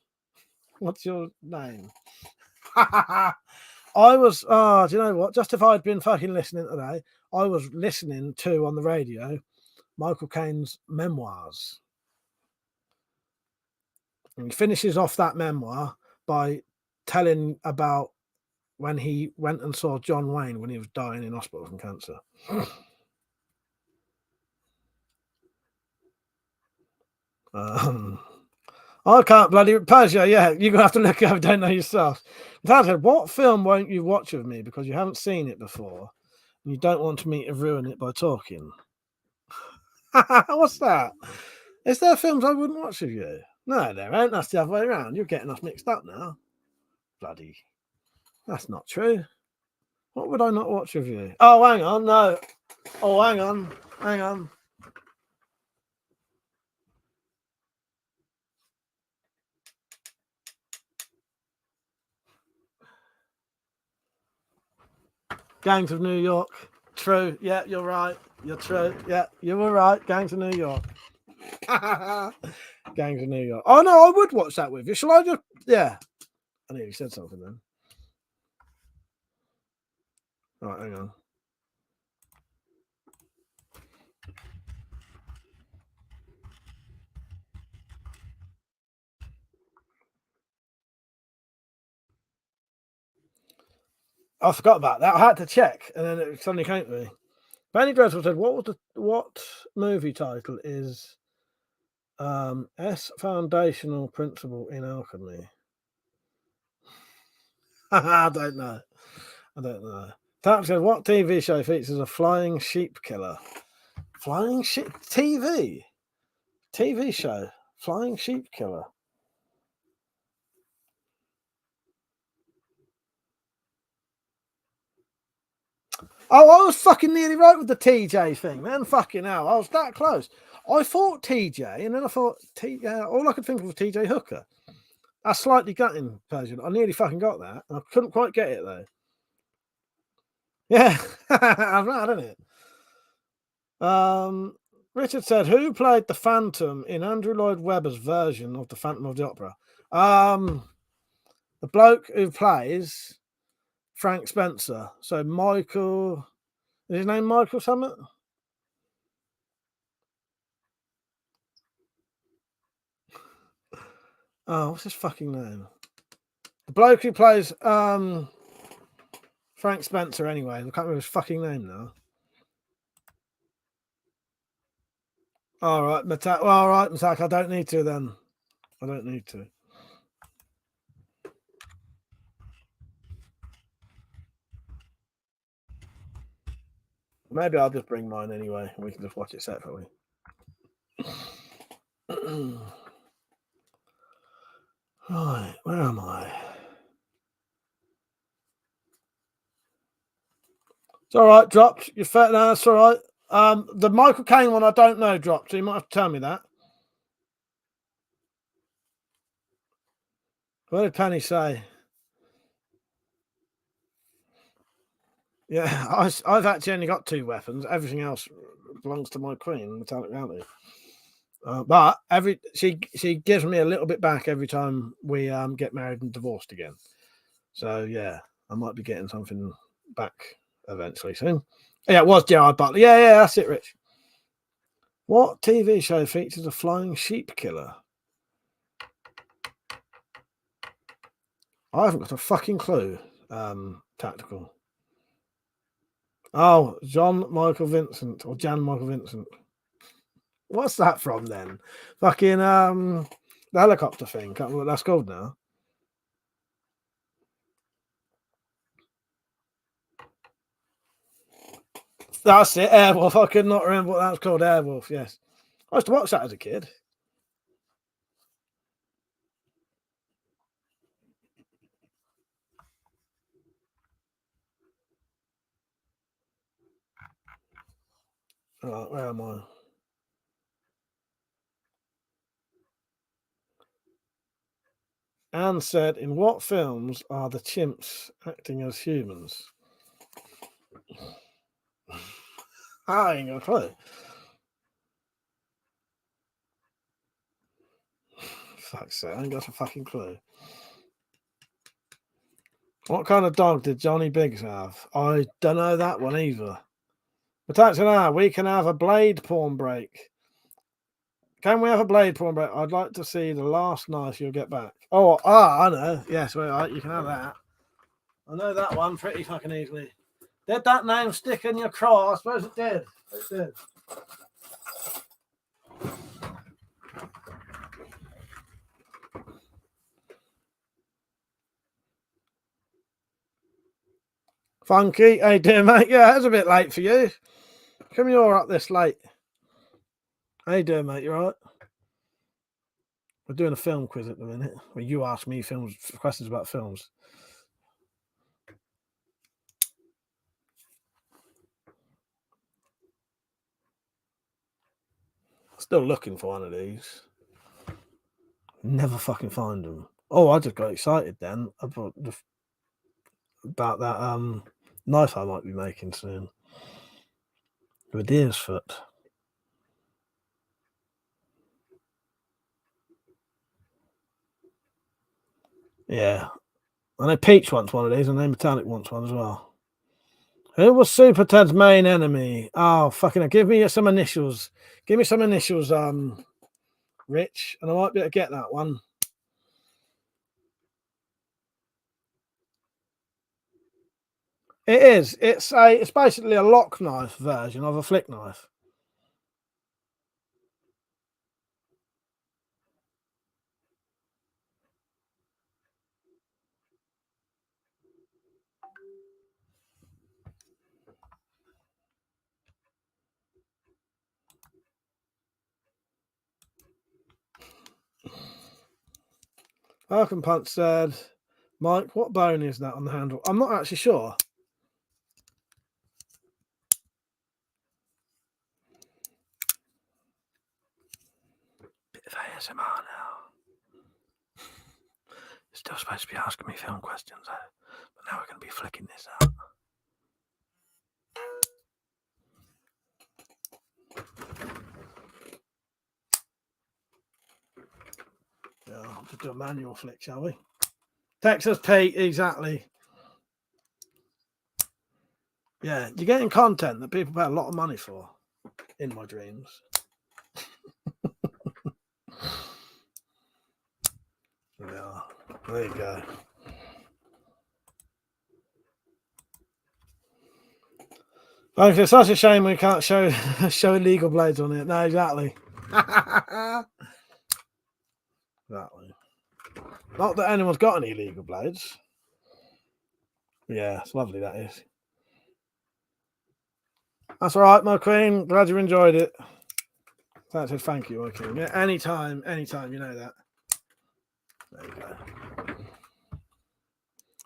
What's your name? I was, do you know what? Just if I'd been fucking listening today, I was listening to, on the radio, Michael Caine's memoirs. And he finishes off that memoir by telling about when he went and saw John Wayne when he was dying in hospital from cancer. I can't bloody Persia. Yeah, you're gonna have to look up. Don't know yourself. Dad said, "What film won't you watch with me because you haven't seen it before, and you don't want me to ruin it by talking?" What's that? Is there films I wouldn't watch with you? No, there ain't. That's the other way around. You're getting us mixed up now. Bloody, that's not true. What would I not watch with you? Oh, hang on, no. Oh, hang on. Gangs of New York. True. Yeah, you're right. You're true. Yeah, you were right. Gangs of New York. Gangs of New York. Oh, no, I would watch that with you. Shall I just... Yeah. I nearly said something then. All right, hang on. I forgot about that. I had to check, and then it suddenly came to me. Benny Dreadful said, what movie title is S Foundational Principle in Alchemy? I don't know. Tap said, what TV show features a flying sheep killer? Flying sheep TV show. Flying sheep killer. Oh, I was fucking nearly right with the TJ thing, man. Fucking hell, I was that close. I thought TJ, and then I thought all I could think of was TJ Hooker. A slightly gutting version. I nearly fucking got that. I couldn't quite get it though. Yeah, I'm mad, isn't it? Richard said, "Who played the Phantom in Andrew Lloyd Webber's version of the Phantom of the Opera?" The bloke who plays Frank Spencer. So Michael, is his name Michael Summit? Oh, what's his fucking name? The bloke who plays Frank Spencer anyway. I can't remember his fucking name now. All right, Matak. Well, all right, Matak. I don't need to then. I don't need to. Maybe I'll just bring mine anyway, and we can just watch it separately. Right, where am I? It's all right, dropped. You're fair. No, that's all right. The Michael Caine one I don't know dropped, so you might have to tell me that. What did Penny say? Yeah, I've actually only got 2 weapons. Everything else belongs to my queen, Metallic Reality. But she gives me a little bit back every time we get married and divorced again. So yeah, I might be getting something back eventually soon. Yeah, it was Gerard Butler. Yeah, that's it, Rich. What TV show features a flying sheep killer? I haven't got a fucking clue. Tactical. Oh, John Michael Vincent or Jan Michael Vincent. What's that from then? Fucking the helicopter thing. Can't remember what that's called now. That's it, Airwolf. I could not remember what that was called. Airwolf, yes. I used to watch that as a kid. Right, where am I? Anne said, "In what films are the chimps acting as humans?" I ain't got a clue. Fuck's sake, I ain't got a fucking clue. What kind of dog did Johnny Biggs have? I don't know that one either. But actually, we can have a blade porn break. Can we have a blade porn break? I'd like to see the last knife you'll get back. Oh, I know. Yes, well, you can have that. I know that one pretty fucking easily. Did that name stick in your craw? I suppose it did. It did. Funky, how you doing, mate? Yeah, it's a bit late for you. Come you're up this late. How you doing, mate? You all right? We're doing a film quiz at the minute where you ask me questions about films. Still looking for one of these. Never fucking find them. Oh, I just got excited then about that knife I might be making soon. With a deer's foot. Yeah. I know Peach wants one of these, and I know Metallic wants one as well. Who was Super Ted's main enemy? Oh, fucking hell. Give me some initials. Give me some initials, Rich, and I might be able to get that one. It is. It's basically a lock knife version of a flick knife. Falcon Punch said, "Mike, what bone is that on the handle?" I'm not actually sure. ASMR now. Still supposed to be asking me film questions though, but now we're going to be flicking this out. Yeah, I'll just do a manual flick, shall we? Texas Pete, exactly. Yeah, you're getting content that people pay a lot of money for in my dreams. Yeah, there you go. Okay, it's such a shame we can't show illegal blades on it. No, exactly. Exactly. Not that anyone's got any illegal blades. Yeah, it's lovely, that is. That's all right, my queen. Glad you enjoyed it. That said, thank you, my queen. Yeah, anytime, you know that. There you go.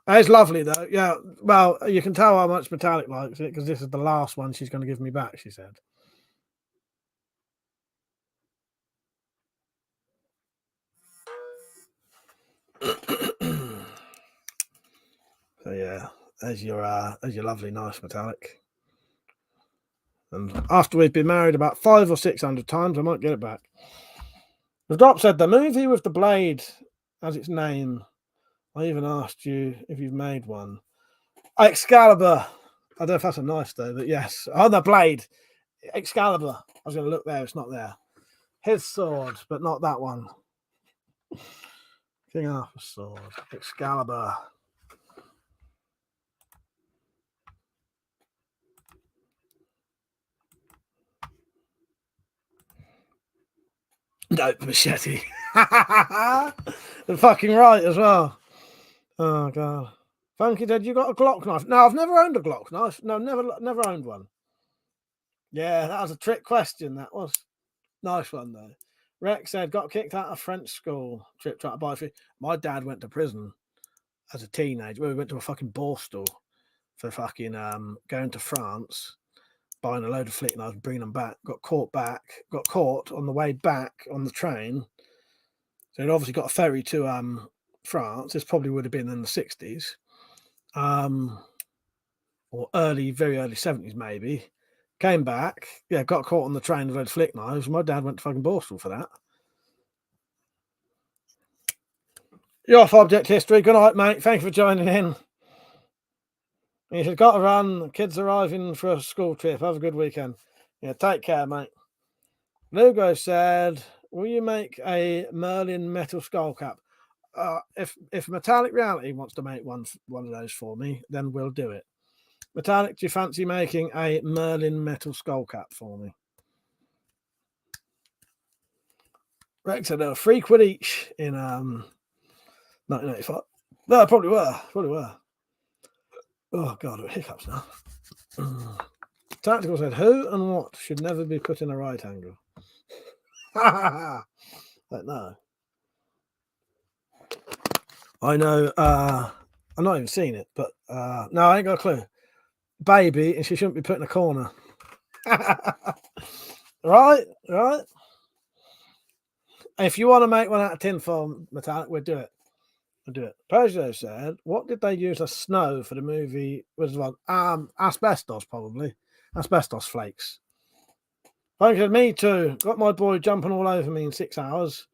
It's lovely, though. Yeah, well, you can tell how much Metallic likes it because this is the last one she's going to give me back, she said. So, yeah, there's your lovely, nice Metallic. And after we've been married about 500 or 600 times, I might get it back. The Drop said, the movie with the blade as its name. I even asked you if you've made one. Excalibur. I don't know if that's a knife, though, but yes. Oh, the blade. Excalibur. I was going to look there. It's not there. His sword, but not that one. King Arthur's sword. Excalibur. Nope, machete. They're fucking right as well. Oh, God. Funky Dead, you got a Glock knife? No, I've never owned a Glock knife. No, never owned one. Yeah, that was a trick question, that was. Nice one, though. Rex said, got kicked out of French school. Trip trying to buy food. My dad went to prison as a teenager. We went to a fucking borstal for fucking going to France, buying a load of flick knives, bringing them back. Got caught on the way back on the train. So he'd obviously got a ferry to France. This probably would have been in the 60s. Or very early 70s, maybe. Came back, yeah, got caught on the train with a load of flick knives. My dad went to fucking Borstal for that. You're off Object History. Good night, mate. Thank you for joining in. He said, got to run. Kids arriving for a school trip. Have a good weekend. Yeah, take care, mate. Lugo said, will you make a Merlin metal skull cap? If Metallic Reality wants to make one of those for me, then we'll do it. Metallic, do you fancy making a Merlin metal skull cap for me? Rex said they were £3 each in 1985. No, probably were. Oh, God, hiccups now. Tactical said, who and what should never be put in a right angle? Don't know. I know, I've not even seen it, but no, I ain't got a clue. Baby, and she shouldn't be put in a corner. Right. If you want to make one out of tinfoil, Metallic, we'll do it. Peugeot said, what did they use as snow for the movie? Was one asbestos, probably. Asbestos flakes. Thank you. Me too. Got my boy jumping all over me in 6 hours.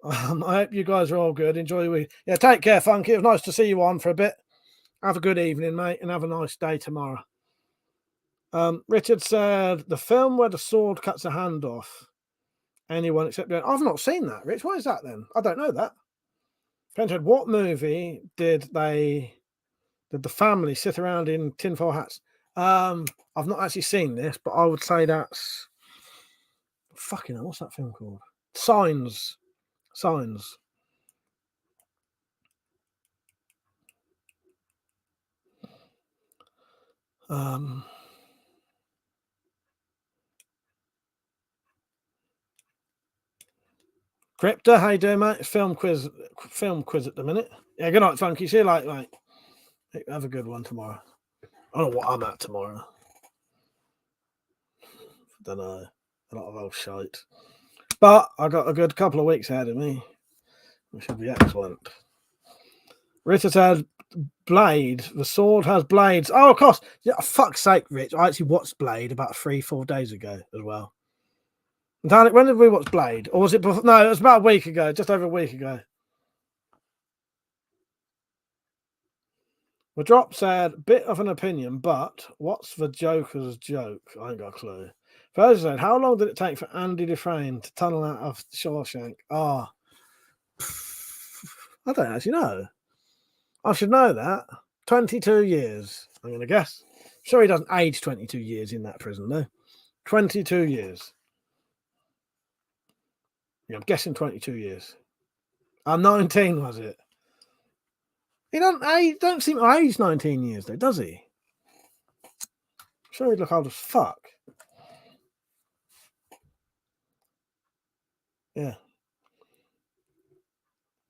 I hope you guys are all good. Enjoy your week. Yeah, take care, Funky. It was nice to see you on for a bit. Have a good evening, mate, and have a nice day tomorrow. Richard said, the film where the sword cuts a hand off. Anyone except... I've not seen that, Rich. What is that, then? I don't know that. Ken said, what movie did the family sit around in tinfoil hats? I've not actually seen this, but I would say that's... Fucking hell, what's that film called? Signs. Crypta, how you doing, mate? Film quiz at the minute. Yeah, good night, Funky. See you later, mate. Have a good one tomorrow. I don't know what I'm at tomorrow. I don't know. A lot of old shite. But I got a good couple of weeks ahead of me, which should be excellent. Rita said, Blade. The sword has blades. Oh, of course. Yeah, fuck's sake, Rich. I actually watched Blade about 3-4 days ago as well. And when did we watch Blade? Or was it before? No, it was about a week ago, just over a week ago. The drop said, bit of an opinion, but what's the Joker's joke? I ain't got a clue. First said, how long did it take for Andy Dufresne to tunnel out of Shawshank? I don't actually know. I should know that. 22 years, I'm going to guess. Sure, he doesn't age 22 years in that prison, though. 22 years. Yeah, I'm guessing 22 years. 19, was it? He don't seem to age 19 years, though, does he? Sure, he'd look old as fuck. Yeah.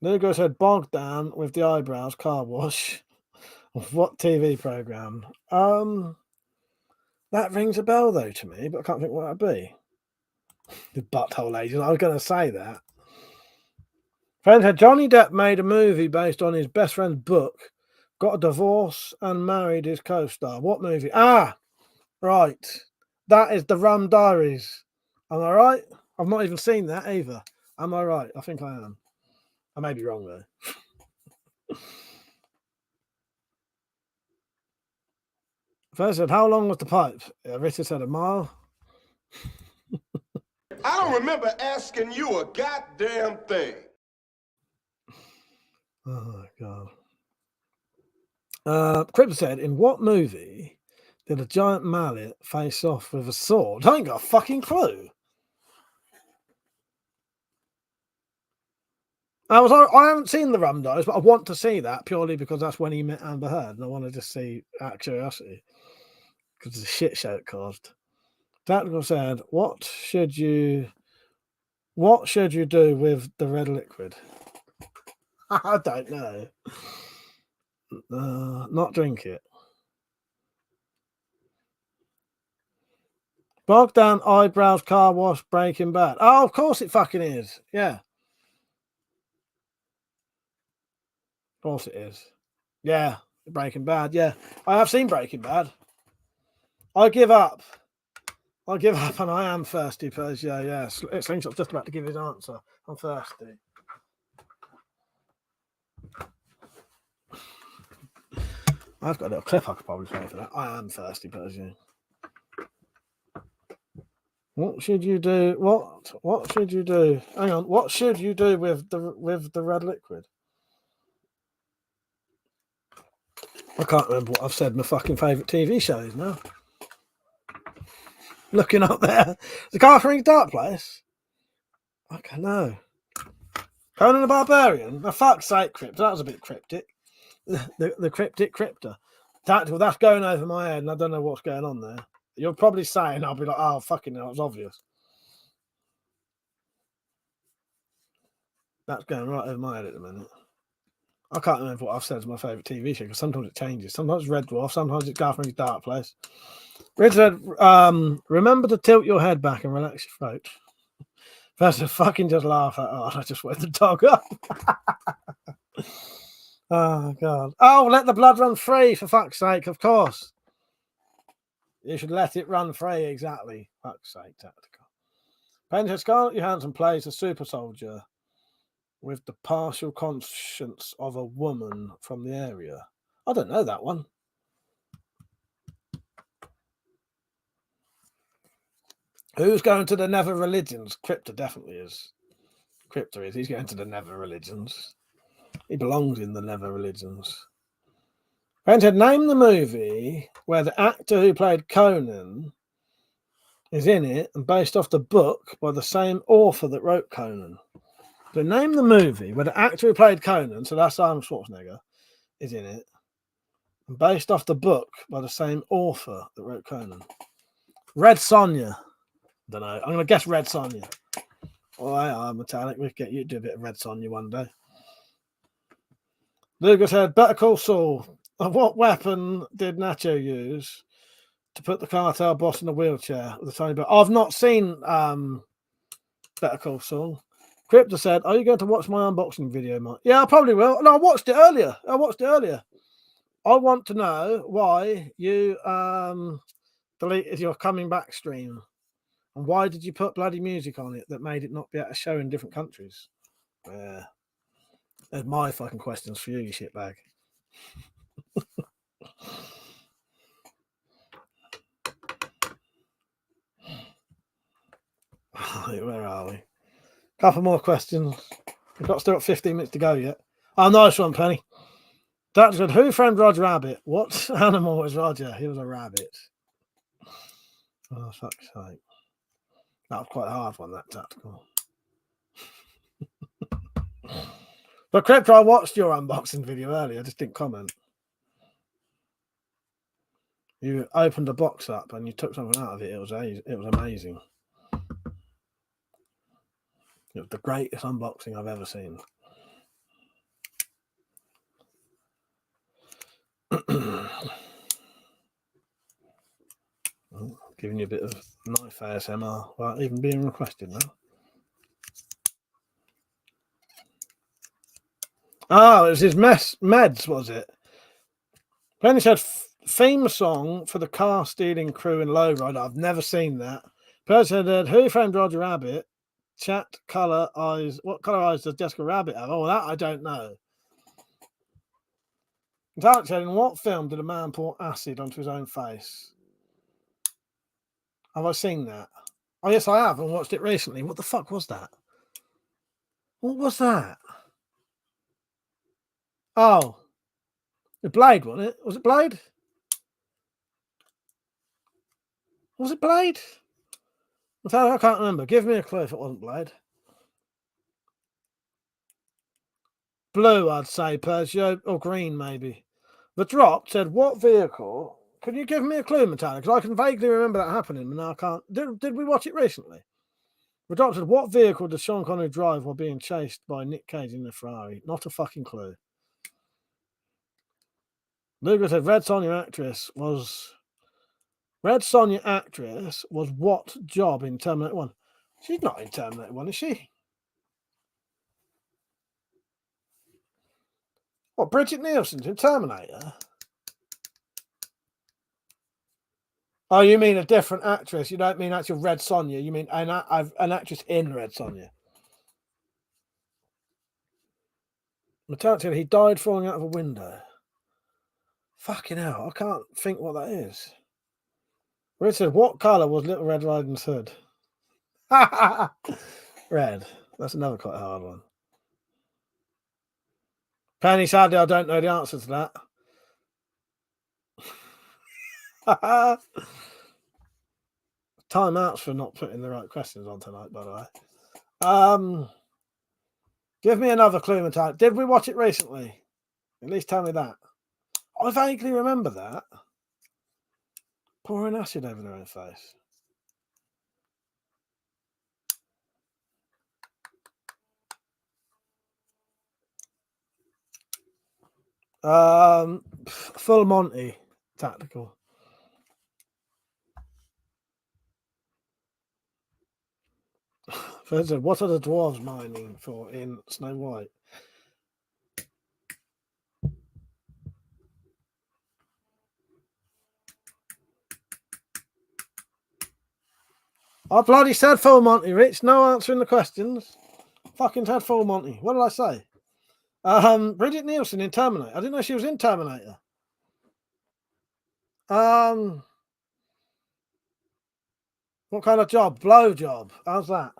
Lugo said, bogged down with the eyebrows, car wash. What TV program? That rings a bell, though, to me, but I can't think what that'd be. The butthole agent. I was going to say that. Friend said, Johnny Depp made a movie based on his best friend's book, got a divorce, and married his co-star. What movie? Ah, right. That is The Rum Diaries. Am I right? I've not even seen that either. Am I right? I think I am. I may be wrong, though. First said, how long was the pipe? Richard said, a mile. I don't remember asking you a goddamn thing. Oh, God. Cripper said, in what movie did a giant mallet face off with a sword? I ain't got a fucking clue. I haven't seen The Rum Diaries, but I want to see that purely because that's when he met Amber Heard, and I want to just see out of curiosity because it's a shit show it caused. Tactical said, what should you do with the red liquid? I don't know. Not drink it. Bogged down eyebrows, car wash, Breaking Bad. Oh, of course it fucking is. Yeah. Of course it is. Yeah. Breaking Bad. Yeah. I have seen Breaking Bad. I give up. And I am thirsty, Persia. Yeah. Slingshot's just about to give his answer. I'm thirsty. I've got a little clip I could probably play for that. I am thirsty, Persia. What should you do? What should you do? Hang on. What should you do with the red liquid? I can't remember what I've said my fucking favourite TV shows now. Looking up there. The Cartharing's Dark Place? I don't know. Conan the Barbarian? For fuck's sake, Crypto. That was a bit cryptic. The cryptic crypto. Tactical, that's going over my head and I don't know what's going on there. You're probably saying, I'll be like, oh, fucking hell, it's obvious. That's going right over my head at the minute. I can't remember what I've said is my favourite TV show because sometimes it changes. Sometimes it's Red Dwarf, sometimes it's Garth Marenghi's Dark Place. Richard, remember to tilt your head back and relax your throat. First, fucking just laugh at, I just woke the dog up. Oh, God. Oh, let the blood run free, for fuck's sake, of course. You should let it run free, exactly. Fuck's sake, Tactical. Painter Scarlett Johansson plays a super soldier with the partial conscience of a woman from the area. I don't know that one. Who's going to the Nether Religions? Crypto definitely is. Crypto is. He's going to the Nether Religions. He belongs in the Nether Religions. Painter, name the movie where the actor who played Conan is in it and based off the book by the same author that wrote Conan. So name the movie where the actor who played Conan, so that's Arnold Schwarzenegger, is in it, and based off the book by the same author that wrote Conan. Red Sonja. Don't know. I'm going to guess Red Sonja. Oh, I am metallic. We can get you to do a bit of Red Sonja one day. Luger said, Better Call Saul. What weapon did Nacho use to put the cartel boss in a wheelchair with a tiny bit? I've not seen Better Call Saul. Crypto said, "Are you going to watch my unboxing video, Mike?" Yeah, I probably will. No, I watched it earlier. I want to know why you deleted your coming back stream, and why did you put bloody music on it that made it not be able to show in different countries? Yeah, there's my fucking questions for you shitbag. Right, where are we? Couple more questions. We've got still got 15 minutes to go yet. Oh, nice one, Penny. That's good. Who framed Roger Rabbit? What animal was Roger? He was a rabbit. Oh, fuck's sake. That was quite a hard one, that tactical. But Crypto, I watched your unboxing video earlier. I just didn't comment. You opened a box up and you took something out of it. It was amazing. It was the greatest unboxing I've ever seen. Giving you a bit of knife ASMR without even being requested now. Oh, it was his meds, was it? Penny said theme song for the car stealing crew in Lowrider. I've never seen that. Person said, "Who framed Roger Rabbit?" Chat color eyes. What color eyes does Jessica Rabbit have? Oh, that I don't know. Tarek said, "In what film did a man pour acid onto his own face?" Have I seen that? Oh, yes, I have. I watched it recently. What the fuck was that? What was that? Oh, the Blade, wasn't it? Was it Blade? Was it Blade? I can't remember. Give me a clue if it wasn't Blade. Blue, I'd say, Peugeot, or green, maybe. The Drop said, "What vehicle?" Can you give me a clue, Metallic? Because I can vaguely remember that happening, but now I can't. Did we watch it recently? The Drop said, "What vehicle does Sean Connery drive while being chased by Nick Cage in the Ferrari?" Not a fucking clue. Luger said, Red Sonja actress was what job in Terminator 1? She's not in Terminator 1, is she? What, Bridget Nielsen's in Terminator? Oh, you mean a different actress. You don't mean actual Red Sonja. You mean an actress in Red Sonja. Metallic said he died falling out of a window. Fucking hell, I can't think what that is. Richard, what colour was Little Red Riding's hood? Red. That's another quite hard one. Penny, sadly, I don't know the answer to that. Timeouts for not putting the right questions on tonight, by the way. Give me another clue, Metallic. Did we watch it recently? At least tell me that. I vaguely remember that. Pouring acid over their own face. Full Monty tactical. First, what are the dwarves mining for in Snow White? I bloody said Full Monty, Rich. No answering the questions. Fucking said Full Monty. What did I say? Bridget Nielsen in Terminator. I didn't know she was in Terminator. What kind of job? Blow job. How's that?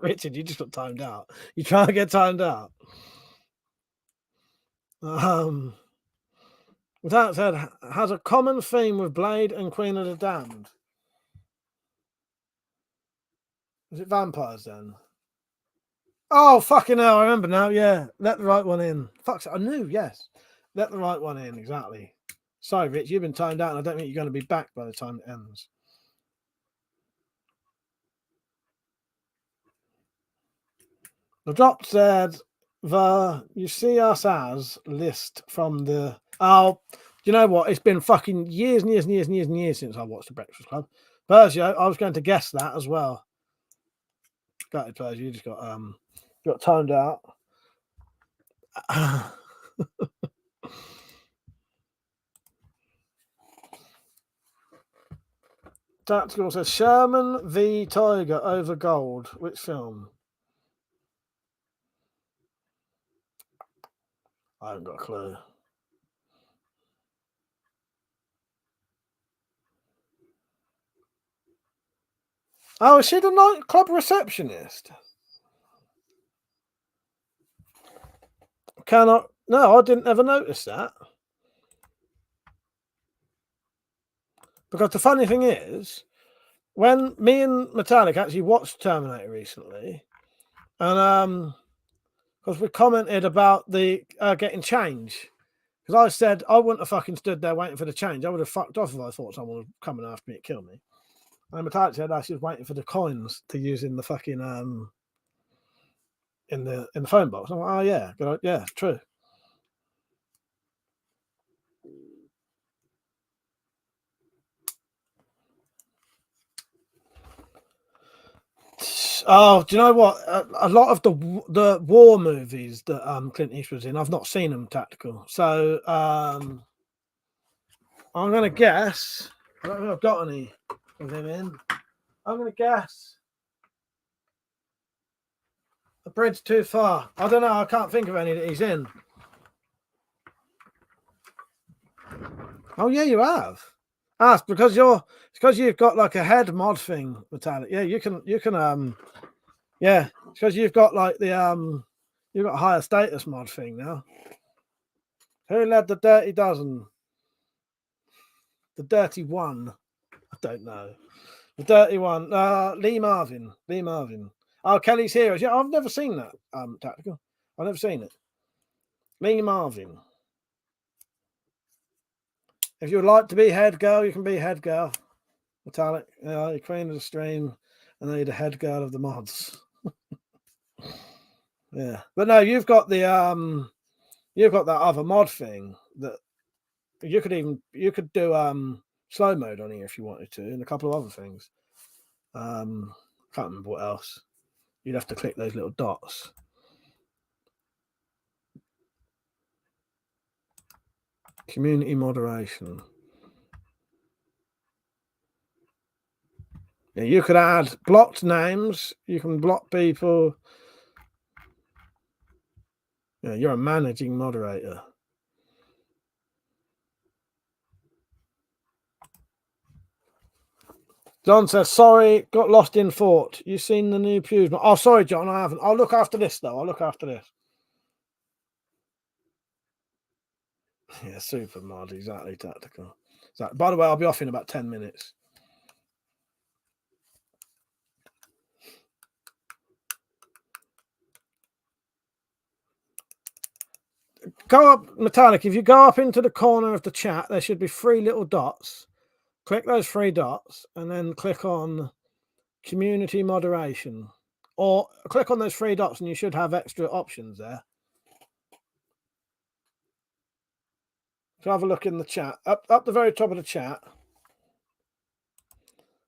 Richard, you just got timed out. You trying to get timed out? With that said, has a common theme with Blade and Queen of the Damned. Is it vampires then? Oh, fucking hell, I remember now. Yeah, let the right one in. Fuck, I knew, yes. Let the right one in, exactly. Sorry, Rich, you've been timed out and I don't think you're going to be back by the time it ends. The Drop said, you see us as list from the... Oh, you know what? It's been fucking years and years and years and years and years since I watched The Breakfast Club. Bergio, I was going to guess that as well. Scattered players, you just got timed out. Tactical says Sherman v Tiger over Gold. Which film? I haven't got a clue. Oh, is she the nightclub receptionist? No, I didn't ever notice that. Because the funny thing is, when me and Metallic actually watched Terminator recently, and because we commented about the getting change, because I said I wouldn't have fucking stood there waiting for the change. I would have fucked off if I thought someone was coming after me to kill me. And Metallic said she was waiting for the coins to use in the fucking in the phone box. I'm like, oh yeah, good, yeah, true. Oh, do you know what? A lot of the war movies that Clint Eastwood's in, I've not seen them. Tactical. So I'm gonna guess. I don't think I've got any of him in. I'm gonna guess A Bridge Too Far. I don't know. I can't think of any that he's in. Oh yeah, you have. It's because you've got like a head mod thing, Metallic. Yeah, you can yeah, because you've got like the you've got a higher status mod thing now. Who led the Dirty Dozen? The Dirty One. I don't know. The Dirty One. Lee Marvin. Oh, Kelly's Heroes. Yeah, I've never seen that. Tactical. I've never seen it. Lee Marvin. If you would like to be head girl, you can be head girl. Metallic. You're queen of the stream, and then you're the head girl of the mods. Yeah, but no, you've got that other mod thing that you could do slow mode on here if you wanted to, and a couple of other things. Can't remember what else. You'd have to click those little dots. Community moderation. Yeah, you could add blocked names. You can block people. Yeah, you're a managing moderator. John says, sorry, got lost in thought. You seen the new pews? Oh, sorry, John, I haven't. I'll look after this, though. Yeah, super mod, exactly, tactical. By the way, I'll be off in about 10 minutes. Go up, Metallic. If you go up into the corner of the chat, there should be 3 little dots. Click those 3 dots and then click on community moderation. Or click on those 3 dots and you should have extra options there. So have a look in the chat. Up the very top of the chat.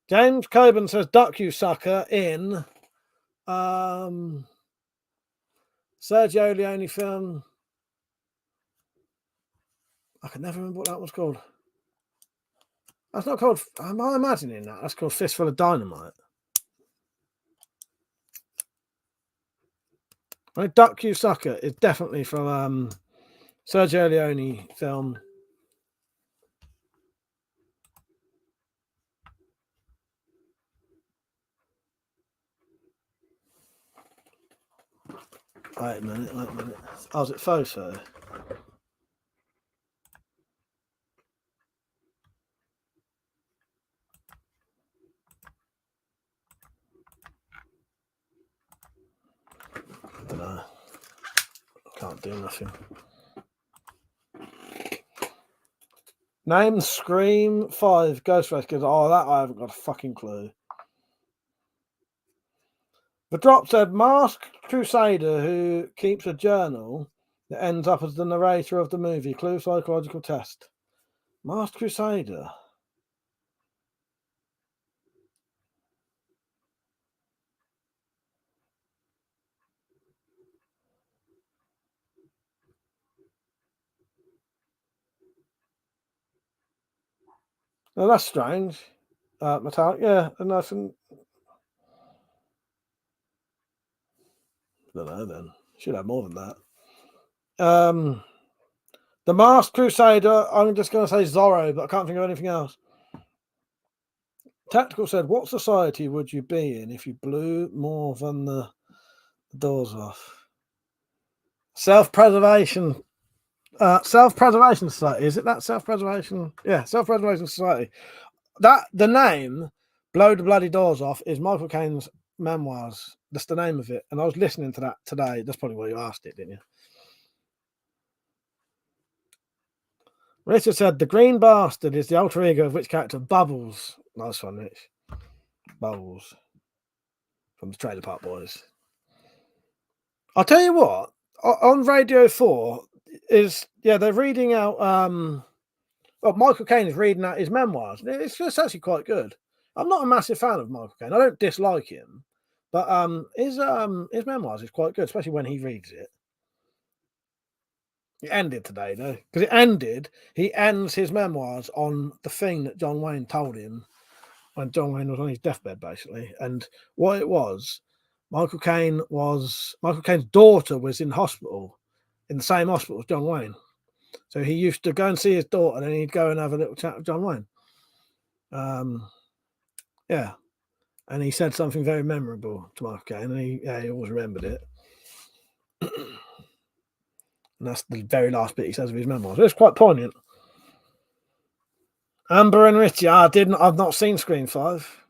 James Coburn says, duck you sucker in Sergio Leone film. I can never remember what that was called. That's not called. Am I imagining that? That's called Fistful of Dynamite. I mean, Duck You Sucker is definitely from Sergio Leone film. Wait a minute. Oh, is it Foso? I don't know. Can't do nothing. Name Scream 5 Ghostface Kids. Oh, that I haven't got a fucking clue. The drop said Masked Crusader who keeps a journal that ends up as the narrator of the movie. Clue psychological test. Masked Crusader. Well, that's strange. Metallic, yeah, and nothing. I don't know then. Should have more than that. The Masked Crusader, I'm just going to say Zorro, but I can't think of anything else. Tactical said, what society would you be in if you blew more than the doors off? Self-preservation. Self-preservation society. Is it that self-preservation? Yeah, self-preservation society. That the name "Blow the Bloody Doors Off" is Michael Caine's memoirs. That's the name of it. And I was listening to that today. That's probably why you asked it, didn't you? Richard said the Green Bastard is the alter ego of which character? Bubbles. Nice one, Rich. Bubbles from the Trailer Park Boys. I'll tell you what. On Radio 4 they're reading out. Well, Michael Caine is reading out his memoirs. It's actually quite good. I'm not a massive fan of Michael Caine. I don't dislike him, but his memoirs is quite good, especially when he reads it. It ended today, though, because it ended. He ends his memoirs on the thing that John Wayne told him when John Wayne was on his deathbed, basically. And what it was, Michael Caine's daughter was in hospital, in the same hospital as John Wayne. So he used to go and see his daughter, and then he'd go and have a little chat with John Wayne. Yeah. And he said something very memorable to Michael Caine, and he always remembered it. And that's the very last bit he says of his memoirs. It's quite poignant. Amber and Richie, I've not seen Scream 5.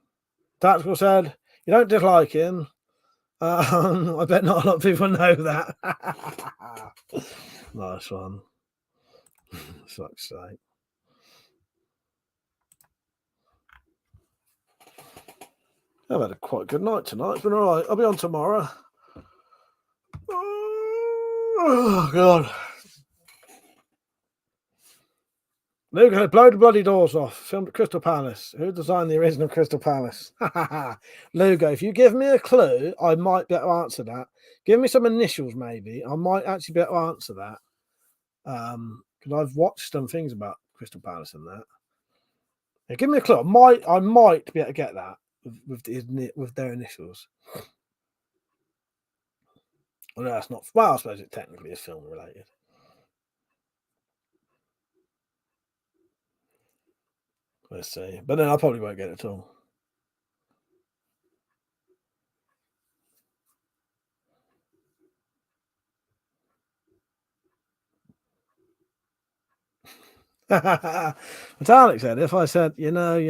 Tactical said, you don't dislike him. I bet not a lot of people know that. Nice one. Fuck's sake. I've had a quite good night tonight. It's been all right. I'll be on tomorrow. Oh, God. Lugo, blow the bloody doors off. Filmed at Crystal Palace. Who designed the original Crystal Palace? Lugo, if you give me a clue, I might be able to answer that. Give me some initials, maybe. I might actually be able to answer that. Because I've watched some things about Crystal Palace and that. Yeah, give me a clue. I might be able to get that with their initials. Well, no, that's not. Well, I suppose it technically is film related. Let's see. But then I probably won't get it at all. Metallic said, if I said, you know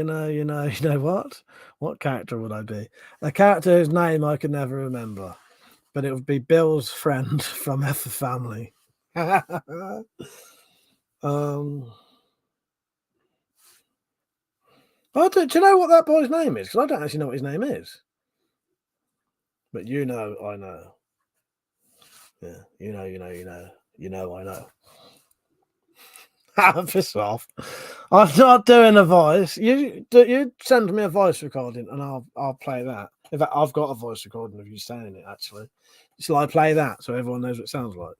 what character would I be? A character whose name I could never remember, but it would be Bill's friend from F the Family. Do you know what that boy's name is? Because I don't actually know what his name is. But I know. Yeah, you know, I know. Piss off. I'm not doing a voice. You send me a voice recording and I'll play that. In fact, I've got a voice recording of you saying it, actually. Shall I play that so everyone knows what it sounds like?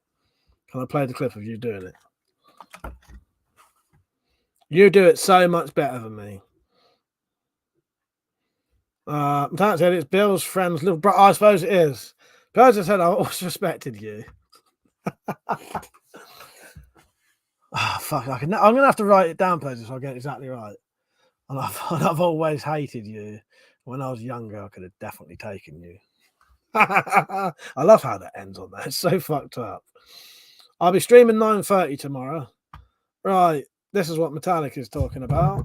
Can I play the clip of you doing it? You do it so much better than me. That said, it's Bill's friend's little brother. I suppose it is. But as I said, I've always respected you. Fuck! I'm gonna have to write it down, Pose, so I get it exactly right. And I've always hated you. When I was younger, I could have definitely taken you. I love how that ends on that. It's so fucked up. I'll be streaming 9:30 tomorrow. Right, this is what Metallic is talking about.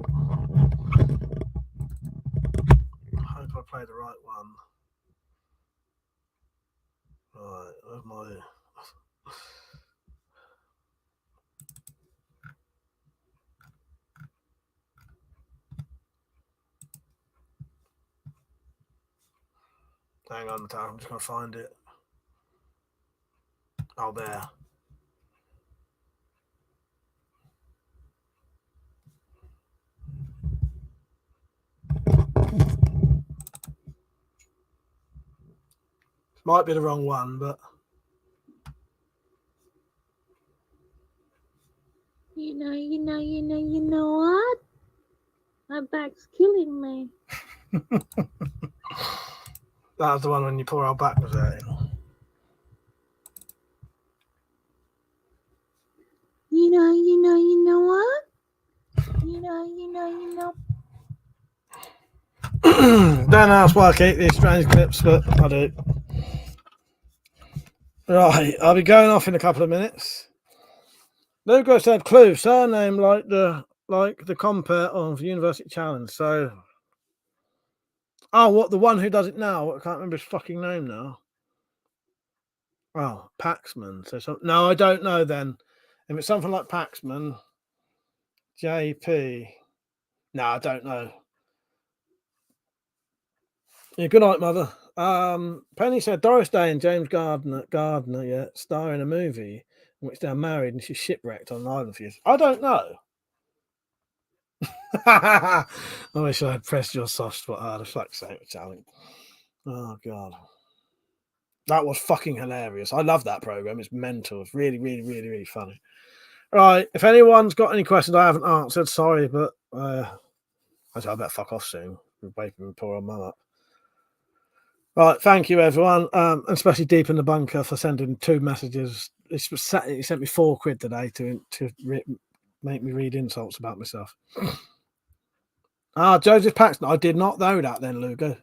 I hope I play the right one. Right, where's my... Hang on, Metallic, I'm just going to find it. Oh, there. Might be the wrong one, but... You know what? My back's killing me. That was the one when your poor old back was hurting. You know what? You know. Don't ask why I keep these strange clips, but I do. Right, I'll be going off in a couple of minutes. Lugo said clue, surname like the compare of University Challenge. So, oh, what, the one who does it now? I can't remember his fucking name now. Oh, Paxman. So no, I don't know then. If it's something like Paxman, JP. No, I don't know. Yeah, good night, mother. Penny said Doris Day and James Gardner, yeah, star in a movie in which they're married and she's shipwrecked on an island for years. I don't know. I wish I had pressed your soft spot harder. Fuck's sake, Charlie. Oh god, that was fucking hilarious. I love that program. It's mental. It's really, really, really, really funny. Right, if anyone's got any questions I haven't answered, sorry, but I better fuck off soon. We're waiting for poor old mum up. Right, thank you everyone, especially Deep in the Bunker for sending 2 messages. He sent me £4 today to make me read insults about myself. Joseph Paxton. I did not know that then, Lugo.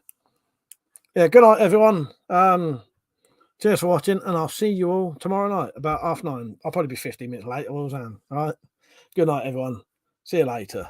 Yeah, good night everyone. Cheers for watching, and I'll see you all tomorrow night about 9:30. I'll probably be 15 minutes late. All right. Good night everyone. See you later.